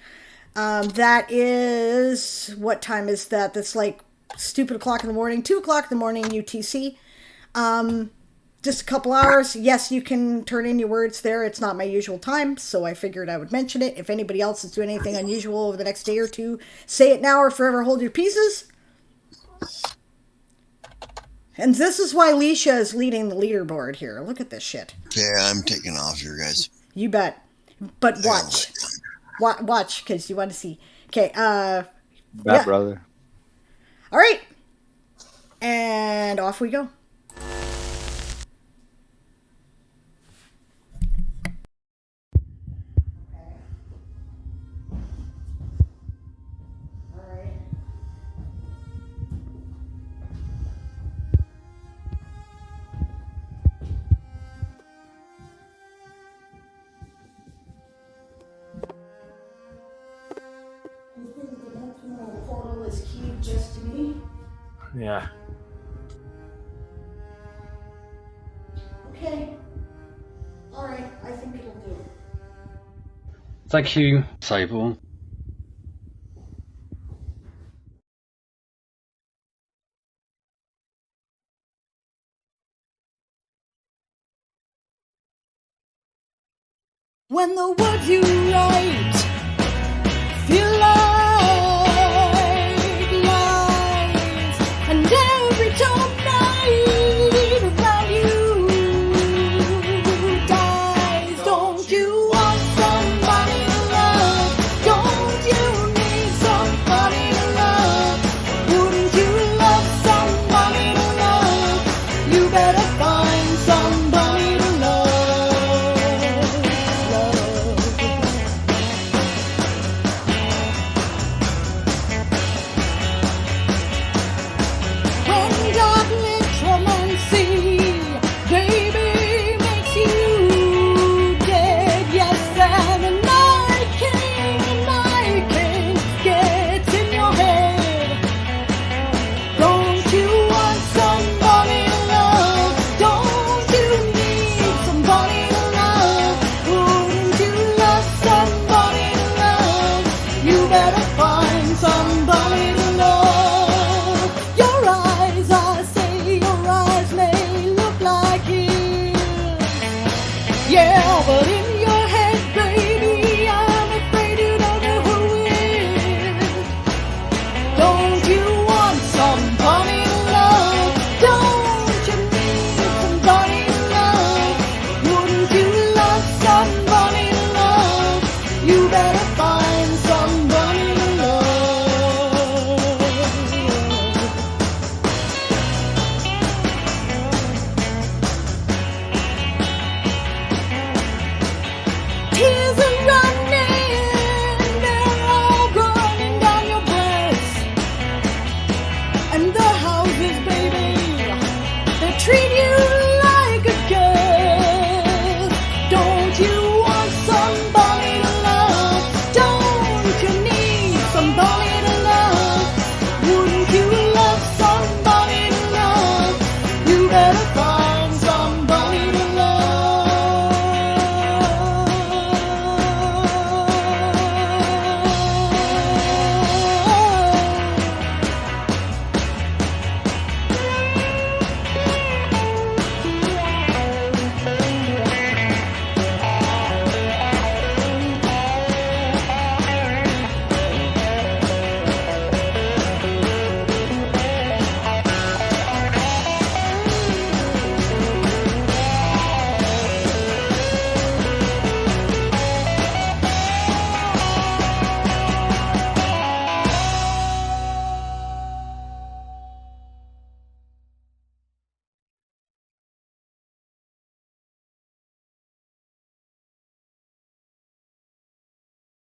Speaker 2: That is... What time is that? That's like stupid o'clock in the morning. 2 o'clock in the morning UTC. Just a couple hours. Yes, you can turn in your words there. It's not my usual time, so I figured I would mention it. If anybody else is doing anything unusual over the next day or two, say it now or forever hold your pieces. And this is why Leisha is leading the leaderboard here. Look at this shit.
Speaker 18: Yeah, I'm taking off here, guys.
Speaker 2: You bet. But watch. Watch, because you want to see. Okay,
Speaker 8: Bad brother.
Speaker 2: All right. And off we go. Portal is keyed just to me.
Speaker 19: Yeah.
Speaker 2: Okay. Alright, I think it'll do.
Speaker 19: Thank you, Sable.
Speaker 20: When the words you write feel like lies, and every time night around you dies, don't you want somebody to love? Don't you need somebody to love? Wouldn't you love somebody to love? You better find somebody to love. When dark necromancy, baby, makes you dead, yes, and the night king gets in your head. Don't you want somebody to love? Don't you need somebody to love? Wouldn't you love somebody to love? You better find somebody to love. Your eyes, I say, your eyes may look like his. Yeah, but in your head, baby, I'm afraid you don't know who is. Don't you want somebody to love? Don't you need somebody to love? Wouldn't you love somebody to love? You better find somebody to love. Tears